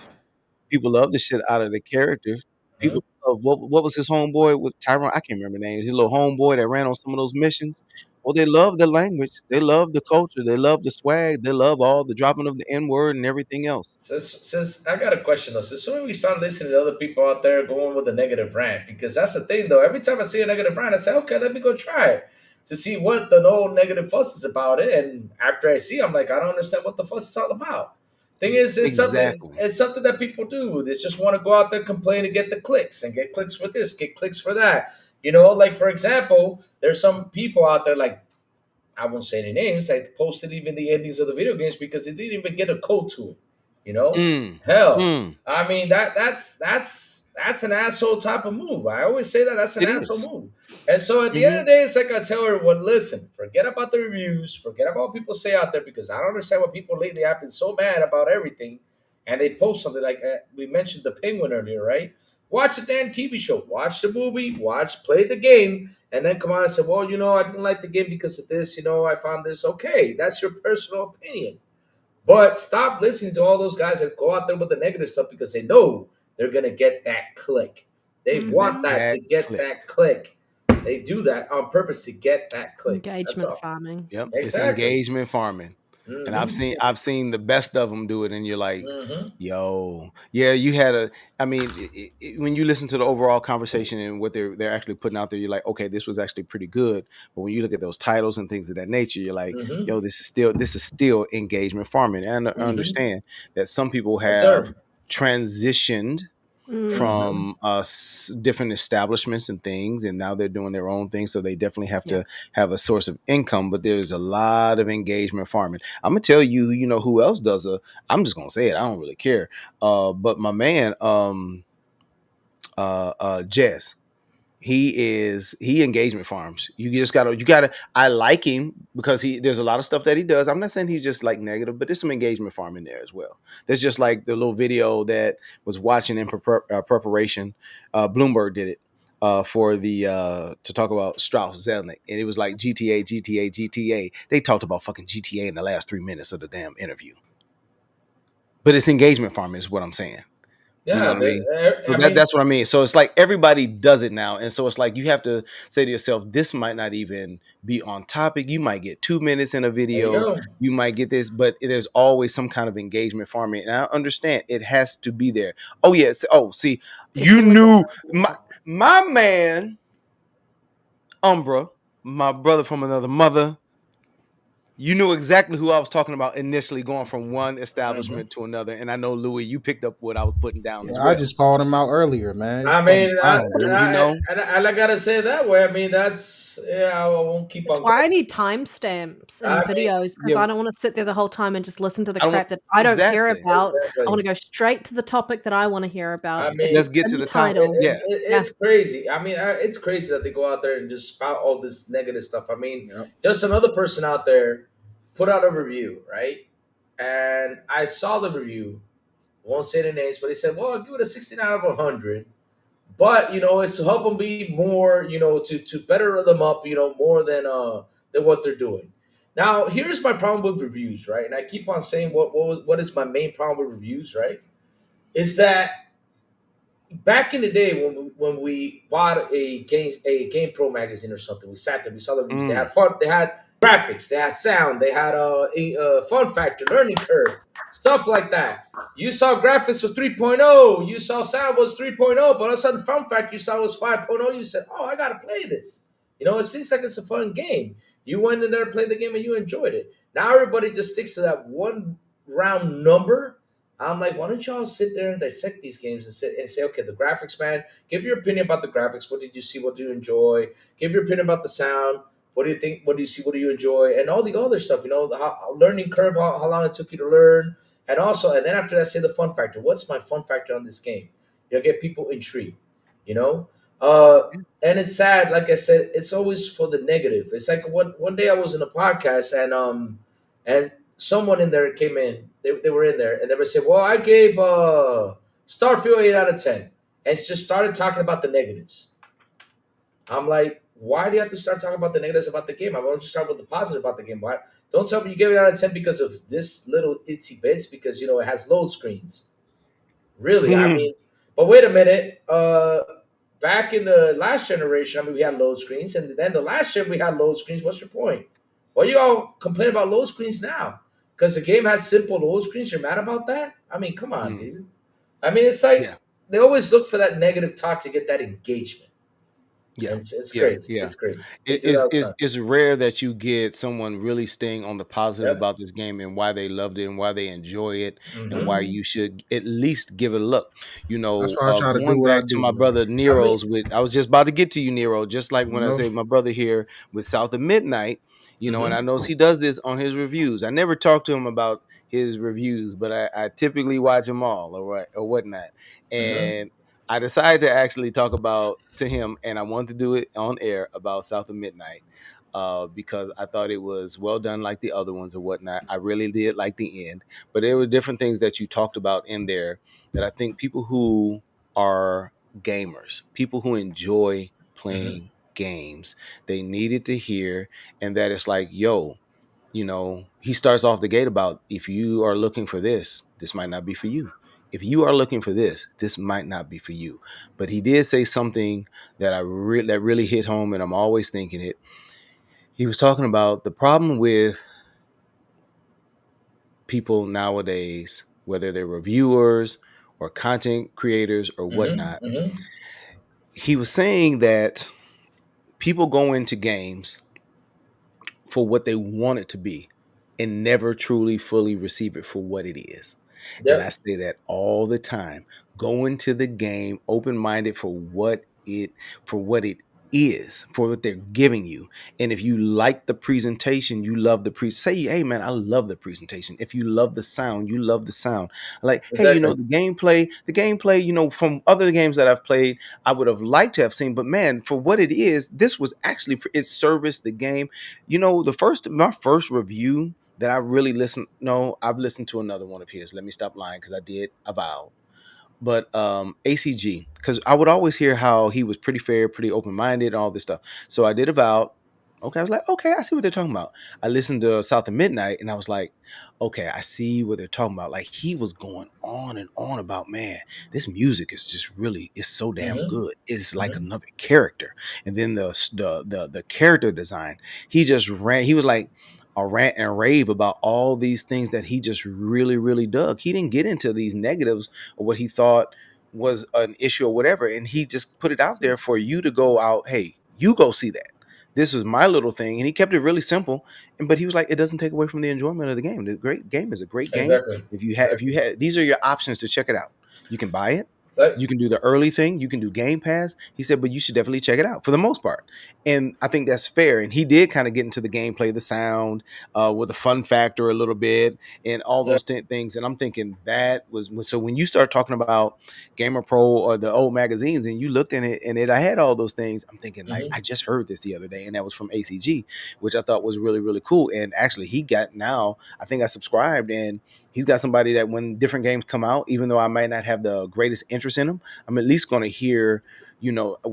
People love the shit out of the characters. Mhm. People love what was his homeboy with Tyrone? I can't remember names. His little homeboy that ran on some of those missions. Well, they love the language. They love the culture. They love the swag. They love all the dropping of the N word and everything else. Since I got a question though, since when we start listening to other people out there going with a negative rant, because that's the thing though. Every time I see a negative rant, I say, okay, let me go try it to see what the whole negative fuss is about it. And after I see, I'm like, I don't understand what the fuss is all about. Thing is, Exactly. it's something that people do. They just want to go out there, complain, and get the clicks, and get clicks for this, get clicks for that. You know, like for example, there's some people out there like I won't say any names. I posted even the endings of the video games because they didn't even get a code to it. You know, Mm. hell, Mm. I mean that's an asshole type of move. I always say that that's an It asshole is. move. And so at the end of Mhm. the day, it's like I tell everyone, listen, forget about the reviews, forget about what people say out there because I don't understand what people lately have been so mad about everything, and they post something like we mentioned the Penguin earlier, right? Watch the damn TV show, watch the movie, play the game, and then come out and say, well, I didn't like the game because of this. I found this. Okay, that's your personal opinion. But stop listening to all those guys that go out there with the negative stuff because they know they're going to get that click. They want Mhm. that to That get click. that click. They do that on purpose to get that click. That's Engagement all. farming. Yep, it's Exactly. engagement farming, and I've Mm-hmm. seen the best of them do it, and you're like, Mm-hmm. yo, yeah, you had a. I mean, when you listen to the overall conversation and what they're actually putting out there, you're like, okay, this was actually pretty good. But when you look at those titles and things of that nature, you're like, Mm-hmm. yo, this is still engagement farming, and I Mm-hmm. understand that some people Yes, have sir. transitioned Mm. Mm-hmm. from different establishments and things, and now they're doing their own thing, so they definitely have Yeah. to have a source of income. But there's a lot of engagement farming. I'm gonna tell you, who else does I'm just gonna say it, I don't really care, but my man, Jess, he engagement farms. You gotta I like him because there's a lot of stuff that he does. I'm not saying he's just like negative, but there's some engagement farming there as well. There's just like the little video that was watching in preparation. Bloomberg did it for the to talk about Strauss Zelnick, and it was like GTA, GTA, GTA. They talked about fucking GTA in the last 3 minutes of the damn interview. But it's engagement farming is what I'm saying. You know Yeah, what I mean? So I mean, that's what I mean. So it's like everybody does it now. And so it's like you have to say to yourself, this might not even be on topic. You might get 2 minutes in a there you video. go. You might get this, but there's always some kind of engagement farming. And I understand it has to be there. Oh, yes. Oh, see, you Definitely the knew my man, Umbra, my brother from another mother. You knew exactly who I was talking about initially going from one Mm-hmm. establishment to another. And I know, Louis, you picked up what I was putting down as Yeah, I well. just called him out earlier, man. It's I fucking mean, wild, dude. You know? I gotta say it that way. I mean, that's yeah. I won't keep It's on why I going. need timestamps I in mean, videos because Yeah, I don't want to sit there the whole time and just listen to the I don't want crap that I don't care exactly. about. I want exactly. to go straight to the topic that I want to hear I about. If mean, Let's it's get in to the the topic. title, Yeah. yeah, it's crazy. I mean, it's crazy that they go out there and just spout all this negative stuff. I mean, Yep. just another person out there put out a review, right? And I saw the review. Won't say the names, but he said, "Well, I'll give it a 69 out of 100." But it's to help them be more, to better them up, more than what they're doing. Now, here's my problem with reviews, right? And I keep on saying what is my main problem with reviews, right? Is that back in the day when we bought a Game Pro magazine or something, we sat there, we saw the reviews. They Mm. had fun, they had graphics, they had sound, they had a fun factor, learning curve, stuff like that. You saw graphics was 3.0, you saw sound was 3.0, but all of a sudden fun factor you saw was 5.0. You said, "Oh, I gotta play this." It seems like it's a fun game. You went in there, played the game, and you enjoyed it. Now everybody just sticks to that one round number. I'm like, why don't y'all sit there and dissect these games and sit and say, okay, the graphics, man, give your opinion about the graphics. What did you see? What do you enjoy? Give your opinion about the sound. What do you think? What do you see? What do you enjoy? And all the other stuff, the learning curve, how long it took you to learn. And then after that, say the fun factor. What's my fun factor on this game? Get people intrigued, you know? And it's sad, like I said, it's always for the negative. It's like one day I was in a podcast and someone in there came in. They were in there and they were saying, "Well, I gave Starfield 8 out of 10," and just started talking about the negatives. I'm like, why do you have to start talking about the negatives about the game? I want you to start with the positive about the game. Why? Don't tell me you give it out of 10 because of this little itsy bits because it has load screens. Really, I mean, but wait a minute. Back in the last generation, I mean, we had load screens, and then the last year we had load screens. What's your point? Why you all complain about load screens now? Because the game has simple load screens. You're mad about that? I mean, come on, Mm, dude. I mean, it's yeah. like they always look for that negative talk to get that engagement, Yeah. and it's Yeah. crazy. Yeah. It's crazy. They It do that all the time. is rare that you get someone really staying on the positive Yep. about this game and why they loved it and why they enjoy it and why Hmm. you should at least give it a look. That's why I try to do Going what I back to do, my man. brother I mean, Nero's with I was just about to get to you, Nero, just like You when I know, say my brother here with South of Midnight, and I hmm know he does this on his reviews. I never talk to him about his reviews, but I typically watch them all or whatnot. hmm And I decided to actually talk about to him, and I wanted to do it on air about South of Midnight, because I thought it was well done, like the other ones or whatnot. I really did like the end, but there were different things that you talked about in there that I think people who are gamers, people who enjoy hmm playing games, they needed to hear, and that it's like, yo, he starts off the gate about if you are looking for this, this might not be for you. If you are looking for this might not be for you. But he did say something that that really hit home, and I'm always thinking it. He was talking about the problem with people nowadays, whether they're reviewers or content creators or hmm whatnot. hmm He was saying that people go into games for what they want it to be and never truly fully receive it for what it is. And I Yep. say that all the time. Go into the game open-minded for what it is, for what they're giving you. And if you like the presentation, you love say, hey man, I love the presentation. If you love the sound, you love the sound. Like, hey, Exactly. the gameplay, from other games that I've played, I would have liked to have seen, but man, for what it is, this was actually it serviced the game. My first review that I really listened. No, I've listened to another one of his. Let me stop lying because I did about. But ACG, because I would always hear how he was pretty fair, pretty open minded, and all this stuff. So I did Avowed. Okay, I was like, okay, I see what they're talking about. I listened to South of Midnight, and I was like, okay, I see what they're talking about. Like he was going on and on about, man, this music is just really, it's so damn hmm good. It's like hmm another character. And then the character design, he just ran. He was like a rant and rave about all these things that he just really, really dug. He didn't get into these negatives or what he thought was an issue or whatever. And he just put it out there for you to go out, hey, you go see that. This is my little thing. And he kept it really simple. But he was like, it doesn't take away from the enjoyment of the game. The great game is a great game. Exactly. If you Exactly. had these are your options to check it out. You can buy it. Like. You can do the early thing. You can do Game Pass. He said, but you should definitely check it out for the most part. And I think that's fair. And he did kind of get into the gameplay, the sound, with the fun factor a little bit, and all Yeah. those things. And I'm thinking that was so when you start talking about Gamer Pro or the old magazines, and you looked in it and I had all those things. I'm thinking like hmm I just heard this the other day, and that was from ACG, which I thought was really really cool. And actually, he got now. I think I subscribed, and he's got somebody that when different games come out, even though I might not have the greatest interest in them, I'm at least going to hear,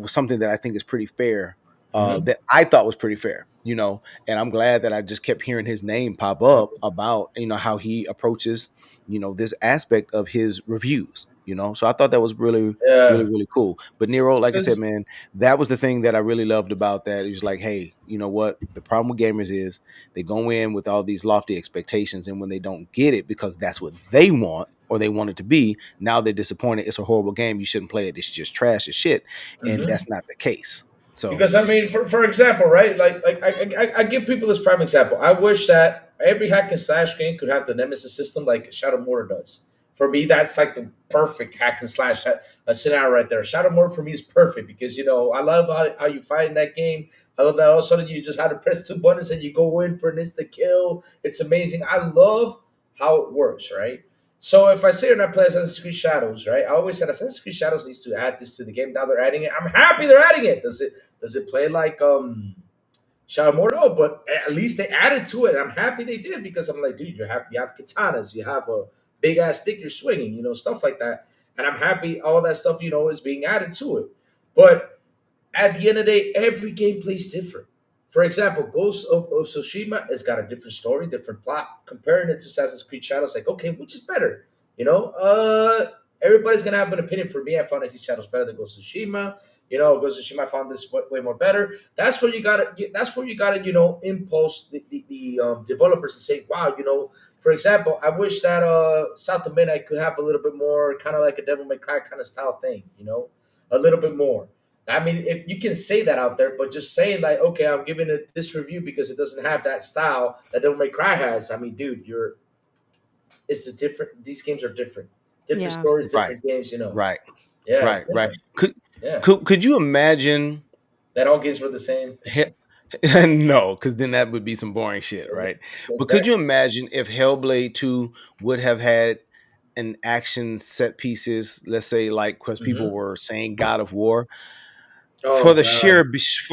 something that I think is pretty fair. hmm That I thought was pretty fair, and I'm glad that I just kept hearing his name pop up about how he approaches this aspect of his reviews. So I thought that was really really Yeah. really cool. But Nero, like I said, Because. man, that was the thing that I really loved about that. He was like, hey, you know what? The problem with gamers is they go in with all these lofty expectations, and when they don't get it because that's what they want or they want it to be, now they're disappointed. It's a horrible game. You shouldn't play it. It's just trash as shit, and hmm that's not the case. So Because I mean, for example, right? Like I give people this prime example. I wish that every hack and slash game could have the nemesis system like Shadow Mortar does. For me, that's like the perfect hack and slash scenario right there. Shadow Mortar for me is perfect because I love how you fight in that game. I love that all of a sudden you just have to press two buttons and you go in for an instant kill. It's amazing. I love how it works, right? So if I sit here and I play Assassin's Creed Shadows, right? I always said Assassin's Creed Shadows needs to add this to the game. Now they're adding it. I'm happy they're adding it. Does it play like Shadow Mortal? No, but at least they added to it. I'm happy they did because I'm like, dude, you have katanas, you have a big ass stick you're swinging, stuff like that. And I'm happy all that stuff, is being added to it. But at the end of the day, every gameplay is different. For example, Ghost of Tsushima has got a different story, different plot. Comparing it to Assassin's Creed Shadows, like, okay, which is better? You know, everybody's gonna have an opinion. For me, I found AC Shadows better than Ghost of Tsushima. You know, Ghost of Tsushima, I found this way more better. That's where you gotta. That's where you gotta, impulse the developers to say, wow, For example, I wish that South of Midnight could have a little bit more, kind of like a Devil May Cry kind of style thing. A little bit more. I mean, if you can say that out there, but just saying like, okay, I'm giving it this review because it doesn't have that style that Devil May Cry has. I mean, dude, it's a different. These games are different, different Yeah. stories, Right, different games. right, Yeah, it's right. different. Could Yeah, could you imagine? that all games were the same. No, because then that would be some boring shit, right? But could Exactly. you imagine if Hellblade 2 would have had an action set pieces, let's say, like, because people Hmm. were saying God of War, Oh God. for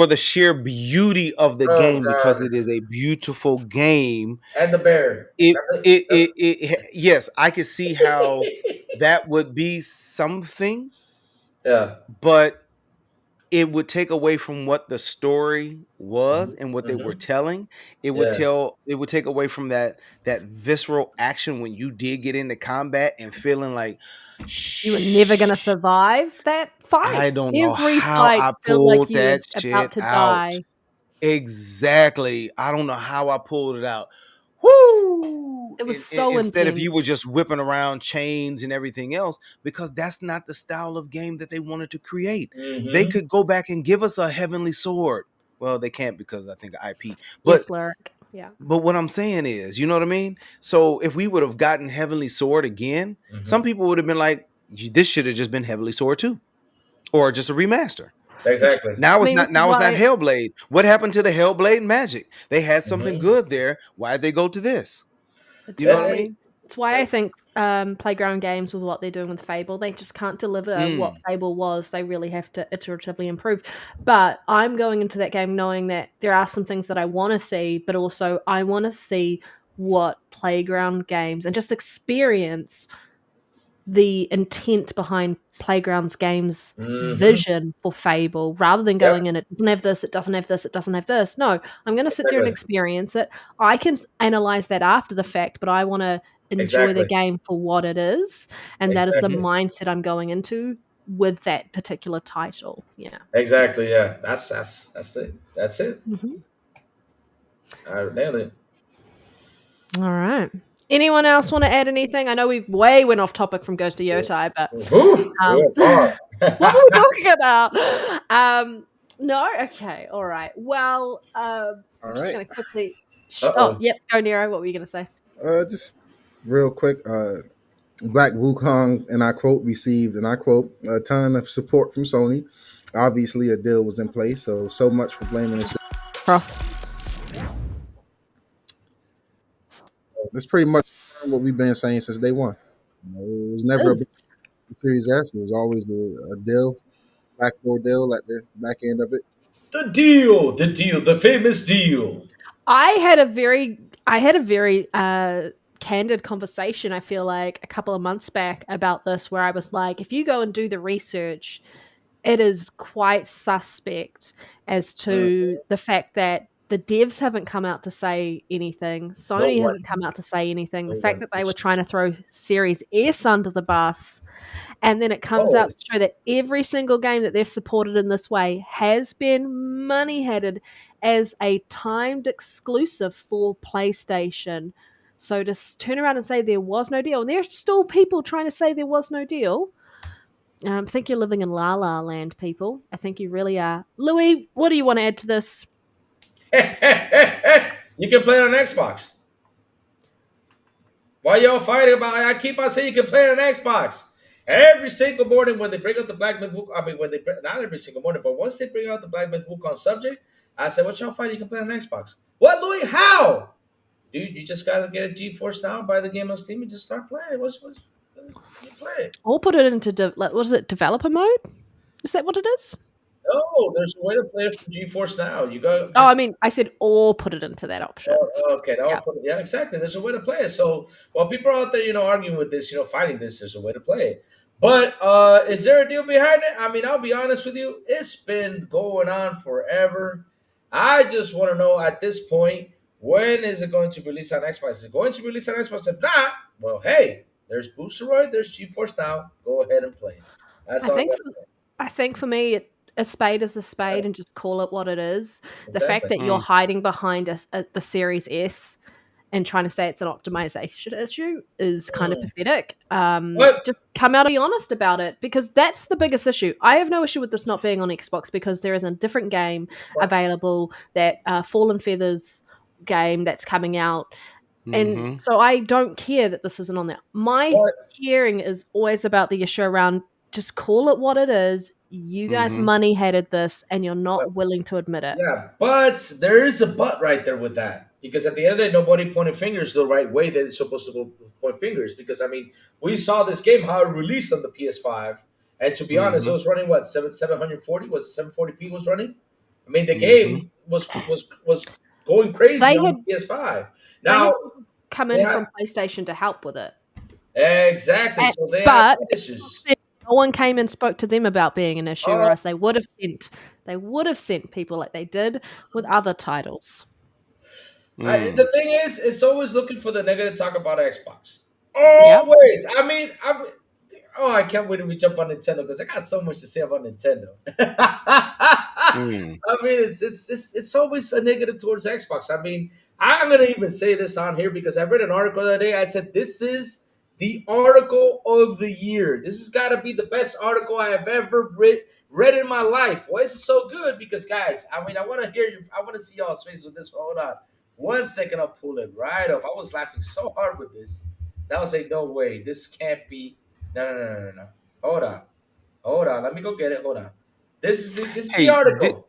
the sheer beauty of the Oh game, because God. it is a beautiful game. And the bear. Yes, I could see how that would be something, Yeah. but it would take away from what the story was and what they were Hmm. telling. Yeah. It would take away from that visceral action when you did get into combat and feeling like, You were never going to shh, survive that fight. I don't know Every how fight I felt like pulled you were that about shit to out. die. Exactly. I don't know how I pulled it out. Woo! It was so Instead of intense. you were just whipping around chains and everything else, because that's not the style of game that they wanted to create. They Hmm. could go back and give us a heavenly sword. Well, they can't because I think of IP. But Yes, Lyric. Yeah. what I'm saying is, you know what I mean? So if we would have gotten Heavenly Sword again, some Hmm. people would have been like, this should have just been Heavenly Sword 2 or just a remaster. Which, Exactly. I mean, which is Now it's not why Hellblade. What happened to the Hellblade magic? They had something Hmm. good there. Why'd they go to this? it's You know what I why mean? it's why I think Playground Games with what they're doing with Fable, they just can't deliver what Mm. Fable was. They really have to iteratively improve. But I'm going into that game knowing that there are some things that I want to see, but also I want to see what Playground Games and just experience the intent behind Playground's game's Hmm. vision for Fable rather than Yep. going in, it doesn't have this, it doesn't have this, it doesn't have this. No, I'm going to sit there and Exactly. experience it. I can analyze that after the fact, but I want to enjoy the Exactly. game for what it is. And that is the Exactly. Mhm. mindset I'm going into with that particular title. Yeah. Exactly. Yeah. That's it. That's it. Mhm. I nailed it. All right. Anyone else want to add anything? I know we way went off topic from Ghost of Yotai, but Whew, we went far. what were we talking about? No, okay, all right. Well, All I'm just right. gonna quickly. Uh Oh, oh. yep. Go Nero. What were you gonna say? Just real quick. Black Wukong, and I quote, received, and I quote, a ton of support from Sony. Obviously, a deal was in place, so much for blaming the. Cross. That's pretty much what we've been saying since day one. It was never Is. about Series S. It was always a deal, backdoor deal at the back end of it. The famous deal. I had a very candid conversation. I feel like a couple of months back about this, where I was like, if you go and do the research, it is quite suspect as Mhm. to the fact that the devs haven't come out to say anything. No Sony one. hasn't come out to say anything. No The fact one. that they were trying to throw Series S under the bus, and then it comes out Oh. to show that every single game that they've supported in this way has been money headed as a timed exclusive for PlayStation. So to turn around and say there was no deal, and there's still people trying to say there was no deal. I think you're living in La La Land, people. I think you really are. Louis, what do you want to add to this? You can play it on Xbox. Why y'all fighting about? I keep on saying you can play it on Xbox. Every single morning when they bring up the Black Myth Wukong, I mean, not every single morning, but once they bring out the Black Myth Wukong subject, I said, "What y'all fighting? You can play it on Xbox." What, Louis? How? Dude, you just gotta get a GeForce now, buy the game on Steam, and just start playing it. What's you play it? Or put it into what is it, developer mode? Is that what it is? No, there's a way to play it from GeForce now. You go Oh, I just mean, I said or put it into that option. okay. That will Yeah. put it, yeah, exactly. There's a way to play it. So while people are out there, arguing with this, fighting this, there's a way to play it. But is there a deal behind it? I mean, I'll be honest with you. It's been going on forever. I just want to know at this point, when is it going to release on Xbox? Is it going to release on Xbox? If not, well, hey, there's Boosteroid, there's GeForce Now. Go ahead and play it. That's I all I think got to say. I think for me, a spade is a Yeah, spade, and just call it what it is. The fact exactly. that you're Mm, hiding behind the Series S and trying to say it's an optimization issue is kind of Mm. pathetic. But Just come out and be honest about it, because that's the biggest issue. I have no issue with this not being on Xbox, because there is a different game but available, that Fallen Feathers game that's coming out. And mm-hmm. so I don't care that this isn't on there. My but hearing is always about the issue around, just call it what it is. You guys Mm-hmm. money headed this, and you're not willing to admit it. yeah, but there is a but right there with that. Because at the end of the day, nobody pointed fingers the right way that it's supposed to go point fingers. Because I mean, we saw this game how it released on the PS5, and to be honest, it Mm-hmm. was running what 740 was it 740p was running. I mean, the Mm-hmm. game was going crazy They on had the PS5. they Now had come they in had from PlayStation to help with it. exactly, A- so they had But issues. no one came and spoke to them about being an issue, or Oh, else they would have sent people like they did with other titles. The Mm. thing is, it's always looking for the negative talk about Xbox. Yep. Always. I mean, I can't wait till we jump on Nintendo because I got so much to say about Nintendo. Mm. I mean, it's always a negative towards Xbox. I mean, I'm gonna even say this on here because I read an article the other day. I said this is the article of the year. This has got to be the best article I have ever read in my life. Why is it so good? Because guys, I mean, I want to hear you. I want to see y'all's face with this. Hold on, 1 second. I'll pull it right up. I was laughing so hard with this. That was like, no way. This can't be. No. Hold on. Hold on. Let me go get it. Hold on. This is the Hey, article.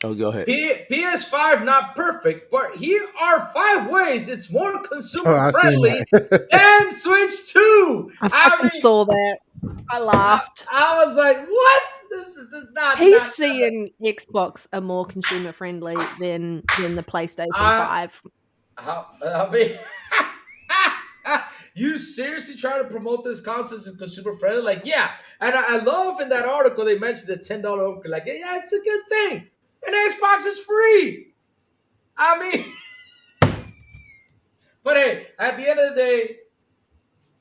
oh, go ahead. PS5 not perfect, but here are 5 ways it's more Oh, consumer I seen friendly that. than Switch 2. I I fucking mean, saw that. I I, laughed. I was like, what? This is not. PC and Xbox are more consumer friendly than the PlayStation I, 5. I mean, you seriously try to promote this console as consumer friendly? Like, yeah. And I love in that article they mentioned the $10 upgrade. Like, yeah, it's a good thing. And Xbox is free. I mean, but hey, at the end of the day,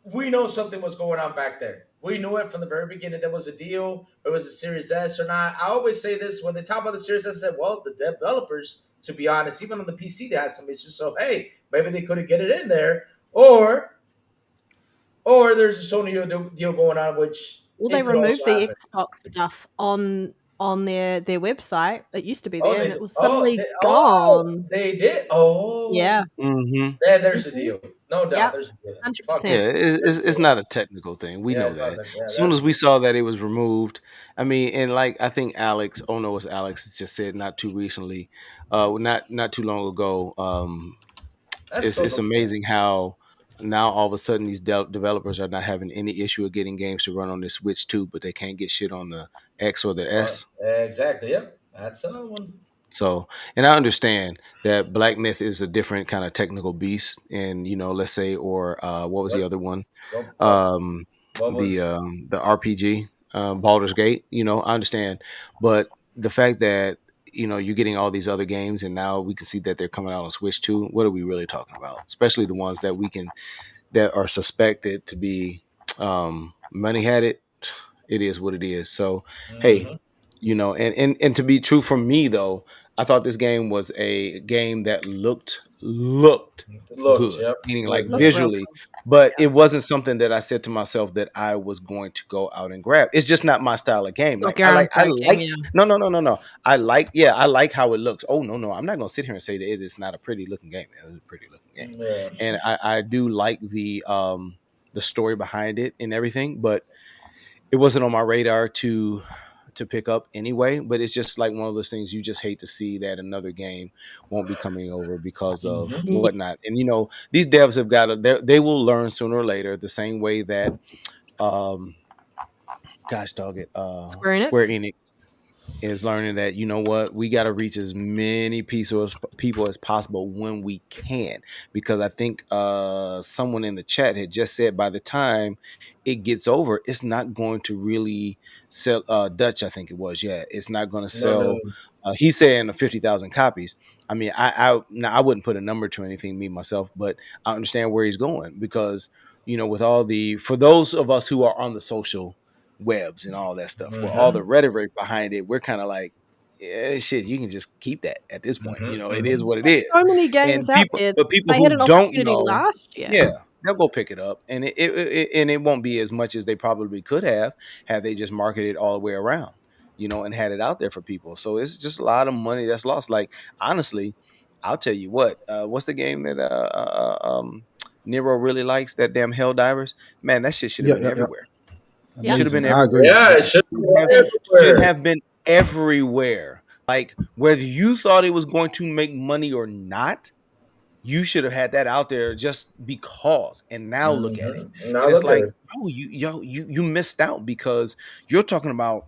we know something was going on back there. We knew it from the very beginning. There was a deal. It was a Series S or not. I always say this when they talk about the Series S. I said, well, the developers, to be honest, even on the PC, they had some issues. So hey, maybe they couldn't get it in there, or there's a Sony deal going on, which Well, they it could removed also the happen. Xbox stuff on their website. It used to be Oh, there, they and did. it was suddenly gone. They did. Oh, Yeah. Mm-hmm. there's a Mhm. deal. No doubt, Yep. there's a deal. Fuck Yeah, 100%. it. it's, There's a it's deal. not a technical thing. We Yeah, know it's not that. like yeah, As soon that's as we saw that it was removed, I mean, and like I think Alex, oh no, it's Alex just said not too recently, not too long ago. that's It's totally fair. amazing how now all of a sudden these developers are not having any issue with getting games to run on the Switch too, but they can't get shit on the X or the S. Exactly. Yep. That's another one. So, and I understand that Black Myth is a different kind of technical beast, and let's say, or what was the What's other one? what what Um, what was the RPG, Baldur's Gate. I understand, but the fact that you're getting all these other games, and now we can see that they're coming out on Switch too. What are we really talking about? Especially the ones that are suspected to be money had it. It is what it is. So, hey, hmm and to be true for me though, I thought this game was a game that looked looked. good, Yep. meaning Look like Looked good. real visually, good. but Yeah. it wasn't something that I said to myself that I was going to go out and grab. It's just not my style of game. Like Like your I own like I crack game, like yeah. no. I like how it looks. Oh no, I'm not gonna sit here and say that it is not a pretty looking game. It is a pretty looking game. Yeah. And I do like the story behind it and everything, but it wasn't on my radar to pick up anyway. But it's just like one of those things you just hate to see that another game won't be coming over because of hmm Yeah. whatnot. And these devs have got to they will learn sooner or later the same way that um gosh dog it Square Square Enix? Enix is learning that, you know what, we got to reach as many people as possible when we can, because I think someone in the chat had just said by the time it gets over, it's not going to really sell. Dutch, I think it was, yeah, it's not going to No, no. sell. He's saying 50,000 copies. I mean, now I wouldn't put a number to anything, me myself, but I understand where he's going, because with all the, for those of us who are on the social webs and all that stuff, for all the Mm-hmm. rhetoric behind it, we're kind of like, yeah, shit, you can just keep that at this point. Mm-hmm. It is Mm-hmm. what it There's is. so many And games out people, there. but people They had who an don't opportunity know, last year. yeah, they'll go pick it up, and it won't be as much as they probably could have had they just marketed it all the way around, and had it out there for people. So it's just a lot of money that's lost. Like, honestly, I'll tell you what's the game that Nero really likes? That damn Hell Divers, man, that shit should have Yep, been yep, yep. everywhere. Should Yep. have been Amazing. I everywhere. agree. Yeah, it should be Should everywhere. have been everywhere. Like, whether you thought it was going to make money or not, you should have had that out there just because. And now look at it. Mm-hmm. Now And it's look at like, it. oh, you missed out, because you're talking about,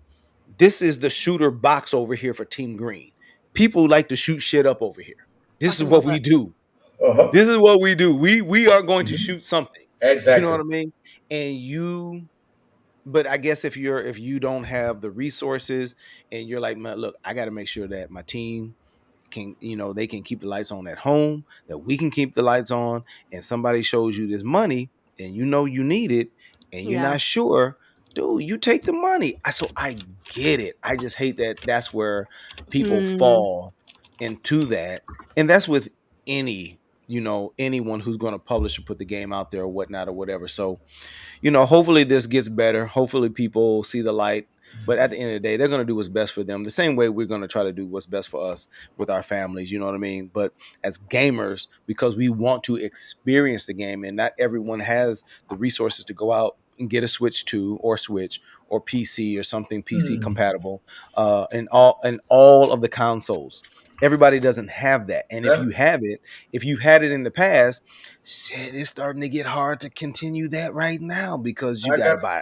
this is the shooter box over here for Team Green. People like to shoot shit up over here. This is Fucking what love we it. do. Uh-huh. This is what we do. We are going to Mhm. shoot something. You know what Exactly. I mean? And but I guess if you don't have the resources, and you're like, man, look, I got to make sure that my team can, they can keep the lights on at home, that we can keep the lights on, and somebody shows you this money, and you need it, and you're Yeah. not sure, dude, you take the money. I get it. I just hate that that's where people Mm. fall into that. And that's with anyone who's going to publish or put the game out there or whatnot or whatever. So, hopefully this gets better. Hopefully people see the light. But at the end of the day, they're going to do what's best for them. The same way we're going to try to do what's best for us with our families. You know what I mean? But as gamers, because we want to experience the game, and not everyone has the resources to go out and get a Switch or PC or something PC Mm. compatible, and all of the consoles. Everybody doesn't have that. And if Yeah. you have it, if you've had it in the past, shit, it's starting to get hard to continue that right now, because you I got to got buy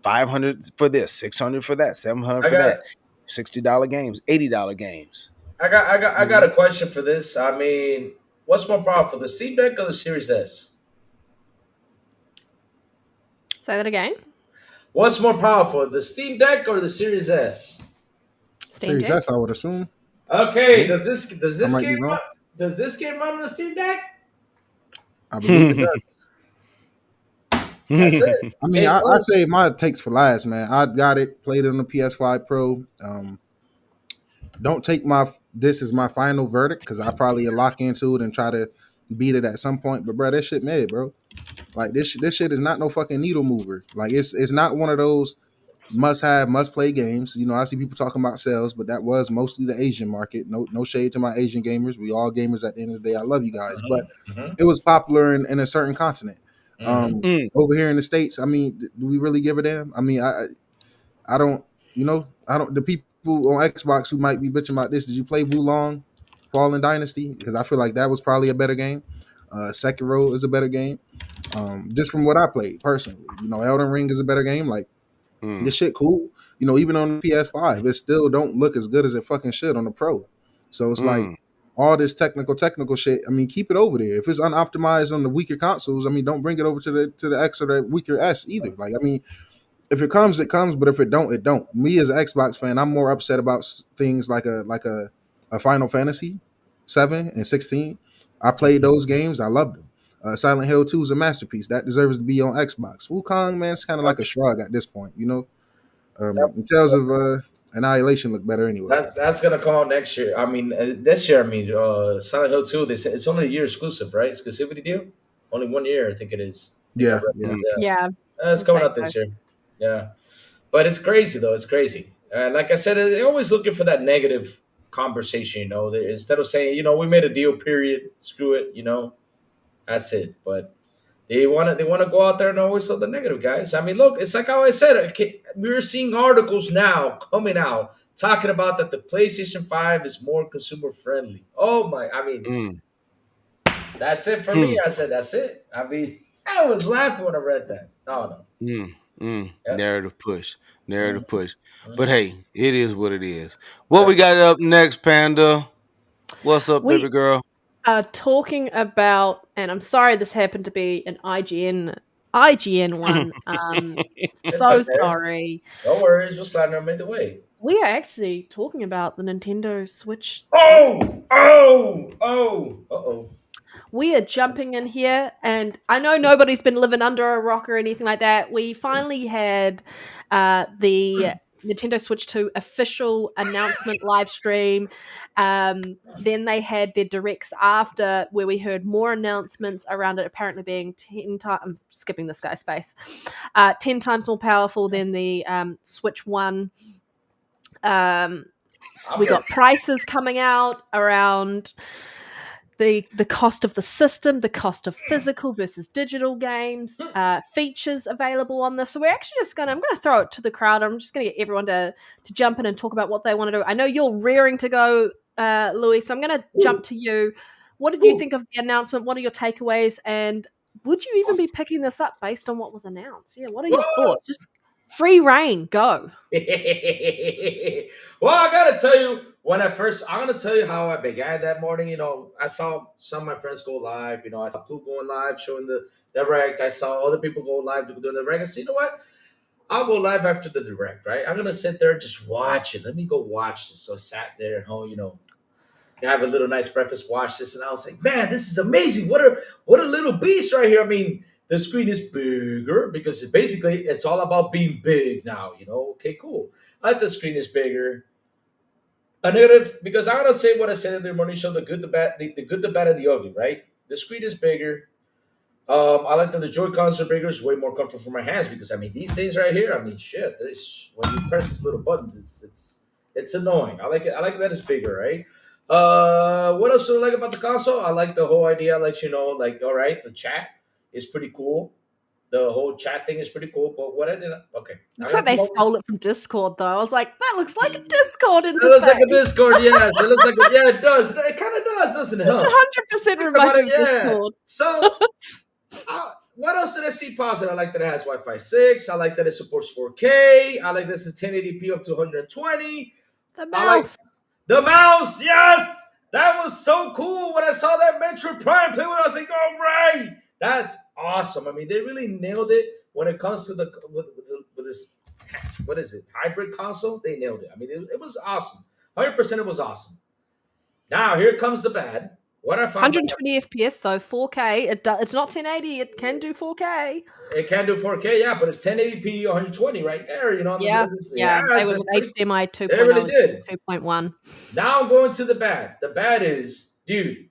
500 for this, 600 for that, 700 I for got that, $60 games, $80 games. I got a Mhm. question for this. I mean, what's more powerful, the Steam Deck or the Series S? Say that again. What's more powerful, the Steam Deck or the Series S? Steam Series Deck. S, I would assume. Okay, Yeah. does I this might be game wrong. run does this game run on the Steam Deck? I believe it does. That's it. I mean, Case I closed. saved my takes for last, man. I got it, played it on the PS5 Pro. Don't take this as my final verdict, because I probably lock into it and try to beat it at some point. But bro, this shit mad, bro. Like this shit is not no fucking needle mover. Like it's not one of those must have, must play games. I see people talking about sales, but that was mostly the Asian market. No shade to my Asian gamers. We all gamers at the end of the day. I love you guys, but Mm-hmm. it was popular in a certain continent. Mm-hmm. Mm. Over here in the States, I mean, do we really give a damn? I mean, I don't, I don't. The people on Xbox who might be bitching about this, did you play Wulong Fallen Dynasty? Because I feel like that was probably a better game. Sekiro is a better game. Just from what I played personally, Elden Ring is a better game. Like, Mm. this shit cool. Even on the PS5, it still don't look as good as it fucking should on the Pro. So it's like Mm. all this technical shit. I mean, keep it over there. If it's unoptimized on the weaker consoles, I mean, don't bring it over to the X or the weaker S either. Like, I mean, if it comes, it comes. But if it don't, it don't. Me as an Xbox fan, I'm more upset about things like a Final Fantasy 7 and 16. I played those games. I loved them. Silent Hill 2 is a masterpiece that deserves to be on Xbox. Wukong, man, it's kind of like a shrug at this point, In terms of Annihilation, look better anyway. That's gonna come out next year. I mean, this year. I mean, Silent Hill 2. They say it's only a year exclusive, right? Exclusivity deal. Only 1 year, I think it is. I think I Yeah, read yeah. that. Mm. Yeah, Yeah, it's I'd coming say out so. this year. Yeah, but it's crazy though. It's crazy. Like I said, they're always looking for that negative conversation. Instead of saying, we made a deal. Period. Screw it. That's it. But they want to go out there and always tell the negative guys. I mean, look, it's like how I said. Okay, we're seeing articles now coming out talking about that the PlayStation 5 is more consumer friendly. Oh my! I mean, Mm. that's it for me. Hmm. I said that's it. I mean, I was laughing when I read that. No, no. Mm. Yep. Narrative push. Mhm, Narrative push. But mhm. hey, it is what it is. What we got up next, Panda? What's up, baby We girl? are talking about, and I'm sorry this happened to be an IGN one. It's So okay. sorry. No worries. We'll slide them in the way. We are actually talking about the Nintendo Switch 2. Oh, oh, oh, uh-oh. We are jumping in here, and I know nobody's been living under a rock or anything like that. We finally had the Nintendo Switch 2 official announcement live stream. Then they had their directs after, where we heard more announcements around it apparently being 10 times. I'm skipping this guy's face. 10 times more powerful than the Switch 1. I'm We here. got prices coming out around the cost of the system, the cost of physical versus digital games, features available on this. So we're actually just I'm gonna throw it to the crowd. I'm just gonna get everyone to jump in and talk about what they want to do. I know you're rearing to go, Louis, so I'm gonna jump Ooh, to you. What did you ooh. think of the announcement? What are your takeaways? And would you even be picking this up based on what was announced? Yeah, what are your What? thoughts? Just free reign, go. Well, I gotta tell you, I'm gonna tell you how I began that morning. I saw some of my friends go live. I saw Blue going live, showing the direct. I saw other people go live doing the direct. I said, you know what? I'll go live after the direct, right? I'm gonna sit there and just watch it. Let me go watch this. So I sat there at home, have a little nice breakfast, watch this, and I was like, man, this is amazing. What a little beast right here. I mean, the screen is bigger because it's all about being big now. Okay, cool. The screen is bigger. A negative, because I'm gonna say what I said in the morning show: the good, the bad, the good, the bad, and the ugly. Right? The screen is bigger. I like that the Joy Cons are bigger. It's way more comfortable for my hands because I mean these things right here. I mean shit. There's when you press these little buttons, it's annoying. I like it. I like that it's bigger, right? What else do I like about the console? I like the whole idea. Like like all right, the chat is pretty cool. The whole chat thing is pretty cool. But what I did, okay, I'm Looks like gonna they come over. stole it from Discord, though. I was like, that looks like a Discord It looks like a interface. Discord, yes. It looks like yeah, it does. It kind of does, doesn't it? Huh? 100% Think about reminds me it, of yeah. Discord. So what else did I see positive? I like that it has Wi-Fi 6. I like that it supports 4K. I like this is 1080p up to 120. The I like mouse. the mouse. Yes, that was so cool. When I saw that Metroid Prime play with, I was like, all right, that's awesome. I mean, they really nailed it when it comes to with this. What is it? Hybrid console. They nailed it. I mean, it was awesome. 100%. It was awesome. Now here comes the bad. What I found bad. 120 FPS, though. 4K. It's not 1080. It can do 4K. It can do 4K, yeah, but it's 1080p 120 right there, on the Yeah. business. Yeah. They Yes, went that's with pretty. HDMI They really 2.0 instead did. of 2.1. Now I'm going to the bad. The bad is, dude,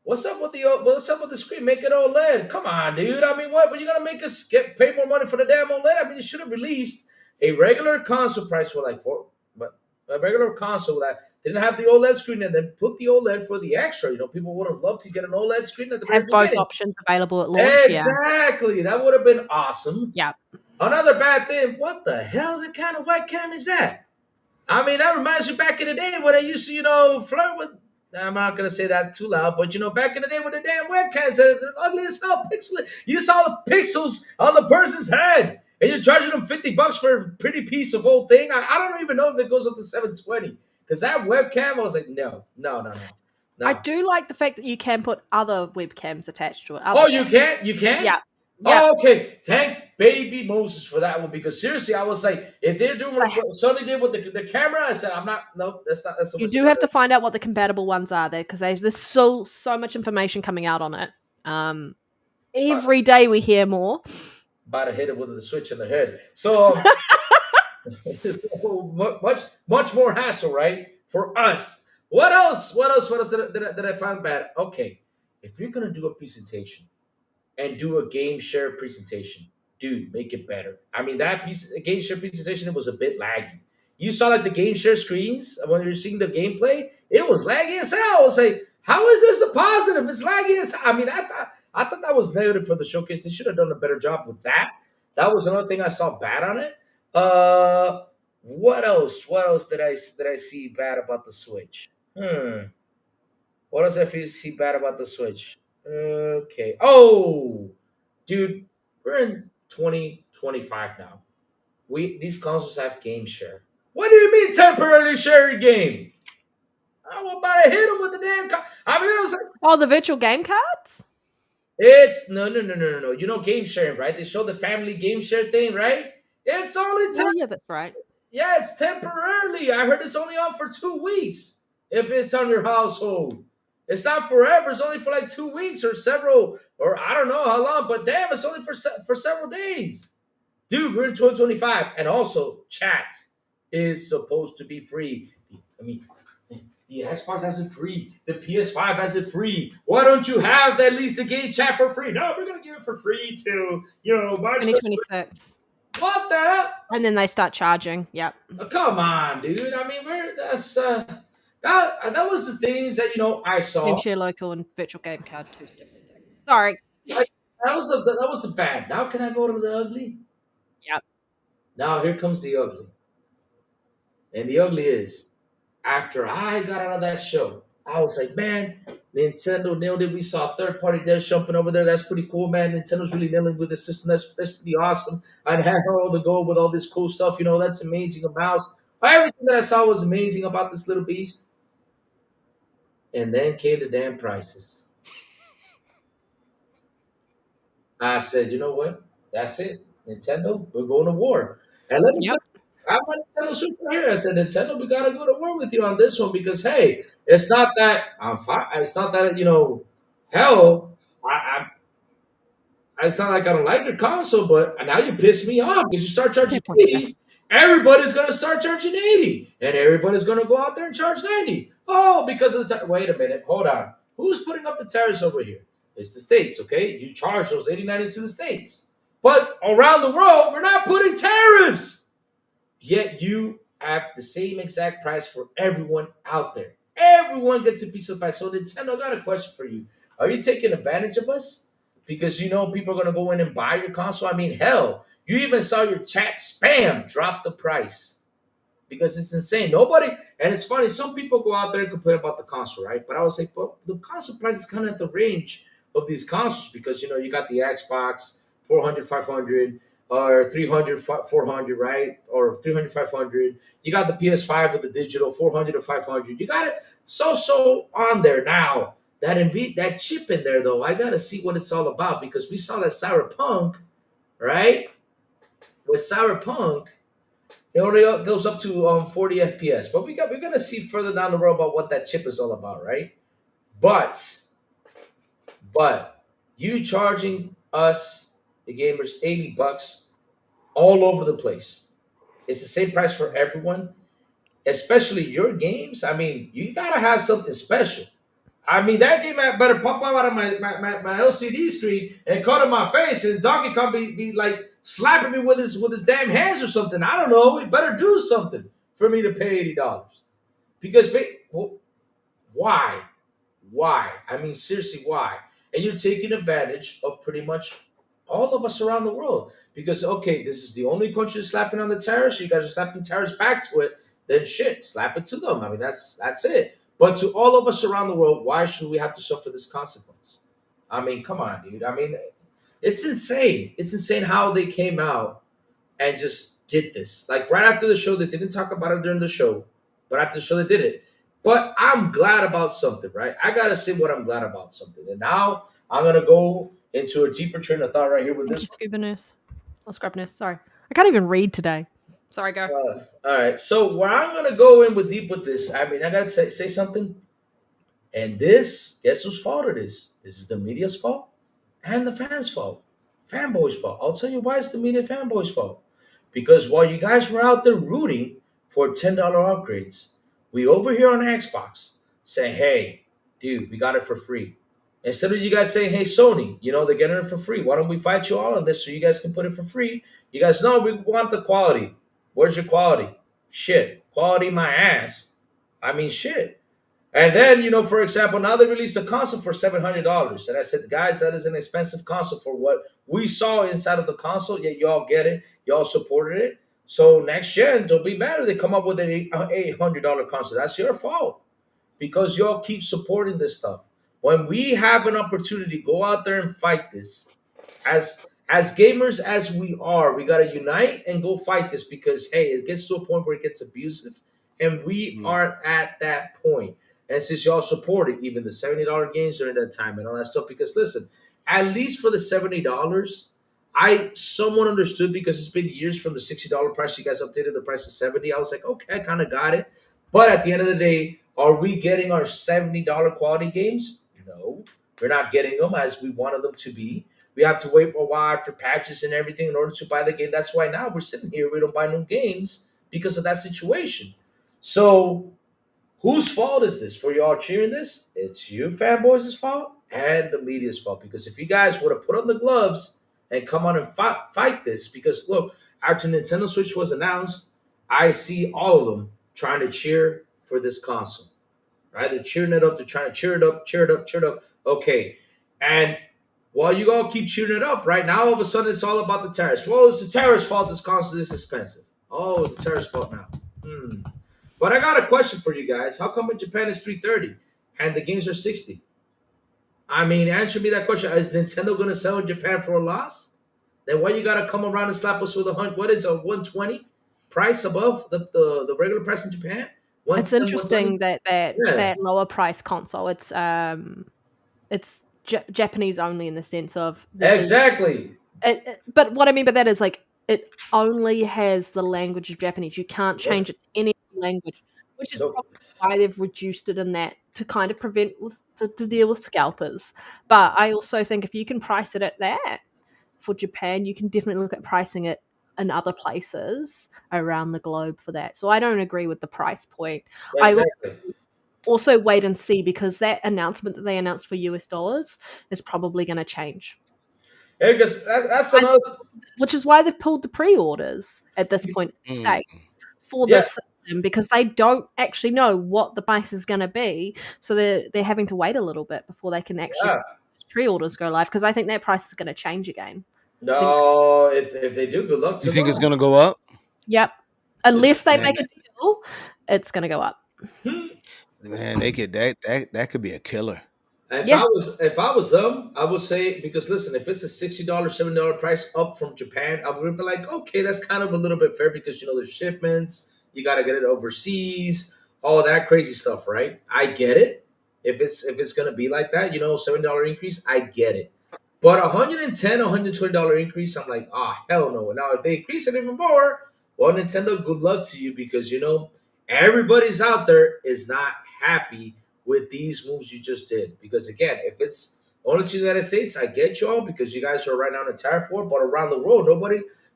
what's up with the screen? Make it OLED. Come on, dude. I mean, what? But you're gonna make us pay more money for the damn OLED? I mean, you should have released a regular console price for like but a regular console that didn't have the OLED screen, and then put the OLED for the extra. People would have loved to get an OLED screen at the very Have both beginning. options available at launch. Yeah. Exactly. That would have been awesome. Yeah. Another bad thing. What the hell? What kind of webcam is that? I mean, that reminds me back in the day when I used to, flirt with. I'm not gonna say that too loud, but back in the day with the damn webcams, they're ugly as hell, pixel. You saw the pixels on the person's head, and you're charging them $50 for a pretty piece of old thing. I don't even know if it goes up to 720 because that webcam. I was like, no, no, no, no, I no. do like the fact that you can put other webcams attached to it. Oh, you can't? You can't? Yeah. Yeah. Oh, okay. Thank baby Moses for that one because seriously, I was like, if they're doing what Sony did with the camera, I said, I'm not. Nope, that's not. That's so You much do have to find out what the compatible ones are there because there's so much information coming out on it. Every day we hear more. About to hit it with the switch in the head. So much more hassle, right? For us. What else? What else did I find bad? Okay, if you're gonna do a presentation and do a game share presentation, dude, make it better. I mean, that game share presentation, it was a bit laggy. You saw like the game share screens when you're seeing the gameplay, it was laggy as hell. I was like, how is this a positive? It's laggy as hell. I mean, I thought that was negative for the showcase. They should have done a better job with that. That was another thing I saw bad on it. What else? What else did I see bad about the Switch? What else I see bad about the Switch? Okay. Oh, dude, we're in 2025 now. These consoles have game share. What do you mean temporarily share your game? I'm about to hit them with the damn. I mean, I was like, Oh, the virtual game cards? it's no. You know game sharing, right? They show the family game share thing, right? It's only Oh, yeah, that's right. yeah, it's temporarily. I heard it's only on for 2 weeks if it's on your household. It's not forever. It's only for like 2 weeks or several, or I don't know how long. But damn, it's only for several days. Dude, we're in 2025, and also chat is supposed to be free. I mean, the Xbox has it free. The PS5 has it free. Why don't you have at least the game chat for free? No, we're gonna give it for free to March. 2026. What the hell? And then they start charging. Yep. Oh, come on, dude. I mean, that was the things that I Game saw. share local and virtual game card, two different things. Sorry. Like, that was the bad. Now can I go to the ugly? Yep. Now here comes the ugly, and the ugly is after I got out of that show, I was like, man, Nintendo nailed it. We saw third party devs jumping over there. That's pretty cool, man. Nintendo's really nailing with the system. That's pretty awesome. I'd had her all to go with all this cool stuff. That's amazing. A mouse. Everything that I saw was amazing about this little beast. And then came the damn prices. I said, you know what? That's it. Nintendo, we're going to war. And let me tell Yep. you, I'm on Nintendo Switch right here. I said, Nintendo, we got to go to war with you on this one because, hey, it's not that I'm fine. It's not that, hell, it's not like I don't like your console, but now you piss me off because you start charging 80. Everybody's going to start charging 80. And everybody's going to go out there and charge 90. Oh, because of the wait a minute. Hold on. Who's putting up the tariffs over here? It's the States, okay? You charge those 80, 90 to the States. But around the world, we're not putting tariffs. Yet you have the same exact price for everyone out there. Everyone gets a piece of pie. So Nintendo, I got a question for you. Are you taking advantage of us? Because people are going to go in and buy your console. I mean, hell, you even saw your chat spam drop the price. Because it's insane. Nobody, and it's funny, some people go out there and complain about the console, right? But I would say, but the console price is kind of at the range of these consoles because, you got the Xbox 400, 500, or 300, 400, right? Or 300, 500. You got the PS5 with the digital 400 or 500. You got it so on there now. That chip in there, though, I got to see what it's all about because we saw that Cyberpunk, right? With Cyberpunk, it only goes up to 40 FPS. But we're gonna see further down the road about what that chip is all about, right? But you charging us the gamers $80 all over the place. It's the same price for everyone, especially your games. I mean, you gotta have something special. I mean, that game better pop out of my LCD screen and cut in my face, and Donkey Kong be like slapping me with his damn hands or something. I don't know. He better do something for me to pay $80. Because why? Why? I mean, seriously, why? And you're taking advantage of pretty much all of us around the world. Because okay, this is the only country that's slapping on the tariffs. You guys are slapping tariffs back to it. Then shit, slap it to them. I mean, that's it. But to all of us around the world, why should we have to suffer this consequence? I mean, come on, dude. I mean, it's insane. It's insane how they came out and just did this. Like right after the show, they didn't talk about it during the show, but after the show, they did it. But I'm glad about something, right? I gotta say what I'm glad about something. And now I'm gonna go into a deeper train of thought right here with this. Scubaness. Or scrubness. Sorry. I can't even read today. Sorry, go. All right. So where I'm gonna go in deep with this, I mean, I gotta say something. And this, guess whose fault it is? This is the media's fault and the fans' fault, fanboys' fault. I'll tell you why it's the media fanboys' fault. Because while you guys were out there rooting for $10 upgrades, we over here on Xbox saying, "Hey, dude, we got it for free." Instead of you guys saying, "Hey, Sony, they're getting it for free. Why don't we fight you all on this so you guys can put it for free?" You guys know we want the quality. Where's your quality? Shit. Quality my ass. I mean, shit. And then, for example, now they released a console for $700. And I said, guys, that is an expensive console for what we saw inside of the console. Yet y'all get it. Y'all supported it. So next gen, don't be mad if they come up with an $800 console. That's your fault because y'all keep supporting this stuff. When we have an opportunity, go out there and fight this. As gamers as we are, we gotta unite and go fight this because hey, it gets to a point where it gets abusive, and we Mm. are at that point. And since y'all supported even the $70 games during that time and all that stuff, because listen, at least for the $70, I somewhat understood because it's been years from the $60 price. You guys updated the price to 70. I was like, okay, I kind of got it. But at the end of the day, are we getting our $70 quality games? No, we're not getting them as we wanted them to be. We have to wait for a while after patches and everything in order to buy the game. That's why now we're sitting here. We don't buy new games because of that situation. So whose fault is this for y'all cheering this? It's you fanboys' fault and the media's fault. Because if you guys would have put on the gloves and come on and fight this, because look, after Nintendo Switch was announced, I see all of them trying to cheer for this console. Right? They're cheering it up. They're trying to cheer it up, cheer it up, cheer it up. Okay. And while you all keep cheering it up, right now all of a sudden it's all about the tariffs. Well, it's the tariffs' fault this console is expensive. Oh, it's the tariffs' fault now. But I got a question for you guys. How come in Japan it's 330 and the games are 60? I mean, answer me that question. Is Nintendo gonna sell in Japan for a loss? Then why you gotta come around and slap us with a hundred? What is a 120 price above the regular price in Japan? It's 110, 120? interesting that Yeah, that lower price console. It's Japanese only in the sense of there is. exactly. But what I mean by that is like it only has the language of Japanese. You can't Nope. change it to any language, which is Nope. probably why they've reduced it in that to kind of prevent to deal with scalpers. But I also think if you can price it at that for Japan, you can definitely look at pricing it in other places around the globe for that. So I don't agree with the price point. I will Exactly. also wait and see because that announcement that they announced for US dollars is probably going to change. Yeah, because that's And another. which is why they've pulled the pre-orders at this point in the Mm. States for Yeah, this system because they don't actually know what the price is going to be. So they're having to wait a little bit before they can actually yeah. pre-orders go live because I think that price is going to change again. I think so. No, if they do, good luck You to think it's them. gonna go up? Yep. If Unless they Man, make a deal, it's going to go up. man, they could that could be a killer. Yeah. If I was them, I would say because listen, if it's a $60, $70 price up from Japan, I would be like, okay, that's kind of a little bit fair because you know there's shipments, you gotta get it overseas, all that crazy stuff, right? I get it. If it's gonna be like that, you know, $7 increase, I get it. But 110, $120 increase, I'm like, ah, hell no. Now if they increase it even more, well, Nintendo, good luck to you because you know everybody's out there is not happy with these moves you just did. Because again, if it's only to the United States, I get you all because you guys are right now in a tariff war. But around the world,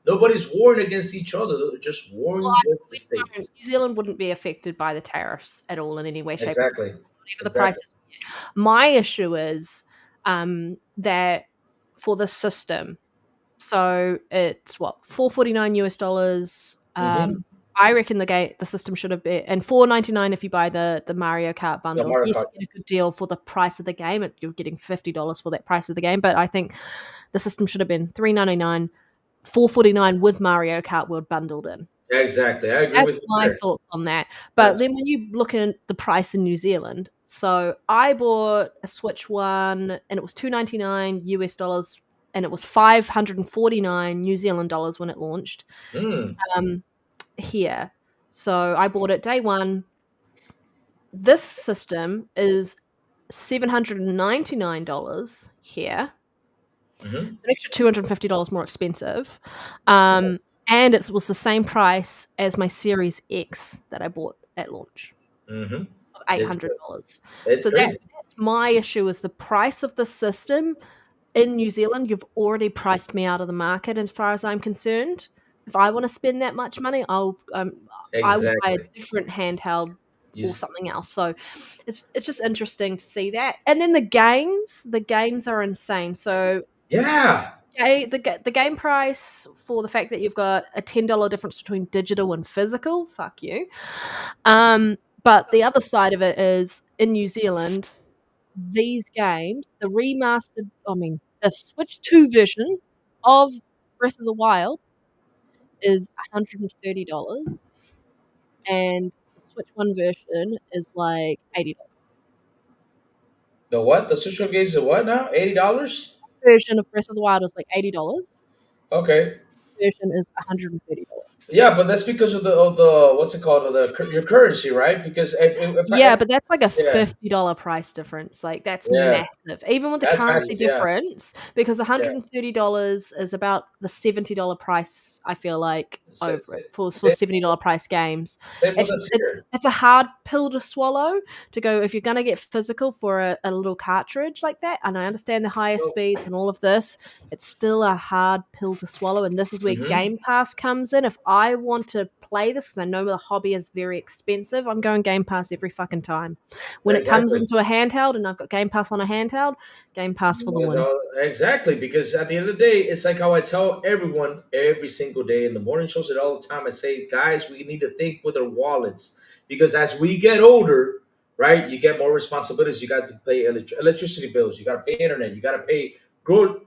nobody's warring against each other. They're just Well, warring with the we states. New Zealand wouldn't be affected by the tariffs at all in any way, shape, or form. Exactly. Whatever the Exactly. prices. My issue is that for the system, so it's what $4.49 US dollars. Mm-hmm. I reckon the system should have been and $4.99 if you buy the Mario Kart The bundle. Mario Yes, Kart. you get a good deal for the price of the game. You're getting $50 for that price of the game, but I think the system should have been $3.99, $4.49 with Mario Kart World bundled in. Exactly. I agree That's with you my there. thoughts on that. But That's then when you look at the price in New Zealand, so I bought a Switch One and it was $299 US dollars and it was 549 New Zealand dollars when it launched um, here. So I bought it day one. This system is $799 here. mm-hmm. It's an extra $250 more expensive. And it was the same price as my Series X that I bought at launch. Mm-hmm. It's $800. it's So crazy. that's my issue is the price of the system in New Zealand. You've already priced me out of the market as far as I'm concerned. If I want to spend that much money, I will buy a Exactly. different handheld You or s- something else. So it's just interesting to see that. And then the games are insane. So yeah. the game price for the fact that you've got a $10 difference between digital and physical, fuck you. But the other side of it is in New Zealand, these games, the remastered, I mean, the Switch 2 version of Breath of the Wild is $130, and the Switch 1 version is like $80. The what? The social games are what now? $80? Version of Breath of the Wild is like $80. Okay. Version is $130. Yeah, but that's because of the what's it called, of your currency, right? Because Yeah, but that's like a yeah, $50 price difference. Like that's yeah, massive. Even with the that's currency massive. Yeah, difference, because yeah. $130 is about the $70 price, I feel like, Same, over it for same, $70 price games. same with It's us just here. it's a hard pill to swallow to go if you're gonna get physical for a little cartridge like that, and I understand the higher So, speeds and all of this, it's still a hard pill to swallow, and this is where hmm Game Pass comes in. If I want to play this, because I know the hobby is very expensive, I'm going Game Pass every fucking time. When it comes exactly. into a handheld and I've got Game Pass on a handheld, Game Pass for the win. Exactly, because at the end of the day, it's like how I tell everyone every single day in the morning shows it all the time. I say, guys, we need to think with our wallets because as we get older, right, you get more responsibilities. You got to pay electricity bills. You got to pay internet. You got to pay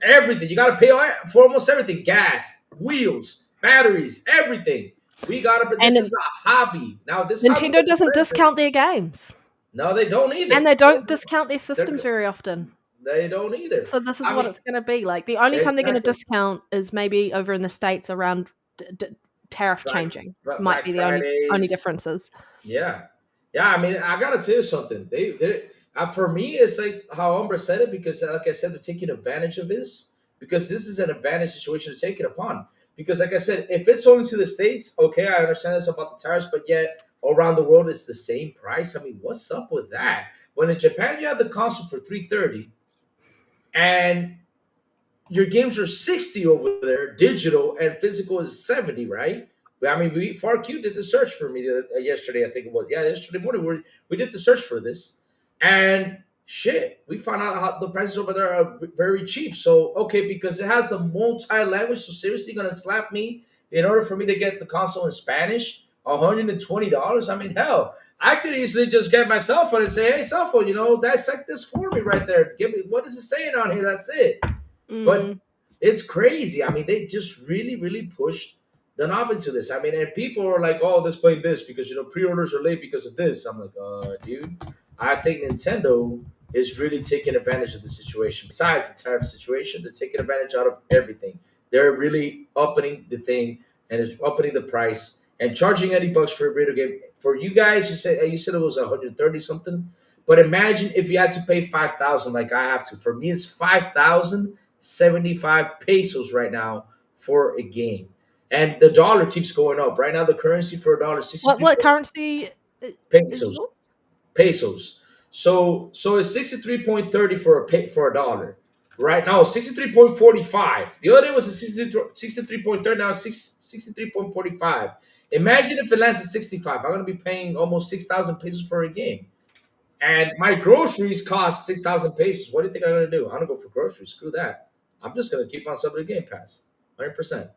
everything. You got to pay for almost everything: gas, wheels, batteries, everything. We got to. And This is a hobby. Now, this hobby Nintendo is doesn't expensive. discount their games. No, they don't And either. they don't discount their They're- systems very often. they don't either. So this is I what mean, it's going to be like. The only time they're going to exactly. discount is maybe over in the States around tariff Black changing. Might Black be the only Fridays. differences. Yeah, yeah. I mean, I gotta tell you something. They for me, it's like how Umbra said it because, like I said, they're taking advantage of this because this is an advantage situation to take it upon. Because, like I said, if it's only to the states, okay, I understand this about the tariffs, but yet around the world it's the same price. I mean, what's up with that? When in Japan you have the console for 330, and your games are 60 over there, digital, and physical is 70, right? I mean, FarQ did the search for me yesterday, I think it was. Yeah, yesterday morning we did the search for this. And shit, we found out how the prices over there are very cheap. So, okay, because it has the multi-language, so seriously gonna slap me in order for me to get the console in Spanish, $120? I mean, hell, I could easily just get my cell phone and say, hey, cell phone, dissect this for me right there. Give me what is it saying on here? That's it. But Mm. it's crazy. I mean, they just really, really pushed the knob into this. I mean, and people are like, "Oh, this playing this because pre-orders are late because of this." I'm like, dude, I think Nintendo is really taking advantage of the situation. Besides the tariff situation, they're taking advantage out of everything. They're really upping the thing and it's upping the price and charging $80 for a video game. For you guys, you said it was 130 something. But imagine if you had to pay 5,000 like I have to. For me, it's 5,075 pesos right now for a game. And the dollar keeps going up. Right now, the currency for a dollar is What 63 currency is pesos. yours? Pesos. So it's 63.30 for a dollar. Right now, 63.45. The other day was a 63.30. Now it's 63.45. Imagine if it lands at 65. I'm gonna be paying almost 6,000 pesos for a game. And my groceries cost 6,000 pesos. What do you think I'm gonna do? I'm gonna go for groceries. Screw that. I'm just gonna keep on subbing the Game Pass. 100%.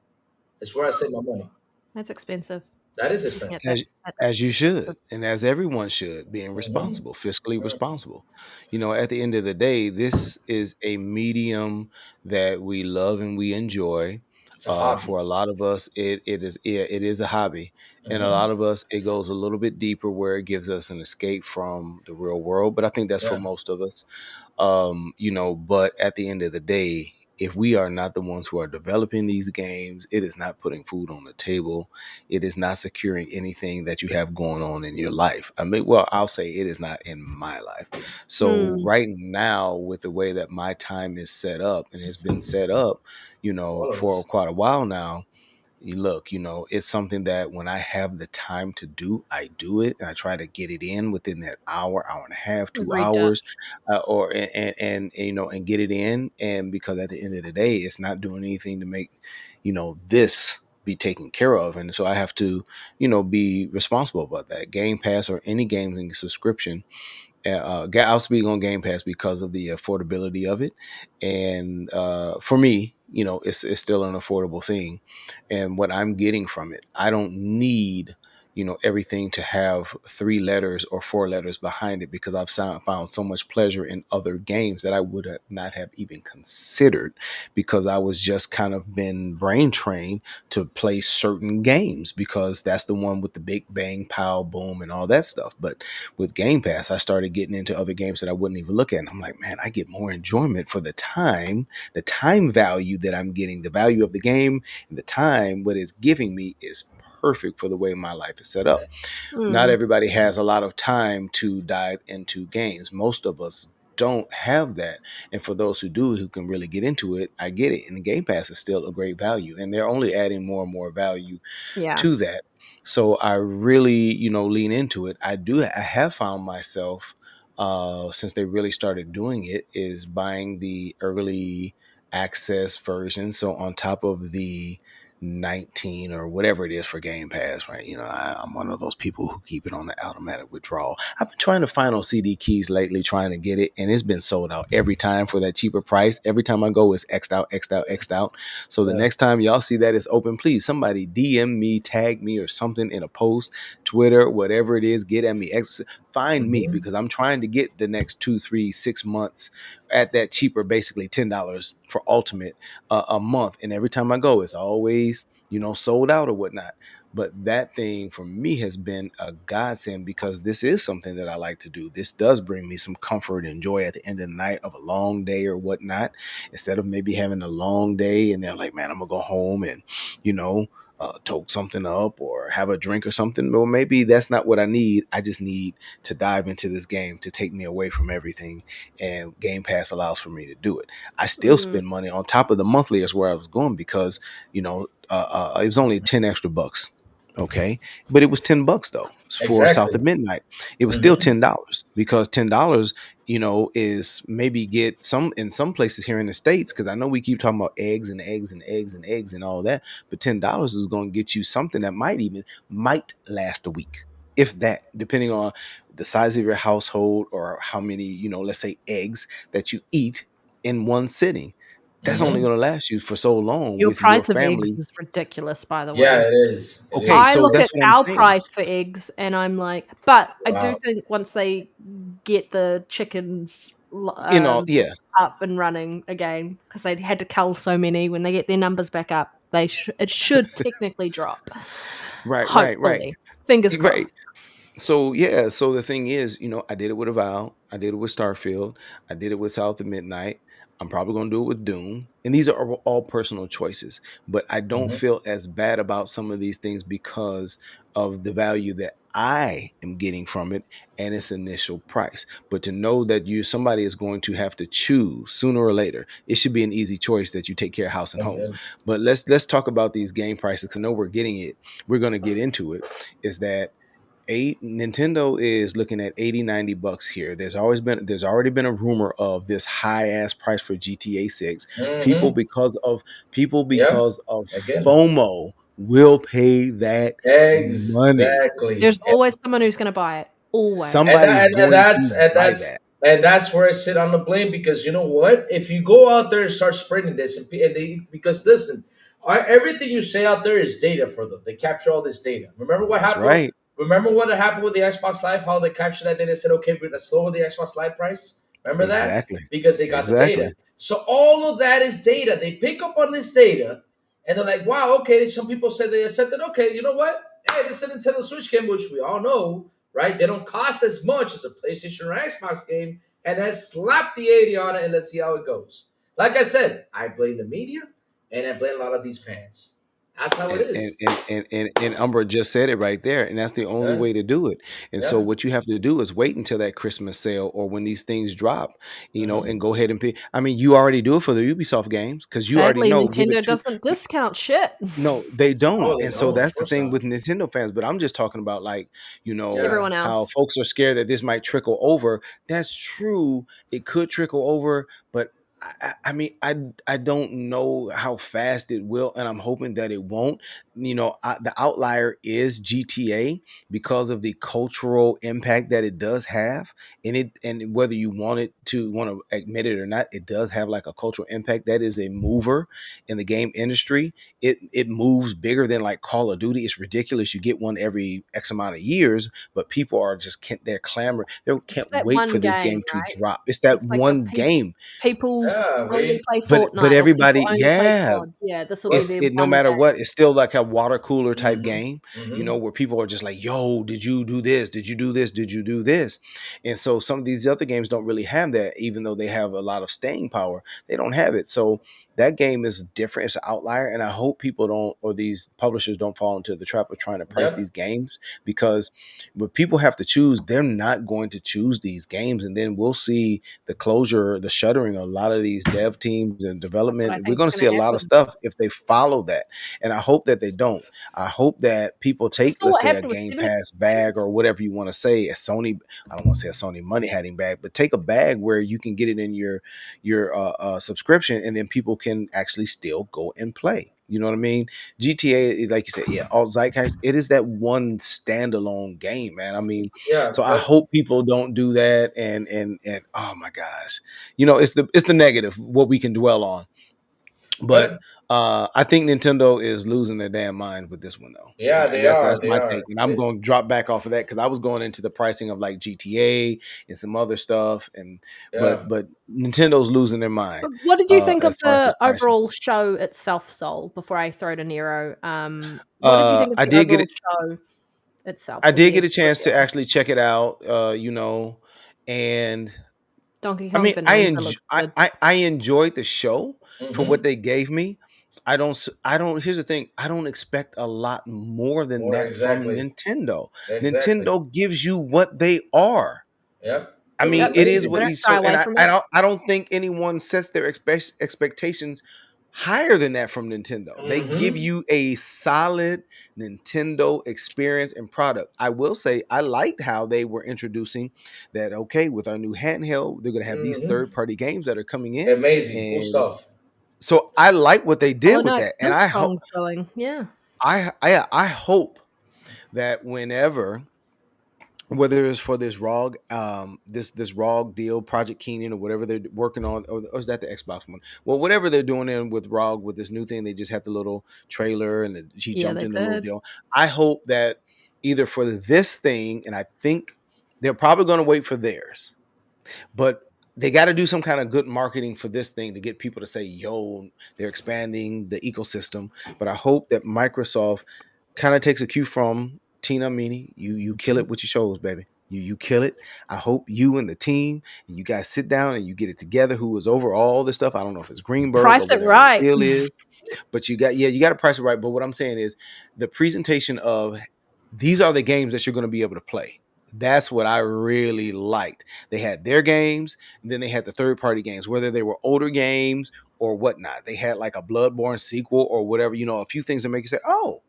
It's where I save my money. That's expensive. That is Yeah, expensive. As you should, and as everyone should, being Mhm. responsible, fiscally responsible. At the end of the day, this is a medium that we love and we enjoy. It's a hobby. For a lot of us, it is a hobby, and a Mhm. lot of us, it goes a little bit deeper where it gives us an escape from the real world. But I think that's for Yeah. most of us. But at the end of the day, if we are not the ones who are developing these games, it is not putting food on the table. It is not securing anything that you have going on in your life. I mean, well, I'll say it is not in my life. So Mm, right now, with the way that my time is set up and has been set up, All of for us. quite a while now, look, it's something that when I have the time to do, I do it, and I try to get it in within that hour and a half, two agreed, Dutch. hours, or and get it in. And because at the end of the day, it's not doing anything to make this be taken care of, and so I have to be responsible about that. Game Pass or any gaming subscription, I'll speak on Game Pass because of the affordability of it, and for me, it's still an affordable thing, and what I'm getting from it, I don't need everything to have 3 letters or 4 letters behind it, because I've found so much pleasure in other games that I would not have even considered, because I was just kind of been brain trained to play certain games because that's the one with the big bang, pow, boom, and all that stuff. But with Game Pass, I started getting into other games that I wouldn't even look at. And I'm like, man, I get more enjoyment for the time value that I'm getting, the value of the game and the time, what it's giving me is perfect for the way my life is set up. Not Mm, everybody has a lot of time to dive into games. Most of us don't have that. And for those who do, who can really get into it, I get it. And the Game Pass is still a great value. And they're only adding more and more value yeah. to that. So I really, lean into it. I have found myself, since they really started doing it, is buying the early access version. So on top of the 19 or whatever it is for Game Pass, right? I'm one of those people who keep it on the automatic withdrawal. I've been trying to find those CD keys lately, trying to get it, and it's been sold out every time for that cheaper price. Every time I go, it's X'd out, X'd out, X'd out. So the Yeah. next time y'all see that it's open, please somebody DM me, tag me or something in a post, Twitter, whatever it is, get at me, find me, Mhm. because I'm trying to get the next 2, 3, 6 months at that cheaper, basically $10 for Ultimate a month. And every time I go, it's always, sold out or whatnot. But that thing for me has been a godsend, because this is something that I like to do. This does bring me some comfort and joy at the end of the night of a long day or whatnot. Instead of maybe having a long day and then like, man, I'm gonna go home and, you know, toke something up or have a drink or something. Or maybe that's not what I need. I just need to dive into this game to take me away from everything. And Game Pass allows for me to do it. I still Mm, spend money on top of the monthly, is where I was going, because, it was only 10 extra bucks. Okay. But it was $10 though for South Exactly. of Midnight. It was still Hmm. $10, because $10, is maybe get some in some places here in the States. Cause I know we keep talking about eggs and eggs and eggs and eggs and all that, but $10 is going to get you something that might last a week, if that, depending on the size of your household or how many, let's say eggs that you eat in one sitting. That's only Hmm. going to last you for so long your with your price of eggs family. is ridiculous, by the Yeah, way. it is. It Okay, I is. so look that's at what I'm our saying. price for eggs and I'm like, but I do Wow. think once they get the chickens Yeah, up and running again, because they had to cull so many, when they get their numbers back up, it should technically drop. right, right, right, Hopefully. Fingers right. crossed. So yeah, so the thing is, I did it with Avowed, I did it with Starfield, I did it with South of Midnight. I'm probably gonna do it with Doom, and these are all personal choices. But I don't Hmm. feel as bad about some of these things because of the value that I am getting from it and its initial price. But to know that somebody is going to have to choose sooner or later, it should be an easy choice that you take care of house and home. And But let's talk about these game prices. 'Cause I know we're getting it. We're gonna get into it. Is that Nintendo is looking at 80, $90 here. There's already been a rumor of this high ass price for GTA 6. People hmm. because of people Yeah. because of Again. FOMO will pay that money. Exactly. There's always someone who's going to buy it. Always. and, Somebody's that, and going that's to and buy that's that. and that's where I sit on the blame, because you know what? If you go out there and start spreading this, and they, because listen, everything you say out there is data for them. They capture all this data. Remember what That's happened? right. Remember what happened with the Xbox Live? How they captured that data and said, "Okay, let's lower the Xbox Live price." Remember that? Exactly. Because they got the data. Exactly. So all of that is data. They pick up on this data, and they're like, "Wow, okay." Some people said they accepted. Okay, you know what? Hey, this is a Nintendo Switch game, which we all know, right? They don't cost as much as a PlayStation or Xbox game, and then slap the 80 on it and let's see how it goes. Like I said, I blame the media and I blame a lot of these fans. That's how it And and is. and and Umbra just said it right there, and that's the only Yeah, way to do it. And so yeah. what you have to do is wait until that Christmas sale or when these things drop, and Hmm. go ahead and pay. I mean, you already do it for the Ubisoft games because you already Sadly, know. Give it Nintendo two. doesn't discount shit. No, they don't. No, they And so don't. Of that's the course thing not. with Nintendo fans. But I'm just talking about like, Yeah. Everyone how else. folks are scared that this might trickle over. That's true. It could trickle over, but I mean, I don't know how fast it will, and I'm hoping that it won't. The outlier is GTA because of the cultural impact that it does have, and whether you want to admit it or not, it does have like a cultural impact. That is a mover in the game industry. It moves bigger than like Call of Duty. It's ridiculous. You get one every X amount of years, but people are just they're clamoring. They It's can't that wait for one this game, game to right? drop. It's that It's like the one game. people Yeah, only we play But Fortnite or people everybody, only play yeah, COD. Yeah, this will be well, it's their it no one matter game. what, it's still like a water cooler type hmm game, hmm where people are just like, yo, did you do this? Did you do this? Did you do this? And so some of these other games don't really have that, even though they have a lot of staying power, they don't have it. So that game is different. It's an outlier. And I hope people don't, or these publishers don't fall into the trap of trying to price Yep. these games, because when people have to choose, they're not going to choose these games. And then we'll see the closure, the shuttering of a lot of these dev teams and That's what I development. We're think going is to see a gonna lot of happen. stuff if they follow that. And I hope that they don't. I hope that people We take, saw let's what say, a happened with Game 70 Pass bag or whatever you want to say, a Sony. I don't want to say a Sony money having bag, but take a bag where you can get it in your subscription, and then people can actually still go and play. You know what I mean? GTA, like you said, yeah, all Zeitgeist. It is that one standalone game, man. I mean, Yeah, so I but hope people don't do that. And oh my gosh, it's the negative what we can dwell on, but but I think Nintendo is losing their damn mind with this one though. yeah, And they are. that's They my are. take. And I'm going to drop back off of that because I was going into the pricing of like GTA and some other stuff, and Yeah. but Nintendo's losing their mind But what did you think as of far as the this pricing. overall show itself, Soul, before I throw to Nero? What did you think of I the did get overall it. show itself I with did the get a chance to reveal? actually check it out. And Donkey I Kong mean, I Bonanza enjoy, looks good. I enjoyed the show for what hmm they gave me. I don't. Here's the thing. I don't expect a lot more than More that from exactly. Nintendo. Exactly. Nintendo gives you what they are. Yep. I It was mean, Yep, it is amazing. they what don't you shy so, and away from I it. don't think anyone sets their expectations higher than that from Nintendo. They give hmm you a solid Nintendo experience and product. I will say I liked how they were introducing that. Okay, with our new handheld, they're going to have these hmm third party games that are coming in, Amazing. Cool and stuff. so I like what they Hollow did with Knight's that, and still strong going. Yeah. I hope that whenever, whether it's for this ROG, this ROG deal, Project Keenan, or whatever they're working on, or is that the Xbox one? Well, whatever they're doing in with ROG with this new thing, they just had the little trailer and he Yeah, jumped they in the little did. deal. I hope that either for this thing, and I think they're probably going to wait for theirs, but they got to do some kind of good marketing for this thing to get people to say, yo, they're expanding the ecosystem. But I hope that Microsoft kind of takes a cue from Tina Meany. You kill it with your shows, baby. You kill it. I hope you and the team, you guys sit down and you get it together. Who is over all this stuff? I don't know if it's Greenberg or Price it whatever the right. deal is, but you got to price it right. But what I'm saying is the presentation of these are the games that you're going to be able to play. That's what I really liked. They had their games, and then they had the third party games, whether they were older games or whatnot. They had like a Bloodborne sequel or whatever, a few things that make you say, oh,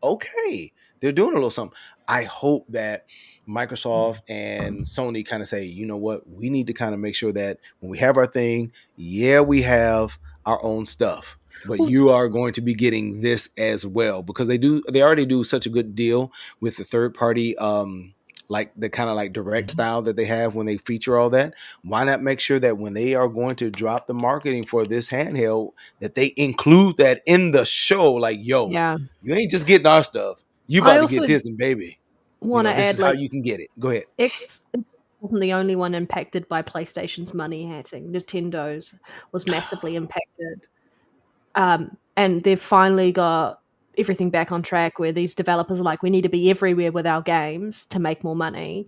okay, they're doing a little something. I hope that Microsoft and Sony kind of say, you know what, we need to kind of make sure that when we have our thing, yeah, we have our own stuff, but Well, you are going to be getting this as well, because they already do such a good deal with the third party like the kind of like direct hmm style that they have when they feature all that. Why not make sure that when they are going to drop the marketing for this handheld, that they include that in the show, like, yo, yeah. you ain't just getting our stuff. You I about to also get this, and baby, want to this add, is how like, you can get it. Go ahead. X wasn't the only one impacted by PlayStation's money hatting. Nintendo's was massively impacted. And they've finally got everything back on track where these developers are like, we need to be everywhere with our games to make more money.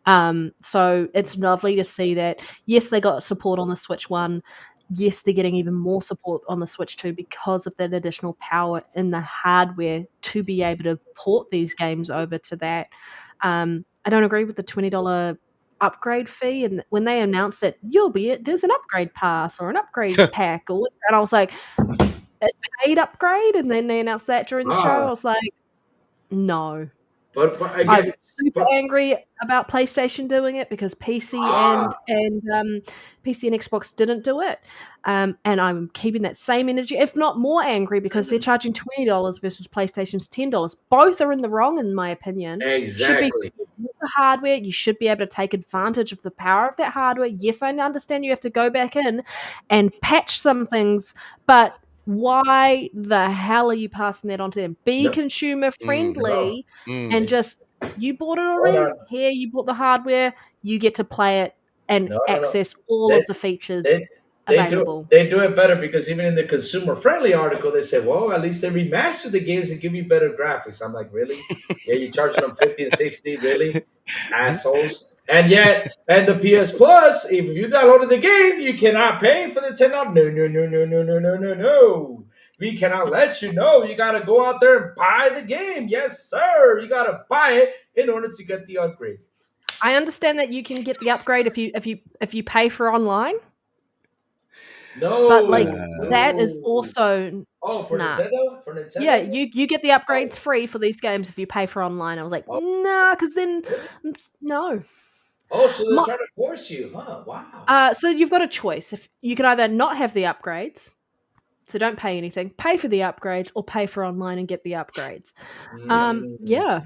So it's lovely to see that. Yes, they got support on the Switch One. Yes, they're getting even more support on the Switch 2 because of that additional power in the hardware to be able to port these games over to that. I don't agree with the $20 upgrade fee. And when they announced that there's an upgrade pass or an upgrade pack, and I was like, a paid upgrade, and then they announced that during the show. I Ah, was like, no. But I'm again, super but angry about PlayStation doing it because ah, PC and Xbox didn't do it, and I'm keeping that same energy, if not more angry, because they're charging $20 versus PlayStation's $10. Both are in the wrong, in my opinion. You should be exactly. with the hardware. You should be able to take advantage of the power of that hardware. Yes, I understand you have to go back in and patch some things, but why the hell are you passing that on to them? Be No, consumer no, friendly and Mm. just you bought it hold already. on. Here, you bought the hardware. You get to play it and No, no, no. access all They of the features they available. they do it better because even in the consumer friendly article they say, well, at least they remaster the games and give you better graphics. I'm like, really? Yeah, you're charging them 50 and 60, really? Assholes. And yet, and the PS Plus, if you downloaded the game, you cannot pay for the $10. No, no, no, no, no, no, no, no, no. We cannot let you know. You gotta go out there and buy the game. Yes, sir. You gotta buy it in order to get the upgrade. I understand that you can get the upgrade if you pay for online, but like No, that is no. also Oh, just for nah. Nintendo? For Yeah, Nintendo? you get the Oh, upgrades free for these games if you pay for online. I was like, oh, nah, because then really? no. Oh, so they're My, trying to force you, huh? Wow. so you've got a choice. If you can either not have the upgrades, so don't pay anything, pay for the upgrades, or pay for online and get the upgrades. Mm. Yeah,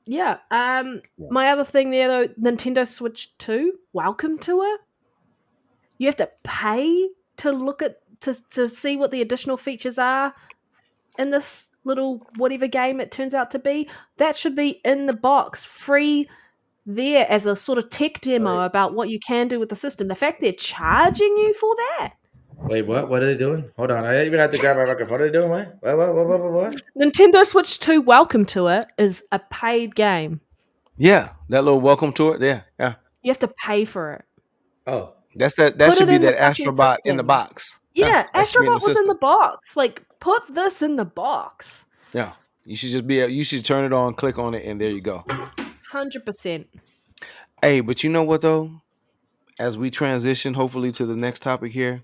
yeah. Yeah. My other thing there though, Nintendo Switch 2, welcome to it. You have to pay to look at to see what the additional features are in this little whatever game it turns out to be. That should be in the box, free there as a sort of tech demo Wait, about what you can do with the system. The fact they're charging you for that. wait, what? What are they doing? Hold on. I even have to grab my microphone. What are they doing? What? Nintendo Switch 2 Welcome to It is a paid game. Yeah, that little welcome to it. Yeah, yeah. You have to pay for it. Oh, That's that. That Put should it be in the that fucking Astrobot in the system. box. Yeah, Yeah, that should be in the Astrobot was in the system. box. Like, put this in the box. Yeah, you should just be. You should turn it on, click on it, and there you go. 100%. Hey, but you know what though? As we transition, hopefully to the next topic here,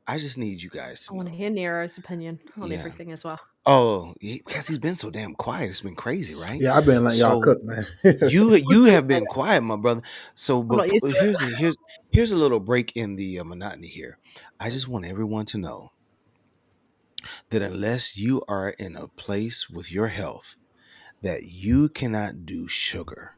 I just need you guys I to want to know. hear Nero's opinion on Yeah. everything as well. Oh, because he's been so damn quiet. It's been crazy, right? Yeah, I've been letting y'all So cook, man. you have been quiet, my brother. So, I'm but not used to it. here's a little break in the monotony here. I just want everyone to know that unless you are in a place with your health that you cannot do sugar,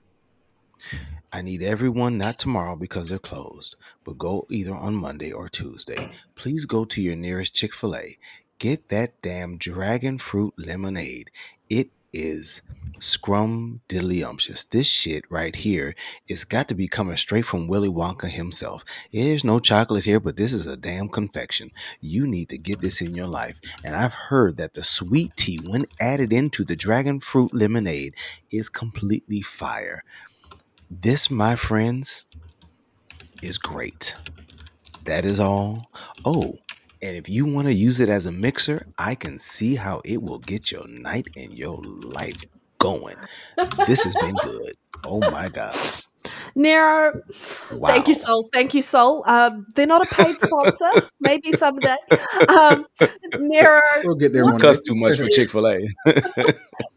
I need everyone, not tomorrow because they're closed, but go either on Monday or Tuesday. Please go to your nearest Chick-fil-A. Get that damn dragon fruit lemonade. It is scrum-diddlyumptious. This shit right here is got to be coming straight from Willy Wonka himself. There's no chocolate here, but this is a damn confection. You need to get this in your life. And I've heard that the sweet tea, when added into the dragon fruit lemonade, is completely fire. This, my friends, is great. That is all. Oh, and if you want to use it as a mixer, I can see how it will get your night and your life going. This has been good. Oh my gosh. Nero, thank you, Wow. Soul. Thank you, Soul. They're not a paid sponsor. Maybe someday. Um, Nero, We'll get there We what one day. cuss too much for Chick-fil-A.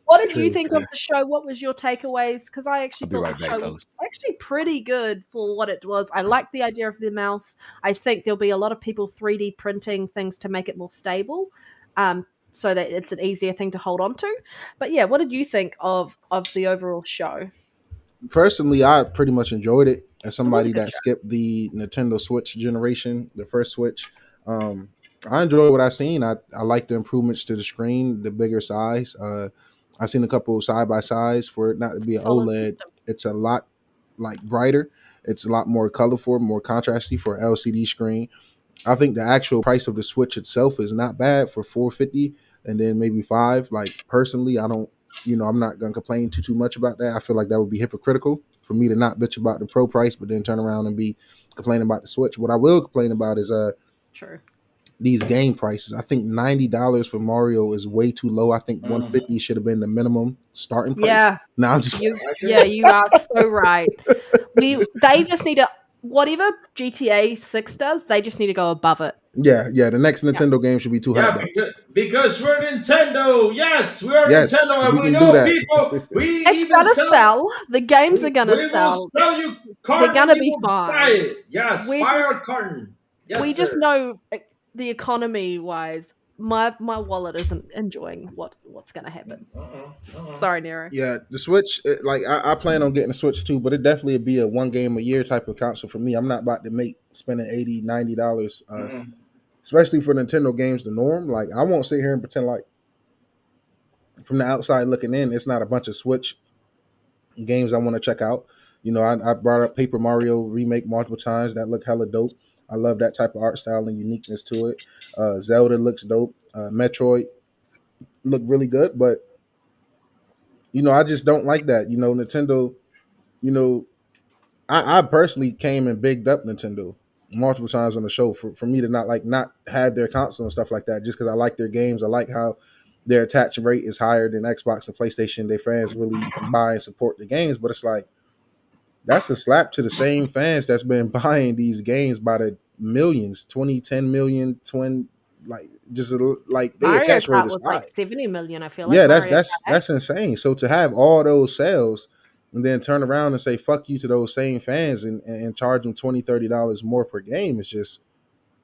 what did you True. think of the show? What was your takeaways? Because I actually I'll be thought the right back, show was fellas. actually pretty good for what it was. I liked the idea of the mouse. I think there'll be a lot of people 3D printing things to make it more stable, so that it's an easier thing to hold on to. But yeah, what did you think of the overall show? Personally, I pretty much enjoyed it. As It was a somebody good that show. skipped the Nintendo Switch generation, the first Switch, um, I enjoyed what I seen. I like the improvements to the screen, the bigger size. I seen a couple side by sides for it not to be an Solid OLED. system. It's a lot like brighter. It's a lot more colorful, more contrasty for an LCD screen. I think the actual price of the Switch itself is not bad for 450 and then maybe five. Like personally, I don't, I'm not gonna complain too much about that. I feel like that would be hypocritical for me to not bitch about the pro price, but then turn around and be complaining about the Switch. What I will complain about is True. these game prices. I think $90 for Mario is way too low. I think mhm. 150 should have been the minimum starting price. Yeah, Now I'm just you I yeah, agree. you are so right. They just need to whatever GTA 6 does, they just need to go above it. Yeah. The next Yeah. Nintendo game should be Yeah, $200. because we're Nintendo. Yes, we are Yes, Nintendo, and we we can do know that. people. We It's even gonna sell. sell. The games are We, gonna we will sell. sell you They're carton, and gonna you be will buy fine. it. Yes, We buy just our carton. we Yes, just sir. know the economy wise, my wallet isn't enjoying what's gonna happen. Sorry, Nero. Yeah, the Switch, like I plan on getting a Switch too, but it definitely would be a one game a year type of console for me. I'm not about to make spending $80, $90, especially for Nintendo games the norm. Like I won't sit here and pretend like from the outside looking in, it's not a bunch of Switch games I want to check out. I brought up Paper Mario remake multiple times. That look hella dope. I love that type of art style and uniqueness to it. Zelda looks dope. Metroid look really good, but I just don't like that. Nintendo. You know, I personally came and bigged up Nintendo multiple times on the show for me to not have their console and stuff like that, just because I like their games. I like how their attach rate is higher than Xbox and PlayStation. Their fans really buy and support the games, but it's like that's a slap to the same fans that's been buying these games by the millions, 20, 10 million, like just like they Mario attach rate Kart is was like high. 70 million. I feel like Yeah, that's Mario that's Kart 8. that's insane. So to have all those sales and then turn around and say fuck you to those same fans and charge them $20, $30 more per game is just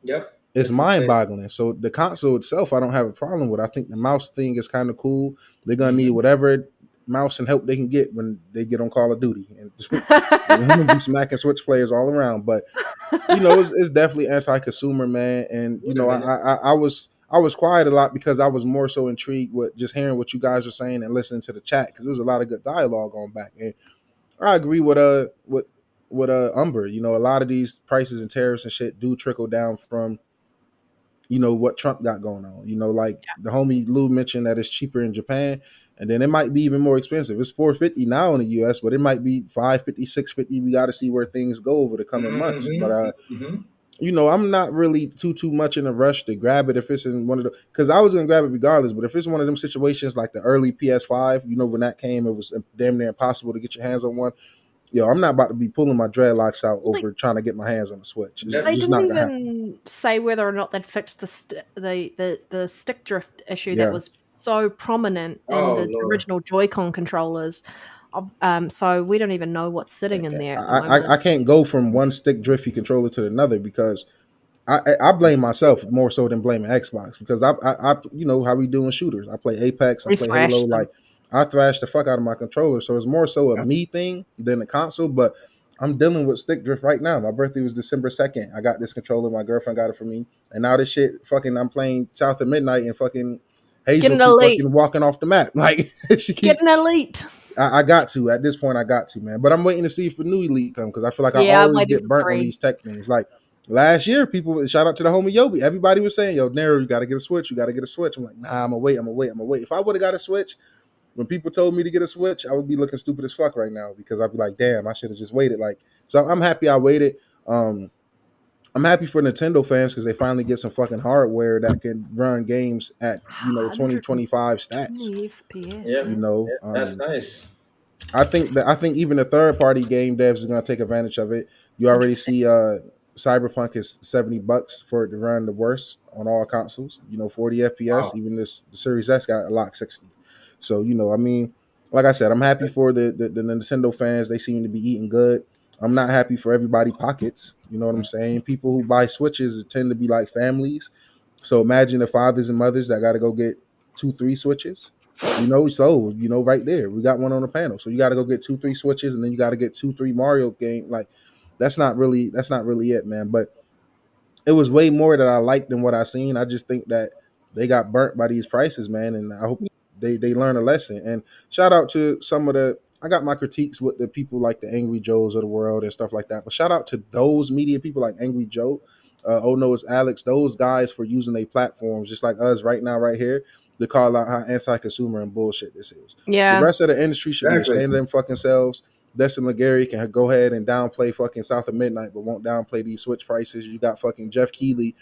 Yep, it's it's mind insane. boggling. So the console itself, I don't have a problem with. I think the mouse thing is kind of cool. They're gonna need Mhm. whatever mouse and help they can get when they get on Call of Duty, and I'm gonna be smacking Switch players all around. But it's definitely anti-consumer, man. And Wait a minute. I was quiet a lot because I was more so intrigued with just hearing what you guys were saying and listening to the chat because there was a lot of good dialogue on back. And I agree with Umber. A lot of these prices and tariffs and shit do trickle down from what Trump got going on. Like the homie Lou mentioned that it's cheaper in Japan, and then it might be even more expensive. It's $450 now in the US, but it might be $550, $650. We got to see where things go over the coming months. But Mm-hmm. I'm not really too much in a rush to grab it if it's in one of the because I was gonna grab it regardless. But if it's one of them situations like the early PS5, when that came, it was damn near impossible to get your hands on one. I'm not about to be pulling my dreadlocks out Like, over trying to get my hands on a Switch. It's Yep. they just didn't not gonna happen. even say whether or not they'd fixed the stick drift issue that Yeah. was so prominent in Oh the Lord. original Joy-Con controllers. So we don't even know what's sitting in there at the I moment. can't go from one stick drifty controller to another because I blame myself more so than blaming Xbox because I how we doing shooters. I play Apex, I play Halo. Refresh them. Like I thrash the fuck out of my controller, so it's more so a Yep. me thing than the console. But I'm dealing with stick drift right now. My birthday was December 2nd. I got this controller. My girlfriend got it for me, and now this shit fucking. I'm playing South of Midnight and fucking Get Hazel an keep elite. fucking walking off the map. Like she Get keep. an elite. I got to at this point. I got to, man. But I'm waiting to see if a new elite come because I feel like I Yeah, I'm always waiting get for burnt on 3. these tech things. Like last year, people shout out to the homie Yobi. Everybody was saying, "Yo, Nero, you got to get a Switch. You got to get a Switch." I'm like, nah, I'm gonna wait. I'm gonna wait. I'm gonna wait. If I would have got a Switch when people told me to get a Switch, I would be looking stupid as fuck right now because I'd be like, damn, I should have just waited. Like, so I'm happy I waited. Um, I'm happy for Nintendo fans because they finally get some fucking hardware that can run games at 2025 stats. 120 FPS, Yep. You man. know, That's nice. I think even the third party game devs are gonna take advantage of it. You already Interesting. see Cyberpunk is $70 for it to run the worst on all consoles. 40 FPS. Wow. Even the Series S got a lock 60. So I mean, like I said, I'm happy for the Nintendo fans. They seem to be eating good. I'm not happy for everybody pockets. You know what I'm saying? People who buy Switches tend to be like families. So imagine the fathers and mothers that got to go get 2, 3 Switches. Right there, we got one on the panel. So you got to go get 2, 3 Switches, and then you got to get 2, 3 Mario game. Like that's not really it, man. But it was way more that I liked than what I seen. I just think that they got burnt by these prices, man, and I hope they learn a lesson. And shout out to some of the. I got my critiques with the people like the Angry Joes of the world and stuff like that. But shout out to those media people like Angry Joe, Oh No, it's Alex. Those guys for using their platforms just like us right now, right here, to call out how anti-consumer and bullshit this is. The Yeah. rest of the industry should be Exactly. ashamed of them fucking selves. Destin Legary can go ahead and downplay fucking South of Midnight, but won't downplay these Switch prices. You got fucking Jeff Keighley,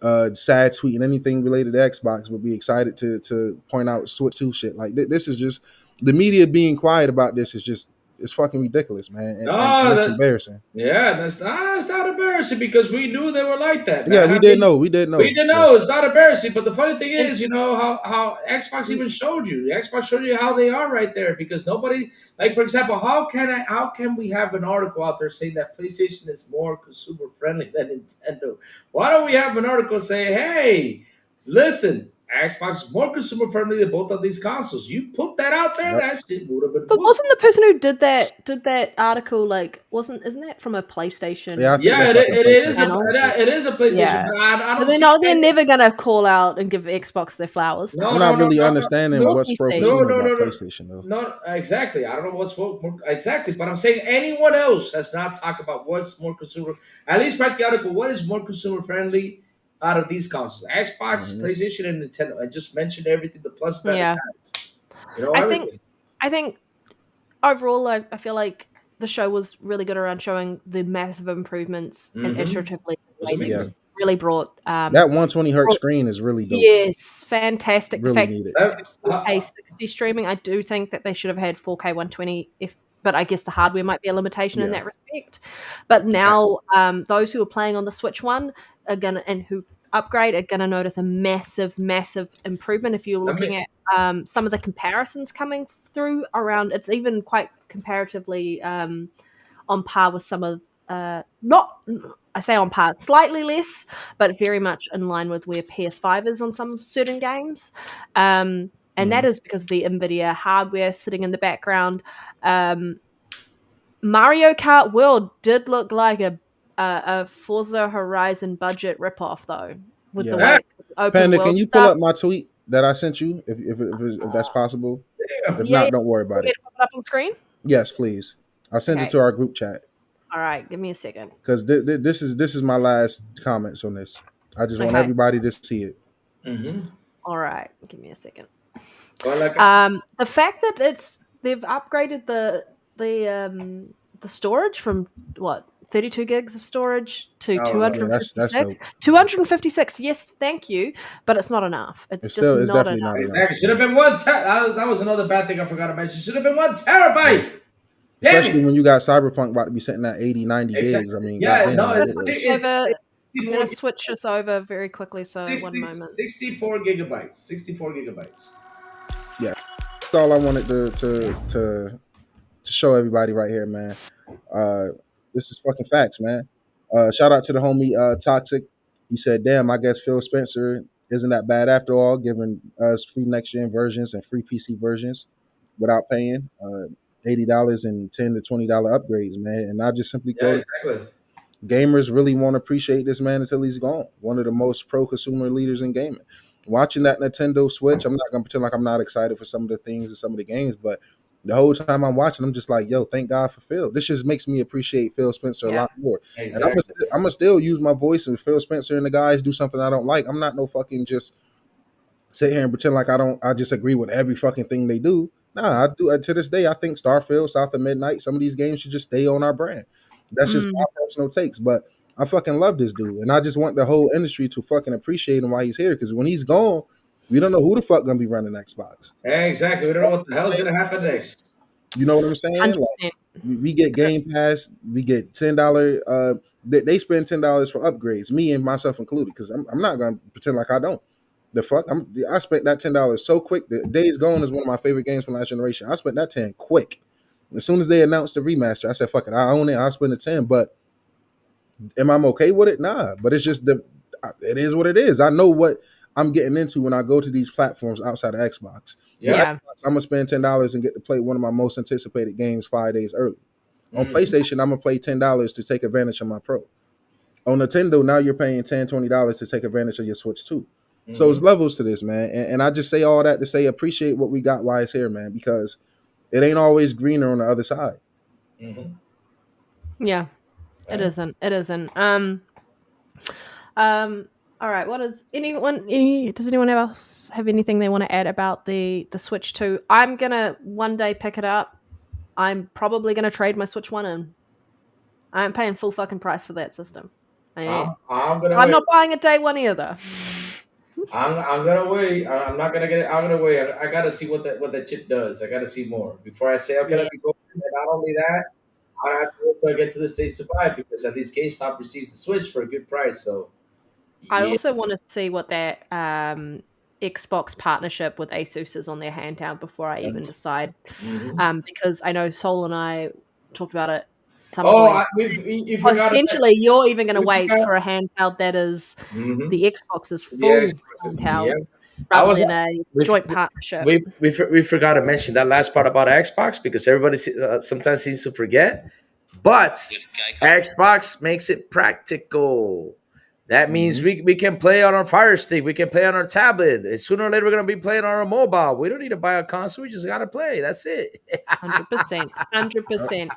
sad tweeting anything related to Xbox, but be excited to point out Switch 2 shit. Like this is just the media being quiet about this is just it's fucking ridiculous, man, and No, it's that embarrassing. yeah, that's not embarrassing. embarrassing because we knew they were like that, Yeah, man. we I did mean, know. We did know. we didn't Yeah. know. It's not embarrassing. But the funny thing And- is, how Xbox even showed you. Xbox showed you how they are right there because nobody, like for example, how can we have an article out there saying that PlayStation is more consumer friendly than Nintendo? Why don't we have an article say, hey, listen, Xbox is more consumer friendly than both of these consoles. You put that out there, Yep. that shit would have been But whooped. wasn't the person who did that article like isn't that from a Yeah, I PlayStation think Yeah, that's like a it is a PlayStation channel? exclusive. it is a PlayStation, Yeah. but I But don't they're see not, they're any. never gonna call out and give Xbox their flowers. No, I'm no, not no, really no, understanding no, what's pro PC. no, consumer no, about no, no, PlayStation though. no. Exactly. I don't know exactly, but I'm saying anyone else has not talked about what's more consumer. At least write the article. What is more consumer friendly out of these consoles? Xbox, Hmm. PlayStation, and Nintendo. And just mention everything, the pluses that it Yeah. has. I think Everything. I think overall I feel like the show was really good around showing the massive improvements and Mm-hmm. iteratively It was made Yeah, amazing. really brought that 120 hertz brought screen is really dope. yes, fantastic. The Really fact needed. Uh, 4K uh, 60 streaming, I do think that they should have had 4K 120 if but I guess the hardware might be a limitation in Yeah. that respect. But yeah. now those who are playing on the Switch One are gonna and who upgrade are gonna notice a massive, massive improvement. If you're Let me. looking at some of the comparisons coming through around, it's even quite comparatively on par with some of not I say on par, slightly less, but very much in line with where PS5 is on some certain games. And that Mhm. is because of the NVIDIA hardware sitting in the background. Um, Mario Kart World did look like a Forza Horizon budget ripoff, though, with the Yeah. way Ah, it's open Panda, can world you pull stuff. up my tweet that I sent you if that's possible? damn. If Yeah, yeah. not, don't worry Want about me it. to pop it up on screen? Yes, please. I sent it Okay. to our group chat All right. Give me a second. because this is my last comments on this. I just want Okay. everybody to see it. Mm-hmm. All right. Give me a second. Well, like, The fact that they've upgraded the storage from what 32 gigs of storage to oh, Yeah, that's 256. dope. 256. Yes, thank you, but it's not enough. It's just It's not definitely enough. not enough. exactly. Should Yeah. have been one. That was another bad thing I forgot to mention. Should have been 1 terabyte. Damn Especially it. when you got Cyberpunk about to be sitting at 80, 90 gigs. I Exactly. mean, Yeah. I'm goddamn, just No. like gonna it switch was. over. I'm 64, gonna switch this over very quickly. So 1 moment. 64 gigabytes. 64 gigabytes. Yeah, that's all I wanted to show everybody right here, man. Uh, this is fucking facts, man. Shout out to the homie Toxic. He said, "Damn, I guess Phil Spencer isn't that bad after all, giving us free next gen versions and free PC versions without paying $80 and $10 to $20 upgrades, man." And I just simply Yeah, quoted, exactly. "Gamers really won't appreciate this man until he's gone." One of the most pro consumer leaders in gaming. Watching that Nintendo Switch, I'm not gonna pretend like I'm not excited for some of the things and some of the games, but the whole time I'm watching, I'm just like, "Yo, thank God for Phil." This just makes me appreciate Phil Spencer a Yeah. lot more. And Exactly. I'm gonna still use my voice. And Phil Spencer and the guys do something I don't like, I'm not no fucking just sit here and pretend like I just agree with every fucking thing they do. Nah, I do. To this day, I think Starfield, South of Midnight, some of these games should just stay on our brand. That's just Mm, my personal takes. But I fucking love this dude, and I just want the whole industry to fucking appreciate him while he's here. Because when he's gone, we don't know who the fuck gonna be running Xbox. Exactly. We don't know what the hell's gonna happen next. You know what I'm saying? Like 100%. we get Game Pass, we get $10. They spend $10 for upgrades, me and myself included. Because I'm not gonna pretend like I don't. The fuck, I spent that $10 so quick. The Days Gone is one of my favorite games from last generation. I spent that 10 quick. As soon as they announced the remaster, I said, "Fuck it, I own it. I'll spend the 10." But am I okay with it? Nah. But it's just it is what it is. I know what I'm getting into when I go to these platforms outside of Xbox. With Yeah. Yeah. Xbox, I'm gonna spend $10 and get to play one of my most anticipated games 5 days early. On Mhm. PlayStation, I'm gonna pay $10 to take advantage of my Pro. On Nintendo, now you're paying $10, $20 to take advantage of your Switch too. So it's Mhm. levels to this, man. And I just say all that to say appreciate what we got while it's here, man, because it ain't always greener on the other side. Mhm. Yeah. It Right. isn't. It isn't. All right. What is anyone? Does anyone else have anything they want to add about the Switch 2? I'm gonna one day pick it up. I'm probably gonna trade my Switch 1 in. I'm paying full fucking price for that system. I'm gonna I'm wait. not buying it day one either. I'm gonna wait. I'm not gonna get it. I'm gonna wait. I gotta see what that chip does. I gotta see more before I say okay. Yeah. Let me go. And not only that, I have to wait till I get to the States to buy it because at least GameStop receives the Switch for a good price. So, I yeah. also want to see what that Xbox partnership with Asus is on their handheld before I even decide. Mhm. Because I know Sol and I talked about it at some Oh, point. you forgot to mention. Potentially, you're even going to We wait forgot. for a handheld that is Mm-hmm. the Xbox's Yeah, full yeah. handheld I rather was than a we joint partnership. we forgot to mention that last part about Xbox because everybody sometimes seems to forget. But Xbox makes it practical. That means Mhm. we can play on our Fire Stick, we can play on our tablet. And sooner or later, we're gonna be playing on our mobile. We don't need to buy a console. We just gotta play. That's it. 100%. 100%.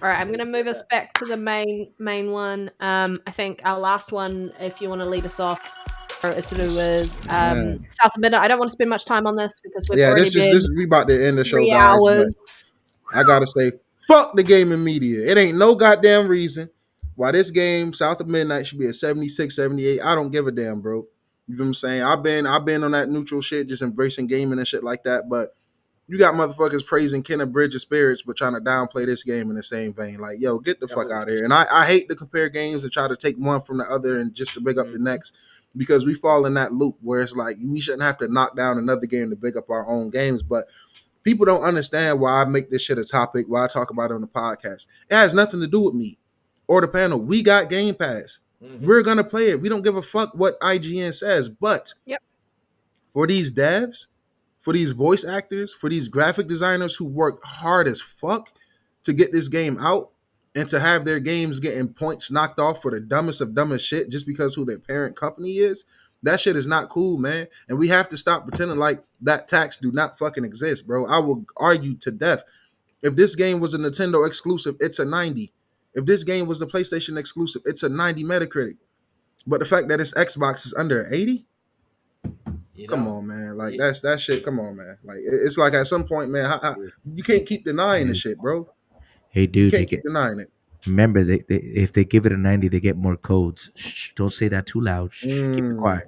All right, I'm going to move us back to the main one. I think our last one, if you want to lead us off, is to do with Man. South of Midnight. I don't want to spend much time on this because we've Yeah, already been we about to end the show, 3 guys. But hours. I gotta say, fuck the gaming media. It ain't no goddamn reason why this game, South of Midnight, should be a 76, 78. I don't give a damn, bro. You know what I'm saying? I've been on that neutral shit, just embracing gaming and shit like that. But you got motherfuckers praising Kenneth Bridge of Spirits, but trying to downplay this game in the same vein. Like, yo, get the fuck out of here. And I hate to compare games and try to take one from the other and just to big up the next, because we fall in that loop where it's like we shouldn't have to knock down another game to big up our own games. But people don't understand why I make this shit a topic, why I talk about it on the podcast. It has nothing to do with me or the panel. We got Game Pass. We're gonna play it. We don't give a fuck what IGN says. But Yep. for these devs, for these voice actors, for these graphic designers who work hard as fuck to get this game out and to have their games getting points knocked off for the dumbest of dumbest shit just because who their parent company is, that shit is not cool, man. And we have to stop pretending like that tax do not fucking exist, bro. I will argue to death. If this game was a Nintendo exclusive, it's a 90. If this game was a PlayStation exclusive, it's a 90 Metacritic. But the fact that it's Xbox is under 80, come on, man. Like that's that shit. Come on, man. Like it's like at some point, man, you can't keep denying the shit, bro. Hey, You dude, can't keep denying it. remember, if they give it a 90, they get more codes. Shh, don't say that too loud. Shh, keep it quiet.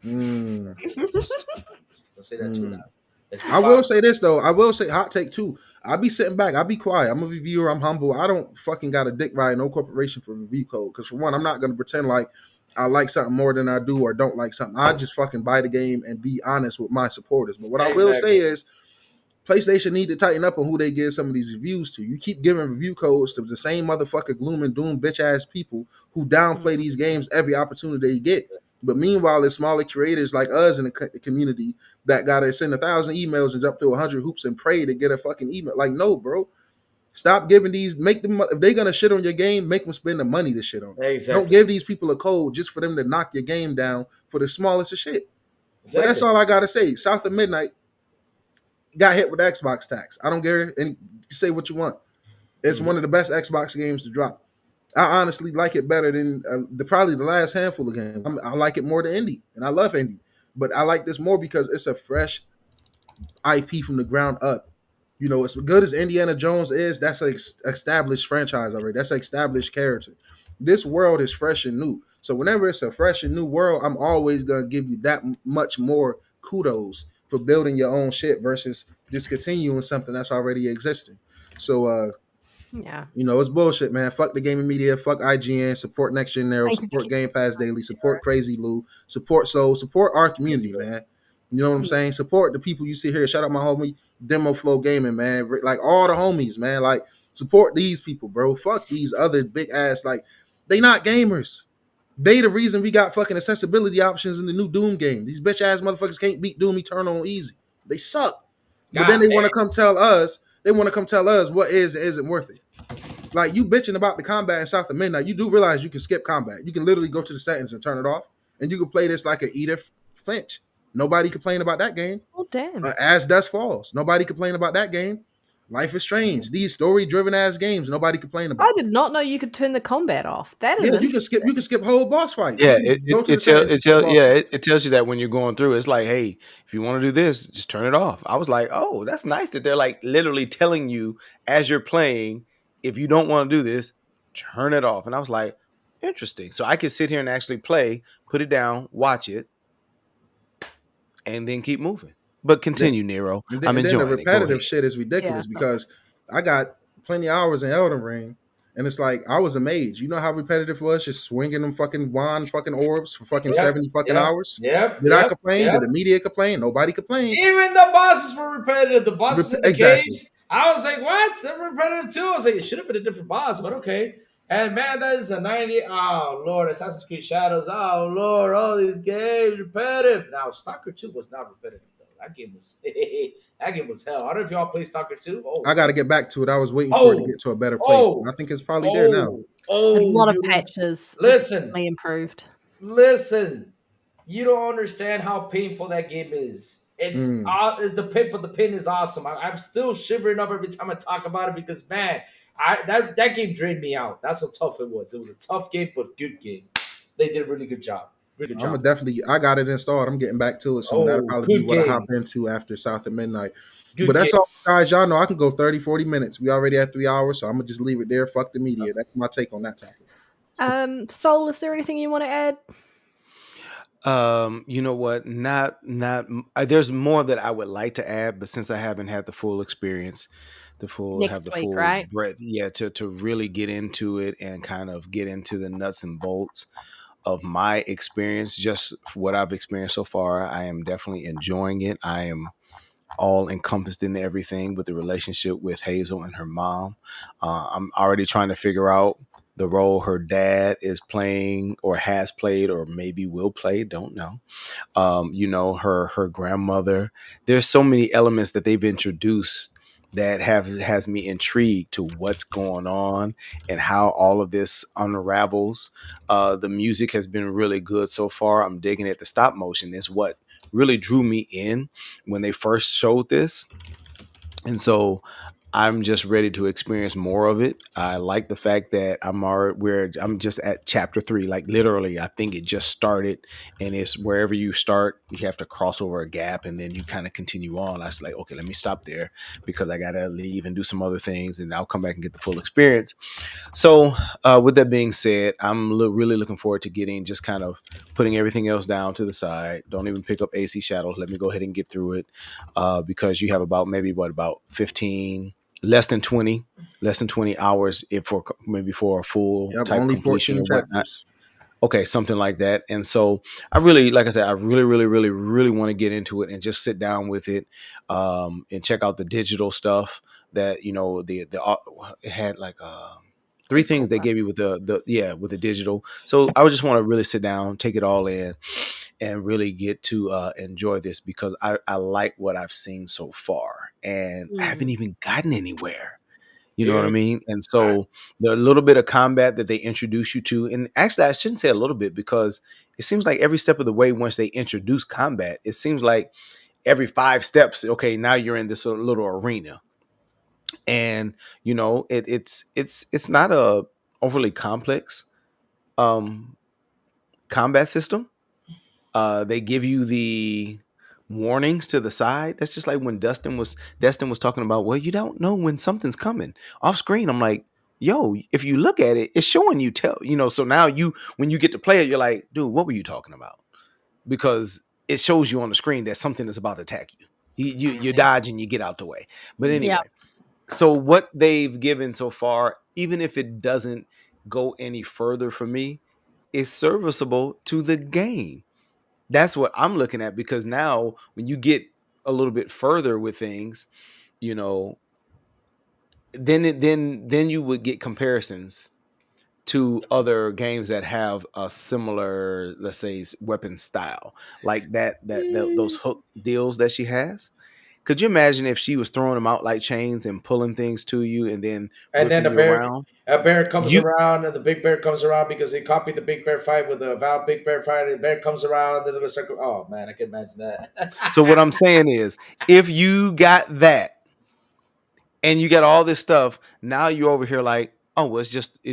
Mm. Don't say that too loud. I will say this though. I will say hot take too. I'll be sitting back. I'll be quiet. I'm a reviewer. I'm humble. I don't fucking got a dick ride no corporation for review code. Because for one, I'm not gonna pretend like I like something more than I do or don't like something. I just fucking buy the game and be honest with my supporters. But what I will say is PlayStation need to tighten up on who they give some of these reviews to. You keep giving review codes to the same motherfucker gloom and doom bitch ass people who downplay these games every opportunity they get. But meanwhile, there's smaller creators like us in the community that gotta send 1,000 emails and jump through 100 hoops and pray to get a fucking email. Like, no, bro. Stop giving these. Make them if they're gonna shit on your game, make them spend the money to shit on. Exactly. Don't give these people a code just for them to knock your game down for the smallest of shit. Exactly. But that's all I gotta say. South of Midnight got hit with the Xbox tax. I don't care. And say what you want. It's one of the best Xbox games to drop. I honestly like it better than probably the last handful of games. I like it more than Indie, and I love Indie, but I like this more because it's a fresh IP from the ground up. You know, as good as Indiana Jones is, that's an established franchise already. That's an established character. This world is fresh and new. So whenever it's a fresh and new world, I'm always gonna give you that much more kudos for building your own shit versus just continuing something that's already existing. So Yeah. you know, it's bullshit, man. Fuck the gaming media, fuck IGN, support NextGenNero, Thank you for support Game Pass Daily, support Crazy Lou, support Soul, support our community, man. You know what I'm saying? Support the people you see here. Shout out my homie Demo Flow Gaming, man. Like all the homies, man. Like support these people, bro. Fuck these other big ass, like they not gamers. They the reason we got fucking accessibility options in the new Doom game. These bitch ass motherfuckers can't beat Doom Eternal on easy. They suck. But then they want to come tell us, what is and isn't worth it. Like you bitching about the combat in South of Midnight, you do realize you can skip combat. You can literally go to the settings and turn it off, and you can play this like an Edith Finch. Nobody complained about that game. Oh damn! As Dusk Falls, nobody complained about that game. Life is Strange. These story-driven ass games, nobody complained about. I did not know you could turn the combat off. That is you can skip. You can skip whole boss fights. Yeah, it tells you that when you're going through. It's like, hey, if you want to do this, just turn it off. I was like, oh, that's nice that they're like literally telling you as you're playing, if you don't want to do this, turn it off. And I was like, interesting. So I could sit here and actually play, put it down, watch it, and then keep moving. But continue, Nero. I'm enjoying the repetitive shit is ridiculous because I got plenty of hours in Elden Ring, and it's like I was a mage. You know how repetitive it was, just swinging them fucking wand fucking orbs for fucking Yep, 70 fucking yep, hours. yep, Did I yep, complain? Did yep. the media complain? Nobody complained. Even the bosses were repetitive. The bosses in the Exactly. caves, I was like, what? They're repetitive too. I was like, it should have been a different boss, but okay. And man, that is a 90. Oh Lord, Assassin's Creed Shadows. Oh Lord, all these games repetitive. Now, Stalker 2 was not repetitive though. That game was that game was hell. I don't know if y'all play Stalker 2. Oh, I got to get back to it. I was waiting for it to oh, get to a better place. oh, I think it's probably there now. oh, A oh, lot of you don't patches. It's listen. definitely improved. Listen, you don't understand how painful that game is. Mm. It's the pin, but the pin is awesome. I'm still shivering up every time I talk about it because man, that game drained me out. That's how tough it was. It was a tough game, but good game. They did a really good job. Really good I'm gonna job. definitely. I got it installed. I'm getting back to it soon. That'll Oh, probably be good what I hop game. into after South at Midnight. But Good game. that's all, guys. Y'all know I can go 30, 40 minutes. We already at 3 hours, so I'm gonna just leave it there. Fuck the media. That's my take on that topic. Soul, is there anything you want to add? You know what? There's more that I would like to add, but since I haven't had the full experience, have Next the week, full right? breadth, yeah, to really get into it and kind of get into the nuts and bolts of my experience, just what I've experienced so far. I am definitely enjoying it. I am all encompassed in everything with the relationship with Hazel and her mom. I'm already trying to figure out the role her dad is playing or has played or maybe will play. Don't know. Her grandmother. There's so many elements that they've introduced that has me intrigued to what's going on and how all of this unravels. The music has been really good so far. I'm digging it. The stop motion is what really drew me in when they first showed this. And so I'm just ready to experience more of it. I like the fact that I'm just at chapter 3. Like literally, I think it just started, and it's wherever you start, you have to cross over a gap, and then you kind of continue on. I was like, okay, let me stop there because I gotta leave and do some other things, and I'll come back and get the full experience. So, with that being said, I'm really looking forward to getting just kind of putting everything else down to the side. Don't even pick up AC Shadows. Let me go ahead and get through it because you have about 15, less than 20 hours if for maybe for a full Yep, type only completion 14 or whatnot. chapters. Okay, something like that. And so I really, like I said, I really, really, really, really want to get into it and just sit down with it and check out the digital stuff that, it had like three Digital things they part. gave you with with the digital. So I would just want to really sit down, take it all in and really get to enjoy this because I like what I've seen so far and I haven't even gotten anywhere. You know what I Dude, mean? And so the little bit of combat that they introduce you to, and actually I shouldn't say a little bit because it seems like every step of the way once they introduce combat, it seems like every 5 steps, okay, now you're in this little arena. And it's not a overly complex um combat system. They give you the warnings to the side. That's just like when Destin was talking about, well, you don't know when something's coming off screen. I'm like, yo, if you look at it, it's showing you so now when you get to play it, you're like, dude, what were you talking about? Because it shows you on the screen that something is about to attack you. You dodge and you get out the way. But Yeah. anyway, so what they've given so far, even if it doesn't go any further for me, is serviceable to the game. That's what I'm looking at because now when you get a little bit further with things, you know, then you would get comparisons to other games that have a similar, let's say, weapon style, like those hook deals that she has. Could you imagine if she was throwing them out like chains and pulling things to you and then and then whipping you around? a bear comes You around, and the big bear comes around because they copied the big bear fight with the Val big bear fight. And the bear comes around, the little circle. Oh man, I can imagine that. so what I'm saying is, if you got that and you got all this stuff. Now you're over here like, oh, well, it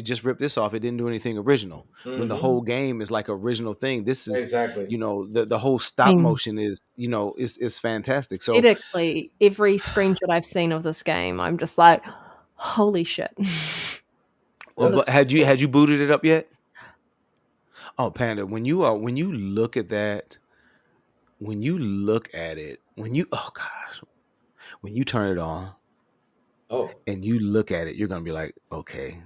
just ripped this off. It didn't do anything original. When the Hmm. whole game is like original thing. This is, Exactly. the whole I stop mean, motion is fantastic. So, aesthetically, every screenshot I've seen of this game, I'm just like, holy shit. well, Yep. but Looks so cool. had you booted it up yet? Oh, Panda, when you look at it, when you oh gosh, when you turn it on, Oh. and you look at it, you're gonna be like, okay,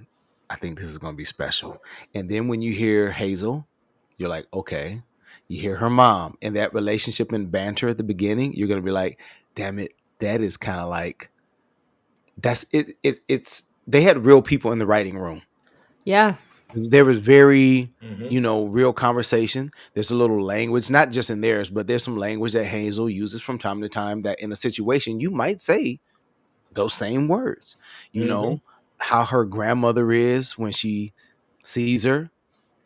I think this is gonna be special. And then when you hear Hazel, you're like, okay. You hear her mom and that relationship and banter at the beginning, you're gonna be like, damn it, that is kind of like that's it. It's they had real people in the writing room. Yeah. There was very, Mm-hmm. real conversation. There's a little language, not just in theirs, but there's some language that Hazel uses from time to time that in a situation you might say those same words. You Mm-hmm. know, how her grandmother is when she sees her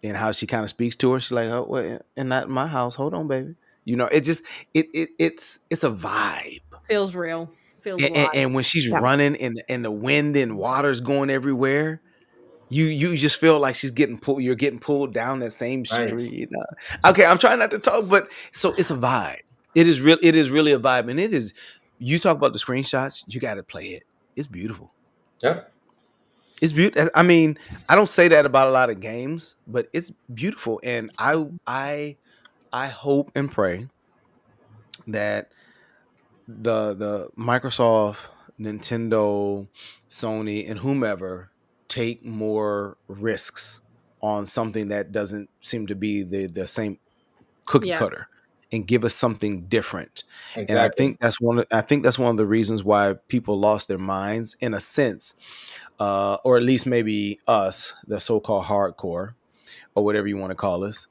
and how she kind of speaks to her. She's like, oh, well, and not in my house. Hold on, baby. It just it's a vibe. Feels real. Feels And, alive. and when she's Yeah. running and the wind and water's going everywhere, you just feel like she's getting pulled. You're getting pulled down that same Nice. street. Okay, I'm trying not to talk, but so it's a vibe. It is real. It is really a vibe, and it is. You talk about the screenshots. You got to play it. It's beautiful. Yep. It's beautiful. I mean, I don't say that about a lot of games, but it's beautiful, and I hope and pray that the Microsoft, Nintendo, Sony, and whomever take more risks on something that doesn't seem to be the same cookie Yeah. cutter and give us something different. And Exactly. I think that's one of the reasons why people lost their minds in a sense, or at least maybe us, the so-called hardcore or whatever you want to call us.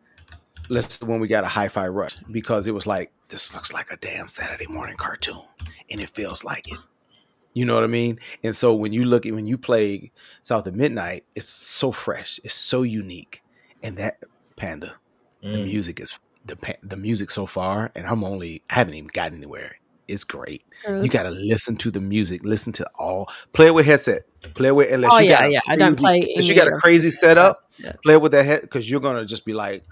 Let's when we got a hi-fi rush because it was like this looks like a damn Saturday morning cartoon and it feels like it. You know what I mean? And so when you play South of Midnight, it's so fresh, it's so unique, and that Panda, the Mm. music is the music so far, and I haven't even gotten anywhere. It's great. You Good. got to listen to the music, listen to play it with headset, play it with Oh unless you got yeah, a yeah. I don't play any of crazy that. setup, Yeah. play it with that head because you're gonna just be like,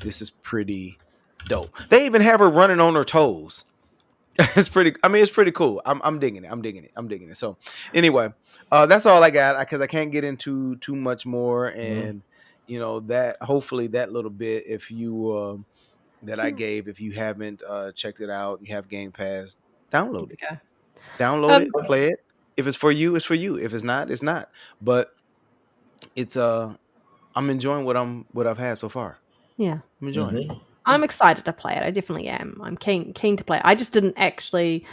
this is pretty dope. They even have her running on her toes. It's pretty. I mean, it's pretty cool. I'm digging it. I'm digging it. I'm digging it. So anyway, that's all I got because I can't get into too much more. Mm. And that hopefully that little bit, if you that I gave, if you haven't checked it out, you have Game Pass, download it. Okay. Download it. Um. Play it. If it's for you, it's for you. If it's not, it's not. But it's I'm enjoying what I've had so far. Yeah. I'm enjoying it. Mm-hmm. I'm excited to play it. I definitely am. I'm keen to play it. I just didn't actually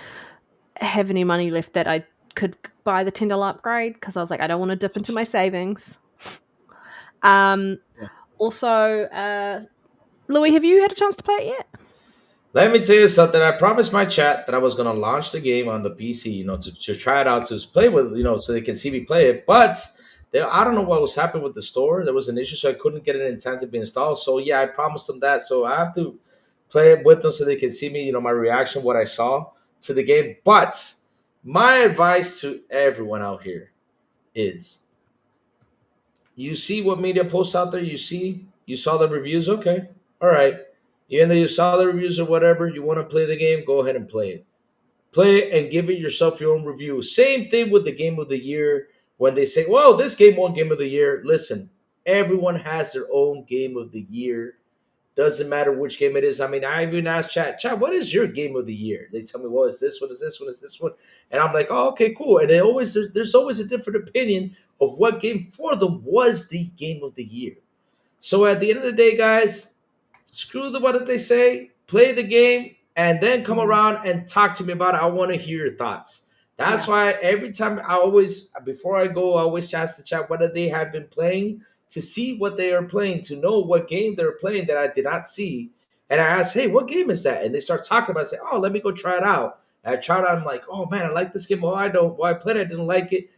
have any money left that I could buy the $10 upgrade because I was like, I don't want to dip into my savings. Yeah. Also, Louis, have you had a chance to play it yet? Let me tell you something. I promised my chat that I was going to launch the game on the PC, to try it out, to play with, so they can see me play it. But I don't know what was happening with the store. There was an issue, so I couldn't get it in time to be installed. So yeah, I promised them that. So I have to play it with them so they can see me, my reaction, what I saw to the game. But my advice to everyone out here is, you see what media posts out there, you saw the reviews, okay, all right. Even though you saw the reviews or whatever, you want to play the game, go ahead and play it. Play it and give it yourself your own review. Same thing with the game of the year. When they say, well, this game won game of the year, listen, everyone has their own game of the year. Doesn't matter which game it is. I mean, I even asked chat, what is your game of the year? They tell me, well, it's this one, it's this one, it's this one. And I'm like, oh, okay, cool. And there's always a different opinion of what game for them was the game of the year. So at the end of the day, guys, screw what did they say? Play the game and then come around and talk to me about it. I want to hear your thoughts. That's Yeah. why every time before I go, I always ask the chat what they have been playing, to see what they are playing, to know what game they're playing that I did not see. And I ask, hey, what game is that? And they start talking about it. I say, oh, let me go try it out. And I try it out. I'm like, oh man, I like this game. Oh, I don't. Well, I played it. I didn't like it.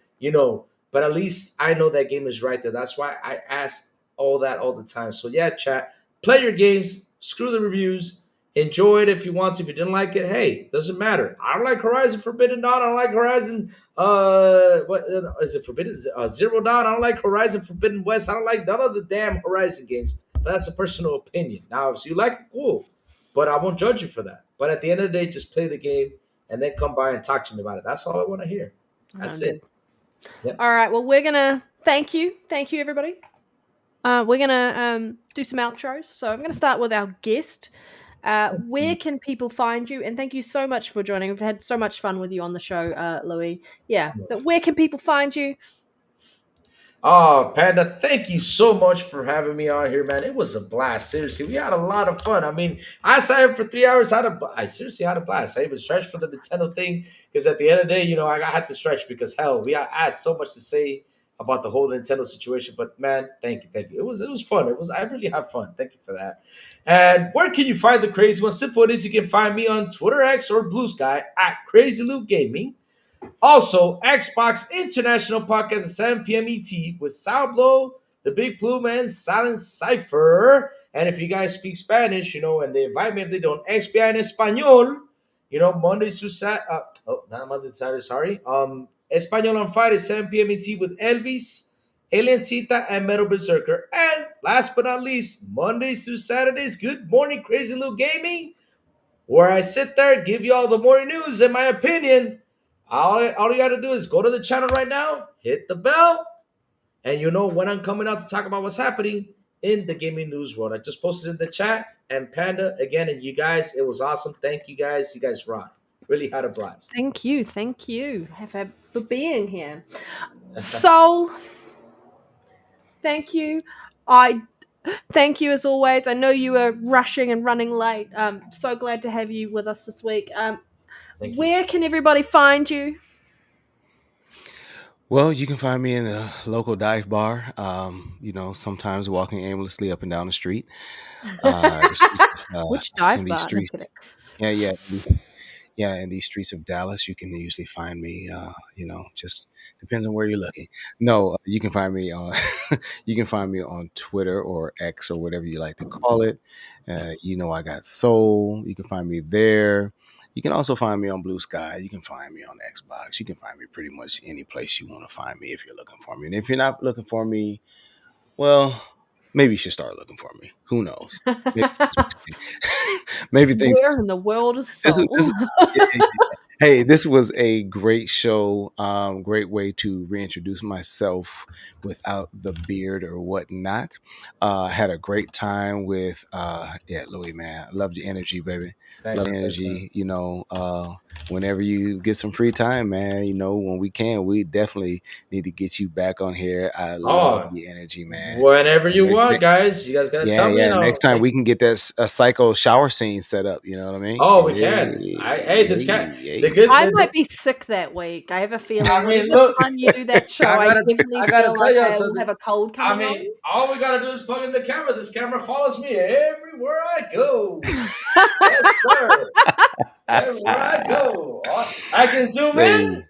But at least I know that game is right there. That's why I ask all that all the time. So yeah, chat, play your games, screw the reviews, enjoy it if you want to. If you didn't like it, hey, doesn't matter. I don't like Horizon Forbidden Dawn. I don't like Horizon. What is it? Forbidden Zero Dawn. I don't like Horizon Forbidden West. I don't like none of the damn Horizon games. But that's a personal opinion. Now, if you like it, cool. But I won't judge you for that. But at the end of the day, just play the game and then come by and talk to me about it. That's all I want to hear. That's it. Yep. All right. Well, we're gonna thank you, everybody. We're gonna do some outros. So I'm gonna start with our guest. Where can people find you? And thank you so much for joining. We've had so much fun with you on the show, Louis. Yeah, but where can people find you? Oh, Panda, thank you so much for having me on here, man. It was a blast. Seriously, we had a lot of fun. I mean, I sat here for 3 hours. I seriously had a blast. I even stretched for the Nintendo thing because at the end of the day, I had to stretch because hell, I had so much to say about the whole Nintendo situation. But man, thank you. It was fun. I really had fun. Thank you for that. And where can you find the crazy one? Simple it is. You can find me on Twitter X or Blue Sky at Crazy Luke Gaming. Also, Xbox International Podcast at 7 p.m. ET with Soundblow, The Big Plume, and Silent Cipher. And if you guys speak Spanish, and they invite me if they don't, XBI en Español, Mondays through Saturday. Not Monday to Saturday, sorry. Español on Friday, 7 p.m. ET with Elvis, Aliencita, and Metal Berserker. And last but not least, Mondays through Saturdays, Good Morning Crazy Little Gaming, where I sit there, give you all the morning news and my opinion. All you got to do is go to the channel right now, hit the bell, and you know when I'm coming out to talk about what's happening in the gaming news world. I just posted in the chat, and Panda, again, and you guys, it was awesome. Thank you guys. You guys rock. Really had a blast. Thank you. For being here. Soul, thank you. I thank you as always. I know you were rushing and running late. So glad to have you with us this week. Thank you. Where can everybody find you? Well, you can find me in a local dive bar. Sometimes walking aimlessly up and down the street. The streets Which dive in these bar? No streets. kidding. Yeah. Yeah, in these streets of Dallas, you can usually find me. Just depends on where you're looking. No, you can find me on you can find me on Twitter or X or whatever you like to call it. I got Soul. You can find me there. You can also find me on Blue Sky. You can find me on Xbox. You can find me pretty much any place you want to find me if you're looking for me. And if you're not looking for me, well, maybe you should start looking for me. Who knows? Maybe maybe things Where in the world is this is Soul? this. Yeah, yeah, yeah. Hey, this was a great show. Great way to reintroduce myself without the beard or whatnot. Had a great time with Louis, man. Loved your energy, baby. Thanks, Love man. your Thanks, man. energy. Whenever you get some free time, man, when we can, we definitely need to get you back on here. I love Oh, your energy, man. whenever you Next, want, guys. You guys got to yeah, tell me, yeah. Next time we Thanks. can get that a psycho shower scene set up. You know what I mean? Oh, we can. Hey, this cat. Hey, The hey. good. I might be sick that week. I have a feeling I mean, whatever look. time you do that show, I I gotta, definitely I gotta feel tell like y'all I will something. have a cold I coming mean, all we gotta do is plug in the camera. This camera follows me everywhere I go. Yes, sir. Everywhere I go, I can zoom in Say,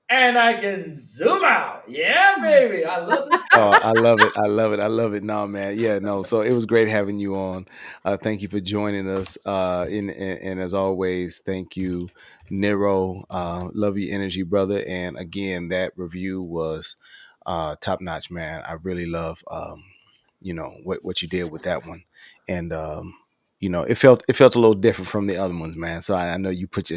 and I can zoom out. Yeah, baby. I love this oh, camera. I love it. I love it. I love it. No, man. Yeah, no. So it was great having you on. Thank you for joining us. And as always, thank you, Nero. Love your energy, brother. And again, that review was top notch, man. I really love what you did with that one. And it felt a little different from the other ones, man. So I know you put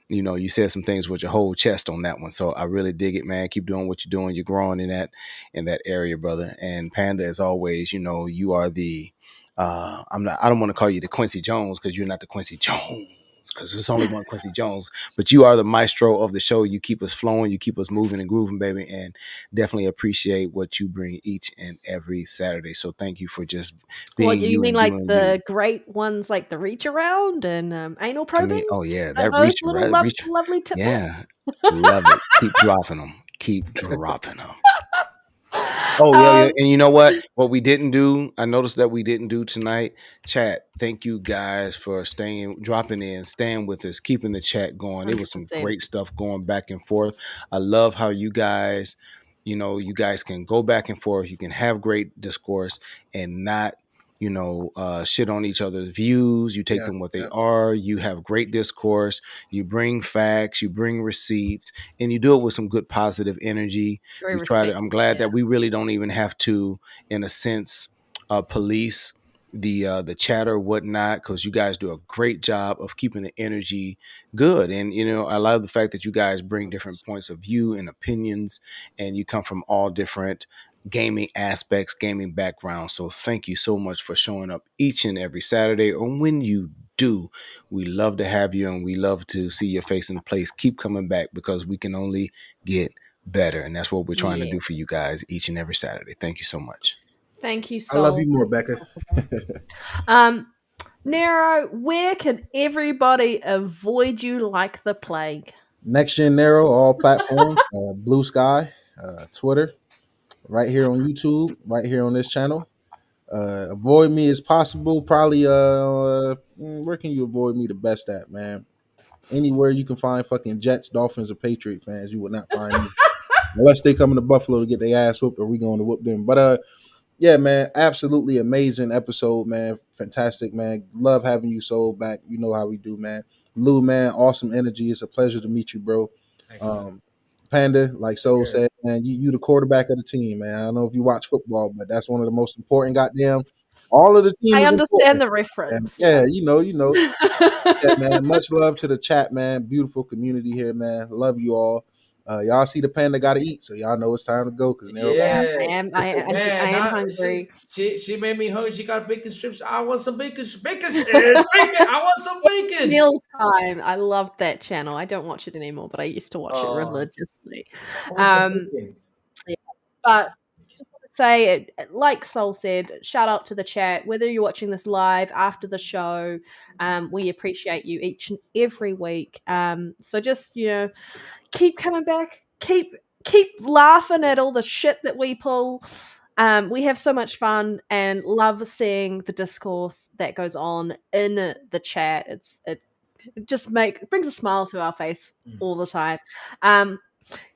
you said some things with your whole chest on that one. So I really dig it, man. Keep doing what you're doing. You're growing in that area, brother. And Panda, as always, you are the I don't want to call you the Quincy Jones because you're not the Quincy Jones. Because there's only one Quincy Jones, but you are the maestro of the show. You keep us flowing, you keep us moving and grooving, baby, and definitely appreciate what you bring each and every Saturday. So thank you for just What being do you you mean, and like doing you. the great ones, like the reach around and anal I mean, probing? oh yeah, Are that those reach, little right? Reach, lovely tidbits? yeah, love it. Keep dropping them. Keep dropping them. Oh yeah, yeah. Um, And you know what we didn't do? I noticed that we didn't do tonight. Chat. Thank you guys for dropping in, staying with us, keeping the chat going. It was some 100%. great stuff going back and forth. I love how you guys can go back and forth. You can have great discourse and not shit on each other's views. You take Yeah, them what they yeah. are. You have great discourse. You bring facts. You bring receipts, and you do it with some good positive energy. Very We try to. I'm respectful, glad yeah. that we really don't even have to, in a sense, police the chatter whatnot, because you guys do a great job of keeping the energy good. And I love the fact that you guys bring different points of view and opinions, and you come from all different gaming aspects, gaming background. So thank you so much for showing up each and every Saturday. Or when you do, we love to have you and we love to see your face in place. Keep coming back because we can only get better. And that's what we're trying to Yeah. do for you guys each and every Saturday. Thank you so much. Thank you, I love Soul. you more, Becca. Nero, where can everybody avoid you like the plague? NextGenNero, all platforms, Blue Sky, Twitter, right here on YouTube, right here on this channel. Avoid me as possible. Probably, where can you avoid me the best at, man? Anywhere you can find fucking Jets, Dolphins, or Patriot fans, you will not find me. Unless they come to Buffalo to get their ass whooped, or we going to whoop them. But yeah, man, absolutely amazing episode, man. Fantastic, man. Love having you Soul back. You know how we do, man. Lou, man, awesome energy. It's a pleasure to meet you, bro. Thanks, man. Panda, like Soul Yeah. said, man, you the quarterback of the team, man. I don't know if you watch football, but that's one of the most important goddamn. All of the team I is understand important. the And reference. yeah, Yeah. you know. Yeah, man. Much love to the chat, man. Beautiful community here, man. Love you all. Y'all see the panda gotta eat, so y'all know it's time to go because Nero got. Yeah, Yeah. I Man, am hungry. she made me hungry. She got bacon strips. I want some bacon. It's bacon. I want some bacon. Meal time. I loved that channel. I don't watch it anymore, but I used to watch it Oh, religiously. I want some Um, bacon. yeah. But just want to say, like Soul said, shout out to the chat. Whether you're watching this live after the show, we appreciate you each and every week. So just keep coming back. Keep laughing at all the shit that we pull. We have so much fun and love seeing the discourse that goes on in the chat. It just brings a smile to our face Mm. all the time.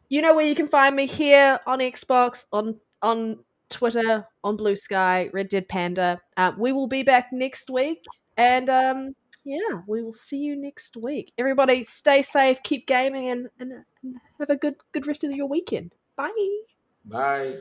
You know where you can find me here on Xbox, on Twitter, on Blue Sky, Red Dead Panda. We will be back next week, and yeah, we will see you next week. Everybody, stay safe, keep gaming, and have a good rest of your weekend. Bye. Bye.